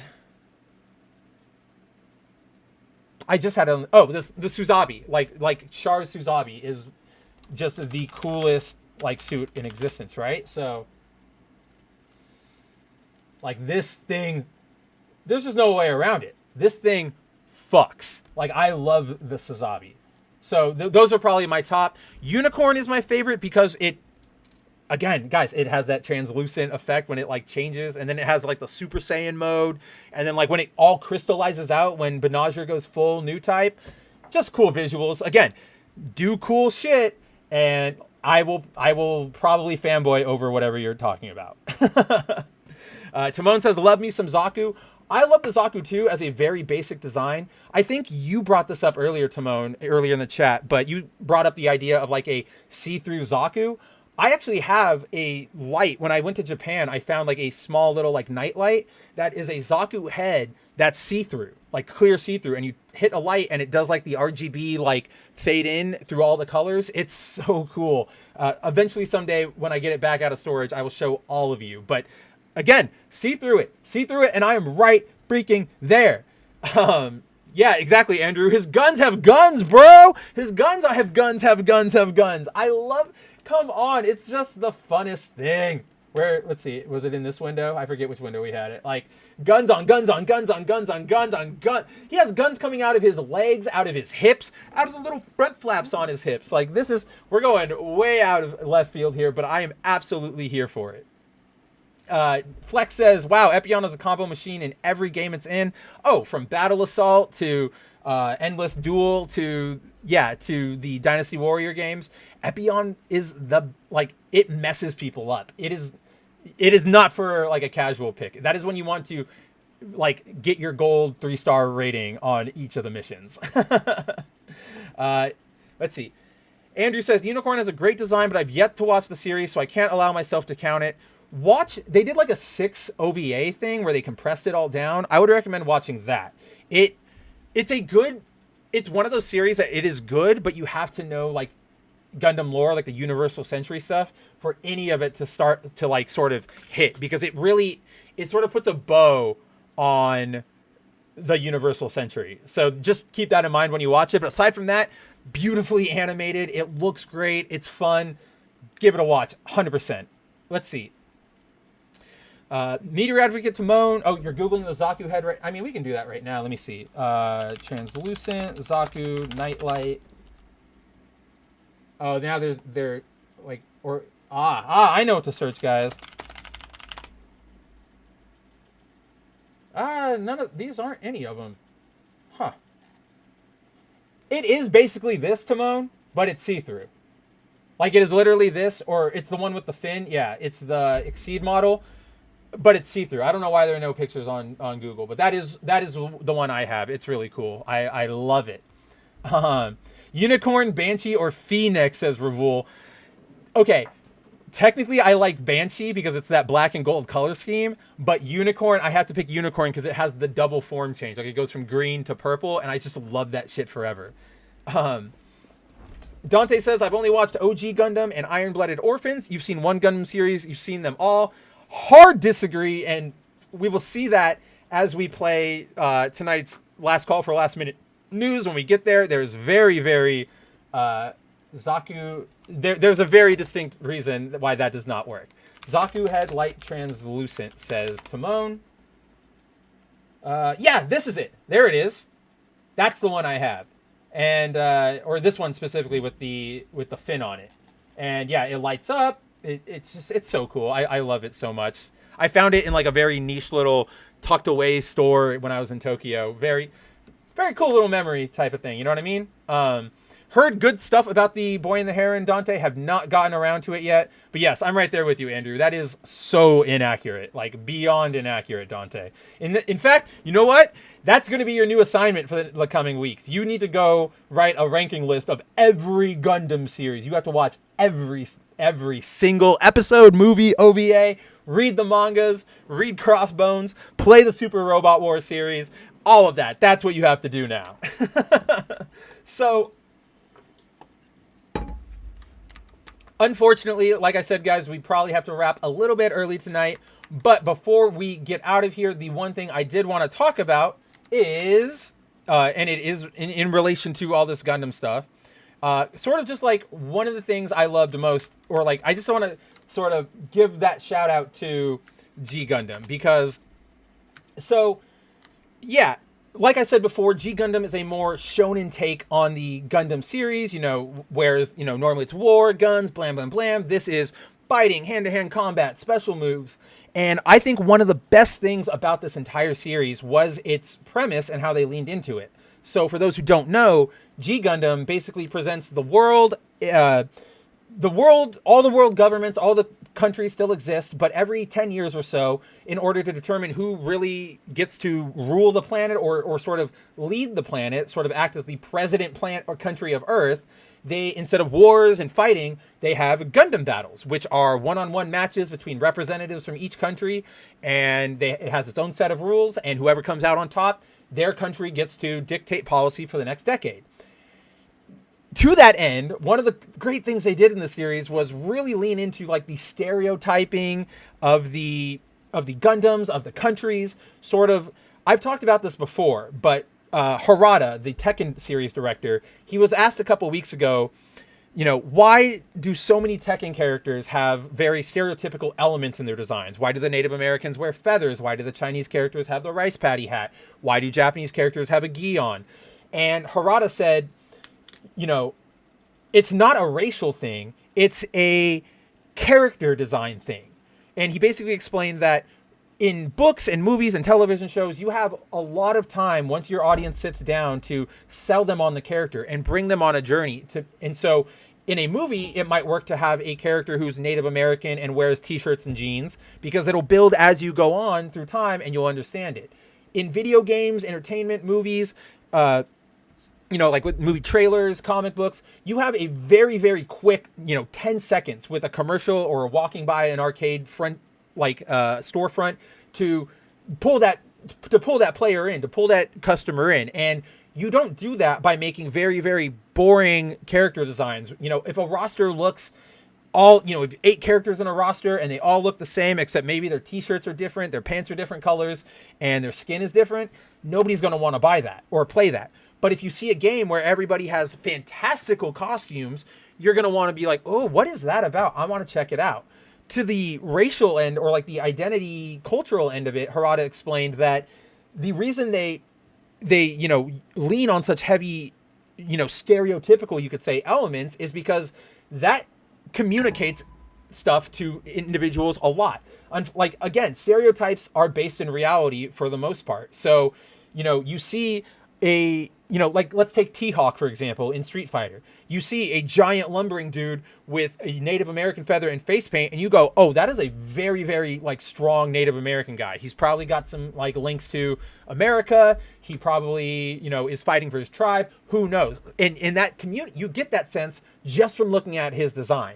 I just had the Suzabi. Like Char Suzabi is just the coolest like suit in existence, right? So like this thing, there's just no way around it. This thing fucks. Like, I love the Suzabi. So those are probably my top. Unicorn is my favorite because again, guys, it has that translucent effect when it like changes, and then it has like the Super Saiyan mode, and then like when it all crystallizes out when Banagher goes full new type. Just cool visuals. Again, do cool shit, and I will probably fanboy over whatever you're talking about. Timon says, love me some Zaku. I love the Zaku too as a very basic design. I think you brought this up earlier, Timon, earlier in the chat, but you brought up the idea of like a see-through Zaku. I actually have a light. When I went to Japan, I found like a small little like night light that is a Zaku head that's see-through, like clear see-through, and you hit a light and it does like the RGB like fade in through all the colors. It's so cool. Eventually someday when I get it back out of storage, I will show all of you. But again, see through it, and I am right freaking there. Yeah, exactly, Andrew. His guns have guns, bro. His guns have guns. I love, come on, it's just the funnest thing. Where, let's see, was it in this window? I forget which window we had it. Like, guns on guns on guns on guns on guns on gun. He has guns coming out of his legs, out of his hips, out of the little front flaps on his hips. Like, we're going way out of left field here, but I am absolutely here for it. Flex says, wow, Epion is a combo machine in every game it's in. Oh, from Battle Assault to Endless Duel to the Dynasty Warrior games. Epion is it messes people up. It is not for like a casual pick. That is when you want to like get your gold 3-star rating on each of the missions. Let's see. Andrew says, Unicorn has a great design, but I've yet to watch the series, so I can't allow myself to count it. They did like a 6 OVA thing where they compressed it all down. I would recommend watching that. It's one of those series that it is good, but you have to know like Gundam lore, like the Universal Century stuff, for any of it to start to like sort of hit, because it sort of puts a bow on the Universal Century. So just keep that in mind when you watch it. But aside from that, beautifully animated. It looks great. It's fun. Give it a watch. 100%. Let's see. Meteor Advocate Timon. Oh, you're Googling the Zaku head right? I mean, we can do that right now. Let me see. Translucent, Zaku, Nightlight. Oh, now they're like, I know what to search, guys. None of these aren't any of them. Huh. It is basically this Timon, but it's see-through. Like, it is literally this, or it's the one with the fin. Yeah, it's the Exceed model, but it's see-through. I don't know why there are no pictures on Google, but that is the one I have. It's really cool. I love it. Unicorn, Banshee, or Phoenix, says Ravul. Okay, technically I like Banshee because it's that black and gold color scheme, but Unicorn, I have to pick Unicorn because it has the double form change. Like, it goes from green to purple, and I just love that shit forever. Dante says, I've only watched OG Gundam and Iron-Blooded Orphans. You've seen one Gundam series. You've seen them all. Hard disagree, and we will see that as we play tonight's last call for last minute news. When we get there, there's very, very Zaku. There's a very distinct reason why that does not work. Zaku head light translucent, says Timon. Yeah, this is it. There it is. That's the one I have. And or this one specifically with the fin on it. And yeah, it lights up. It's so cool. I love it so much. I found it in like a very niche little tucked away store when I was in Tokyo. Very, very cool little memory type of thing. You know what I mean? Heard good stuff about the Boy in the Heron, Dante. Have not gotten around to it yet. But yes, I'm right there with you, Andrew. That is so inaccurate. Like, beyond inaccurate, Dante. In fact, you know what? That's going to be your new assignment for the coming weeks. You need to go write a ranking list of every Gundam series. You have to watch every single episode, movie, OVA, read the mangas, read Crossbones, play the Super Robot Wars series, all of that. That's what you have to do now. So, unfortunately, like I said, guys, we probably have to wrap a little bit early tonight. But before we get out of here, the one thing I did want to talk about is, and it is in relation to all this Gundam stuff, sort of just like one of the things I loved most, or like I just want to sort of give that shout out to G Gundam, because, so, yeah, like I said before, G Gundam is a more shonen take on the Gundam series, you know, whereas, you know, normally it's war, guns, blam, blam, blam. This is fighting, hand-to-hand combat, special moves. And I think one of the best things about this entire series was its premise and how they leaned into it. So for those who don't know, G Gundam basically presents the world, all the world governments, all the countries still exist, but every 10 years or so, in order to determine who really gets to rule the planet or sort of lead the planet, sort of act as the president planet or country of Earth, they, instead of wars and fighting, they have Gundam battles, which are one-on-one matches between representatives from each country, and it has its own set of rules, and whoever comes out on top, their country gets to dictate policy for the next decade. To that end, one of the great things they did in the series was really lean into like the stereotyping of the Gundams, of the countries, sort of. I've talked about this before, but Harada, the Tekken series director, he was asked a couple weeks ago, why do so many Tekken characters have very stereotypical elements in their designs? Why do the Native Americans wear feathers? Why do the Chinese characters have the rice paddy hat? Why do Japanese characters have a gi on? And Harada said, it's not a racial thing. It's a character design thing. And he basically explained that in books and movies and television shows, you have a lot of time once your audience sits down to sell them on the character and bring them on a journey. And so in a movie, it might work to have a character who's Native American and wears t-shirts and jeans, because it'll build as you go on through time and you'll understand it. In video games, entertainment, movies, like with movie trailers, comic books, you have a very, very quick, 10 seconds with a commercial or walking by an arcade front, storefront to pull that player in, to pull that customer in. And you don't do that by making very, very boring character designs. If a roster looks if 8 characters in a roster and they all look the same, except maybe their t-shirts are different, their pants are different colors, and their skin is different, nobody's going to want to buy that or play that. But if you see a game where everybody has fantastical costumes, you're going to want to be like, oh, what is that about? I want to check it out. To the racial end, or the identity cultural end of it, Harada explained that the reason they lean on such heavy, stereotypical, you could say, elements is because that communicates stuff to individuals a lot. Again, stereotypes are based in reality for the most part. So, you see let's take T-Hawk, for example, in Street Fighter. You see a giant lumbering dude with a Native American feather and face paint, and you go, oh, that is a very, very, strong Native American guy. He's probably got some, links to America. He probably, is fighting for his tribe. Who knows? And in that community, you get that sense just from looking at his design.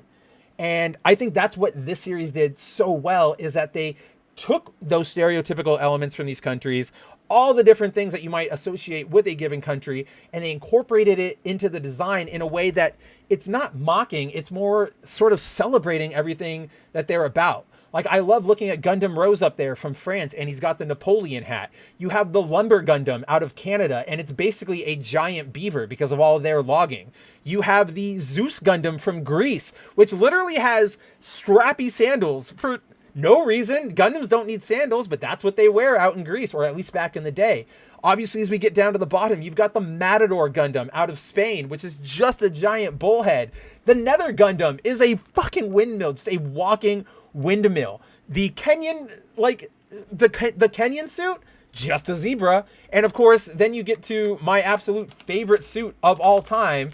And I think that's what this series did so well, is that they took those stereotypical elements from these countries, all the different things that you might associate with a given country, and they incorporated it into the design in a way that it's not mocking, it's more sort of celebrating everything that they're about. I love looking at Gundam Rose up there from France, and he's got the Napoleon hat. You have the Lumber Gundam out of Canada, and it's basically a giant beaver because of all their logging. You have the Zeus Gundam from Greece, which literally has strappy sandals for no reason. Gundams don't need sandals, but that's what they wear out in Greece, or at least back in the day. Obviously, as we get down to the bottom, you've got the Matador Gundam out of Spain, which is just a giant bullhead. The Nether Gundam is a fucking windmill, just a walking windmill. The Kenyan, the Kenyan suit, just a zebra. And of course, then you get to my absolute favorite suit of all time.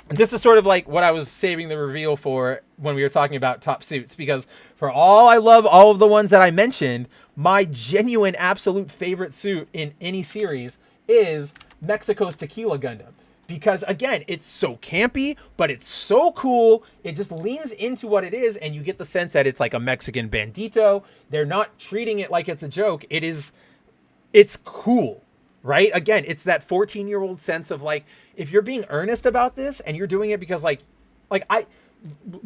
This is sort of what I was saving the reveal for when we were talking about top suits, because for all I love all of the ones that I mentioned, my genuine absolute favorite suit in any series is Mexico's Tequila Gundam. Because again, it's so campy, but it's so cool. It just leans into what it is, and you get the sense that it's like a Mexican bandito. They're not treating it like it's a joke. It's cool, right? Again, it's that 14-year-old sense of if you're being earnest about this and you're doing it because I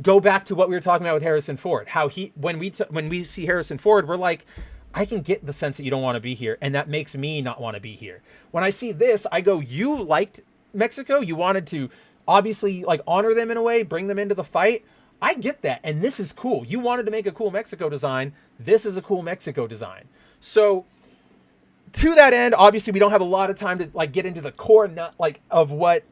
go back to what we were talking about with Harrison Ford, how when we see Harrison Ford, we're like, I can get the sense that you don't want to be here, and that makes me not want to be here. When I see this, I go, you liked Mexico, you wanted to obviously honor them in a way, bring them into the fight. I get that, and this is cool. You wanted to make a cool Mexico design. This is a cool Mexico design. So to that end, obviously we don't have a lot of time to get into the core nut of what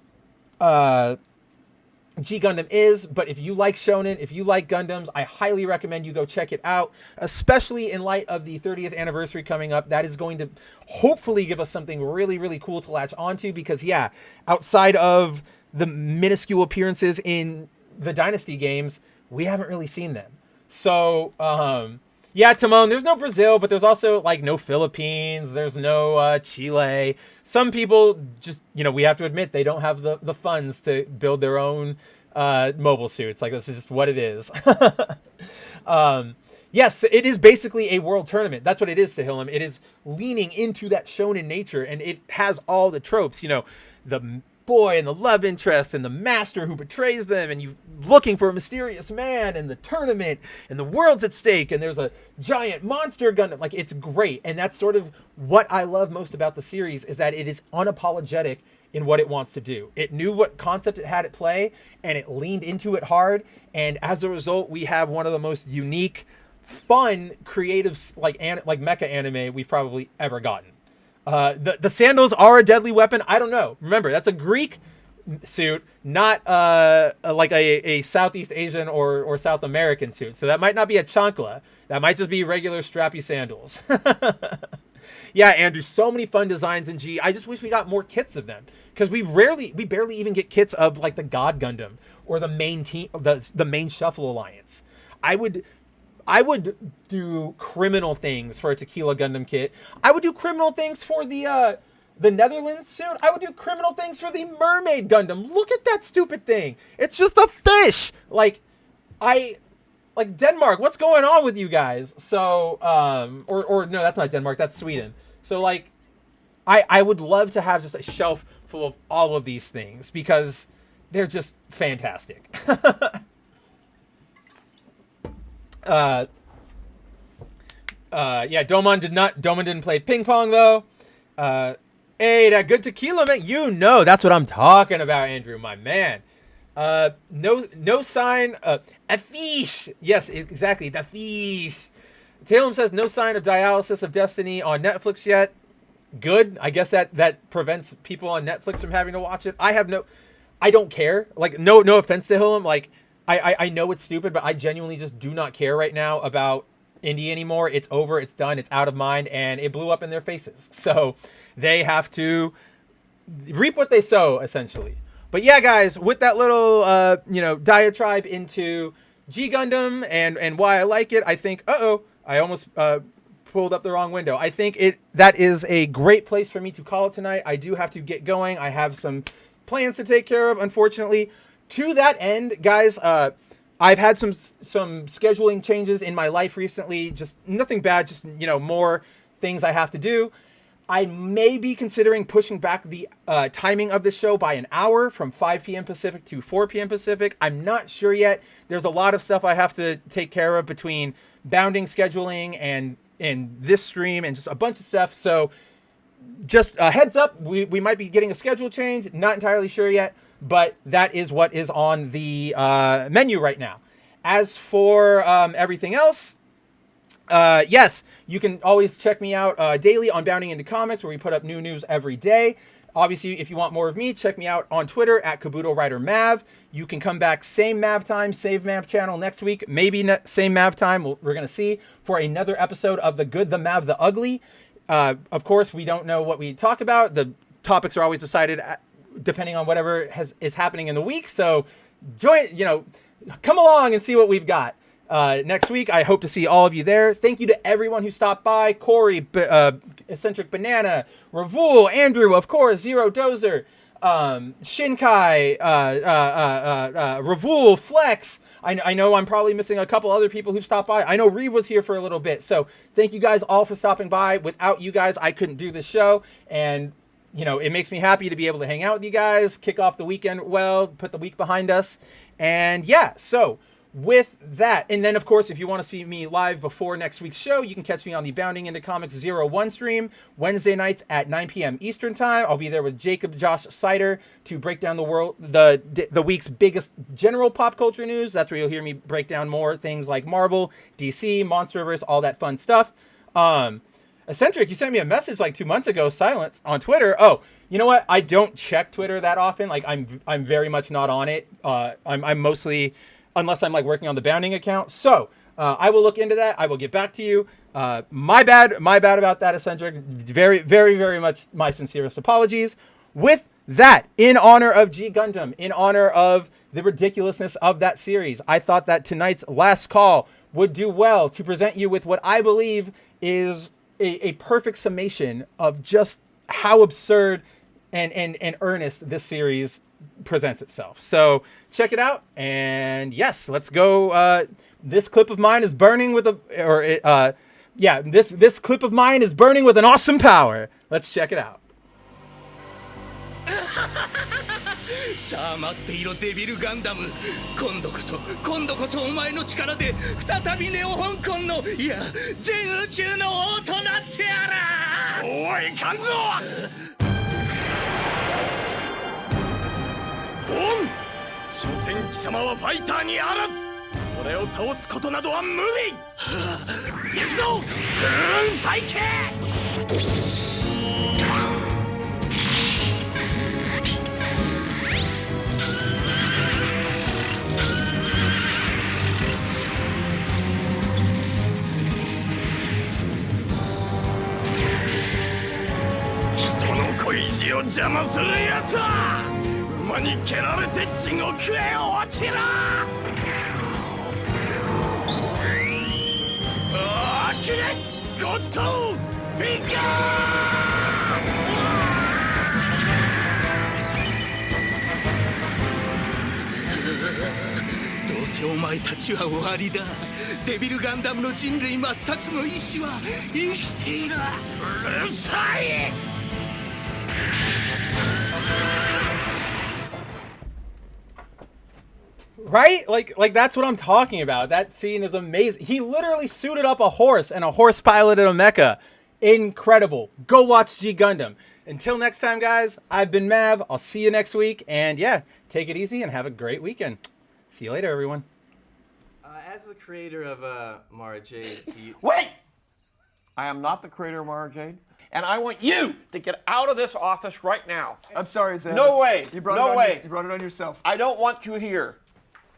G Gundam is, but if you like shonen, if you like Gundams, I highly recommend you go check it out, especially in light of the 30th anniversary coming up. That is going to hopefully give us something really, really cool to latch onto, because outside of the minuscule appearances in the Dynasty games, we haven't really seen them. So, Timon, there's no Brazil, but there's also no Philippines, there's no Chile. Some people just, we have to admit, they don't have the funds to build their own mobile suits. This is just what it is. Yes, it is basically a world tournament. That's what it is to Hillam. It is leaning into that shonen nature, and it has all the tropes, the boy and the love interest and the master who betrays them, and you looking for a mysterious man, and the tournament and the world's at stake, and there's a giant monster Gundam. It's great. And that's sort of what I love most about the series, is that it is unapologetic in what it wants to do. It knew what concept it had at play, and it leaned into it hard. And as a result, we have one of the most unique, fun, creative, like mecha anime we've probably ever gotten. The sandals are a deadly weapon. I don't know. Remember, that's a Greek suit, not like a Southeast Asian or South American suit. So that might not be a chancla. That might just be regular strappy sandals. Yeah, Andrew, so many fun designs in G. I just wish we got more kits of them, because we barely even get kits of like the God Gundam or the main team, the main Shuffle Alliance. I would do criminal things for a Tequila Gundam kit. I would do criminal things for the Netherlands suit. I would do criminal things for the Mermaid Gundam. Look at that stupid thing. It's just a fish. Like Denmark, what's going on with you guys? So, or no, that's not Denmark. That's Sweden. So like, I would love to have just a shelf full of all of these things, because they're just fantastic. Yeah, Domon didn't play ping pong though. Hey, that good tequila, man. You know, that's what I'm talking about, Andrew, my man. No sign. Affiche. Yes, exactly. The fiche. Talem says no sign of Dialysis of Destiny on Netflix yet. Good. I guess that prevents people on Netflix from having to watch it. I don't care. Like, no offense to him. Like, I know it's stupid, but I genuinely just do not care right now about indie anymore. It's over. It's done. It's out of mind, and it blew up in their faces. So they have to reap what they sow, essentially. But yeah, guys, with that little, diatribe into G Gundam and why I like it, I think, I almost pulled up the wrong window. I think that is a great place for me to call it tonight. I do have to get going. I have some plans to take care of, unfortunately. To that end, guys, I've had some scheduling changes in my life recently. Just nothing bad, just, more things I have to do. I may be considering pushing back the timing of the show by an hour, from 5 p.m. Pacific to 4 p.m. Pacific. I'm not sure yet. There's a lot of stuff I have to take care of between bounding scheduling and this stream and just a bunch of stuff. So just a heads up, we might be getting a schedule change. Not entirely sure yet, but that is what is on the menu right now. As for everything else, yes, you can always check me out daily on Bounding Into Comics, where we put up new news every day. Obviously, if you want more of me, check me out on Twitter at Kabuto Rider Mav. You can come back same Mav time, same Mav channel next week. Maybe same Mav time. We're going to see, for another episode of The Good, the Mav, the Ugly. Of course, we don't know what we talk about. The topics are always decided depending on whatever is happening in the week. So come along and see what we've got. Next week, I hope to see all of you there. Thank you to everyone who stopped by. Corey, Eccentric Banana, Ravul, Andrew, of course, Zero Dozer, Shinkai, Ravul, Flex. I know I'm probably missing a couple other people who've stopped by. I know Reeve was here for a little bit. So thank you guys all for stopping by. Without you guys, I couldn't do this show. And, it makes me happy to be able to hang out with you guys, kick off the weekend well, put the week behind us. And yeah, so with that, and then of course, if you want to see me live before next week's show, you can catch me on the Bounding Into Comics 01 stream Wednesday nights at 9 p.m. Eastern time. I'll be there with Jacob Josh Sider to break down the week's biggest general pop culture news. That's where you'll hear me break down more things like Marvel, DC, Monsterverse, all that fun stuff. Eccentric, you sent me a message like 2 months ago, silence, on Twitter. Oh, you know what? I don't check Twitter that often. Like, I'm very much not on it. I'm mostly, unless I'm like working on the Bounding account. So I will look into that. I will get back to you. My bad about that, Eccentric. Very, very, very much my sincerest apologies. With that, in honor of G Gundam, in honor of the ridiculousness of that series, I thought that tonight's last call would do well to present you with what I believe is a perfect summation of just how absurd and earnest this series presents itself. So check it out, and yes, let's go. This clip of mine is burning with this clip of mine is burning with an awesome power. Let's check it out. さあ待っていろデビルガンダム今度こそお前の力で再びネオ香港のいや全宇宙の王となってやらそうはいかんぞオン。所詮貴様はファイターにあらず。俺を倒すことなどは無理。行くぞ風雲再起。人の恋路を邪魔するやつは馬に蹴られて地獄へ落ちろ。アキレツゴッドフィンガー。どうせお前たちは終わりだ。デビルガンダムの人類抹殺の意志は生きている。うるさい。Right? Like that's what I'm talking about. That scene is amazing. He literally suited up a horse and a horse piloted a mecha. Incredible. Go watch G Gundam. Until next time, guys, I've been Mav. I'll see you next week. And yeah, take it easy and have a great weekend. See you later, everyone. As the creator of Mara Jade, do you... Wait! I am not the creator of Mara Jade, and I want you to get out of this office right now. I'm sorry, Zeb. No way. You brought No it on way. You brought it on yourself. I don't want you here.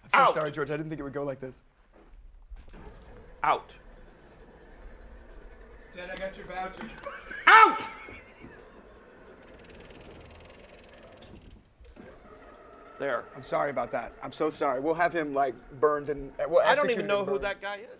I'm so Out. sorry, George. I didn't think it would go like this. Out. Ted, I got your voucher. Out! There. I'm sorry about that. I'm so sorry. We'll have him like burned and we'll I don't execute even him know and who burned. that guy is.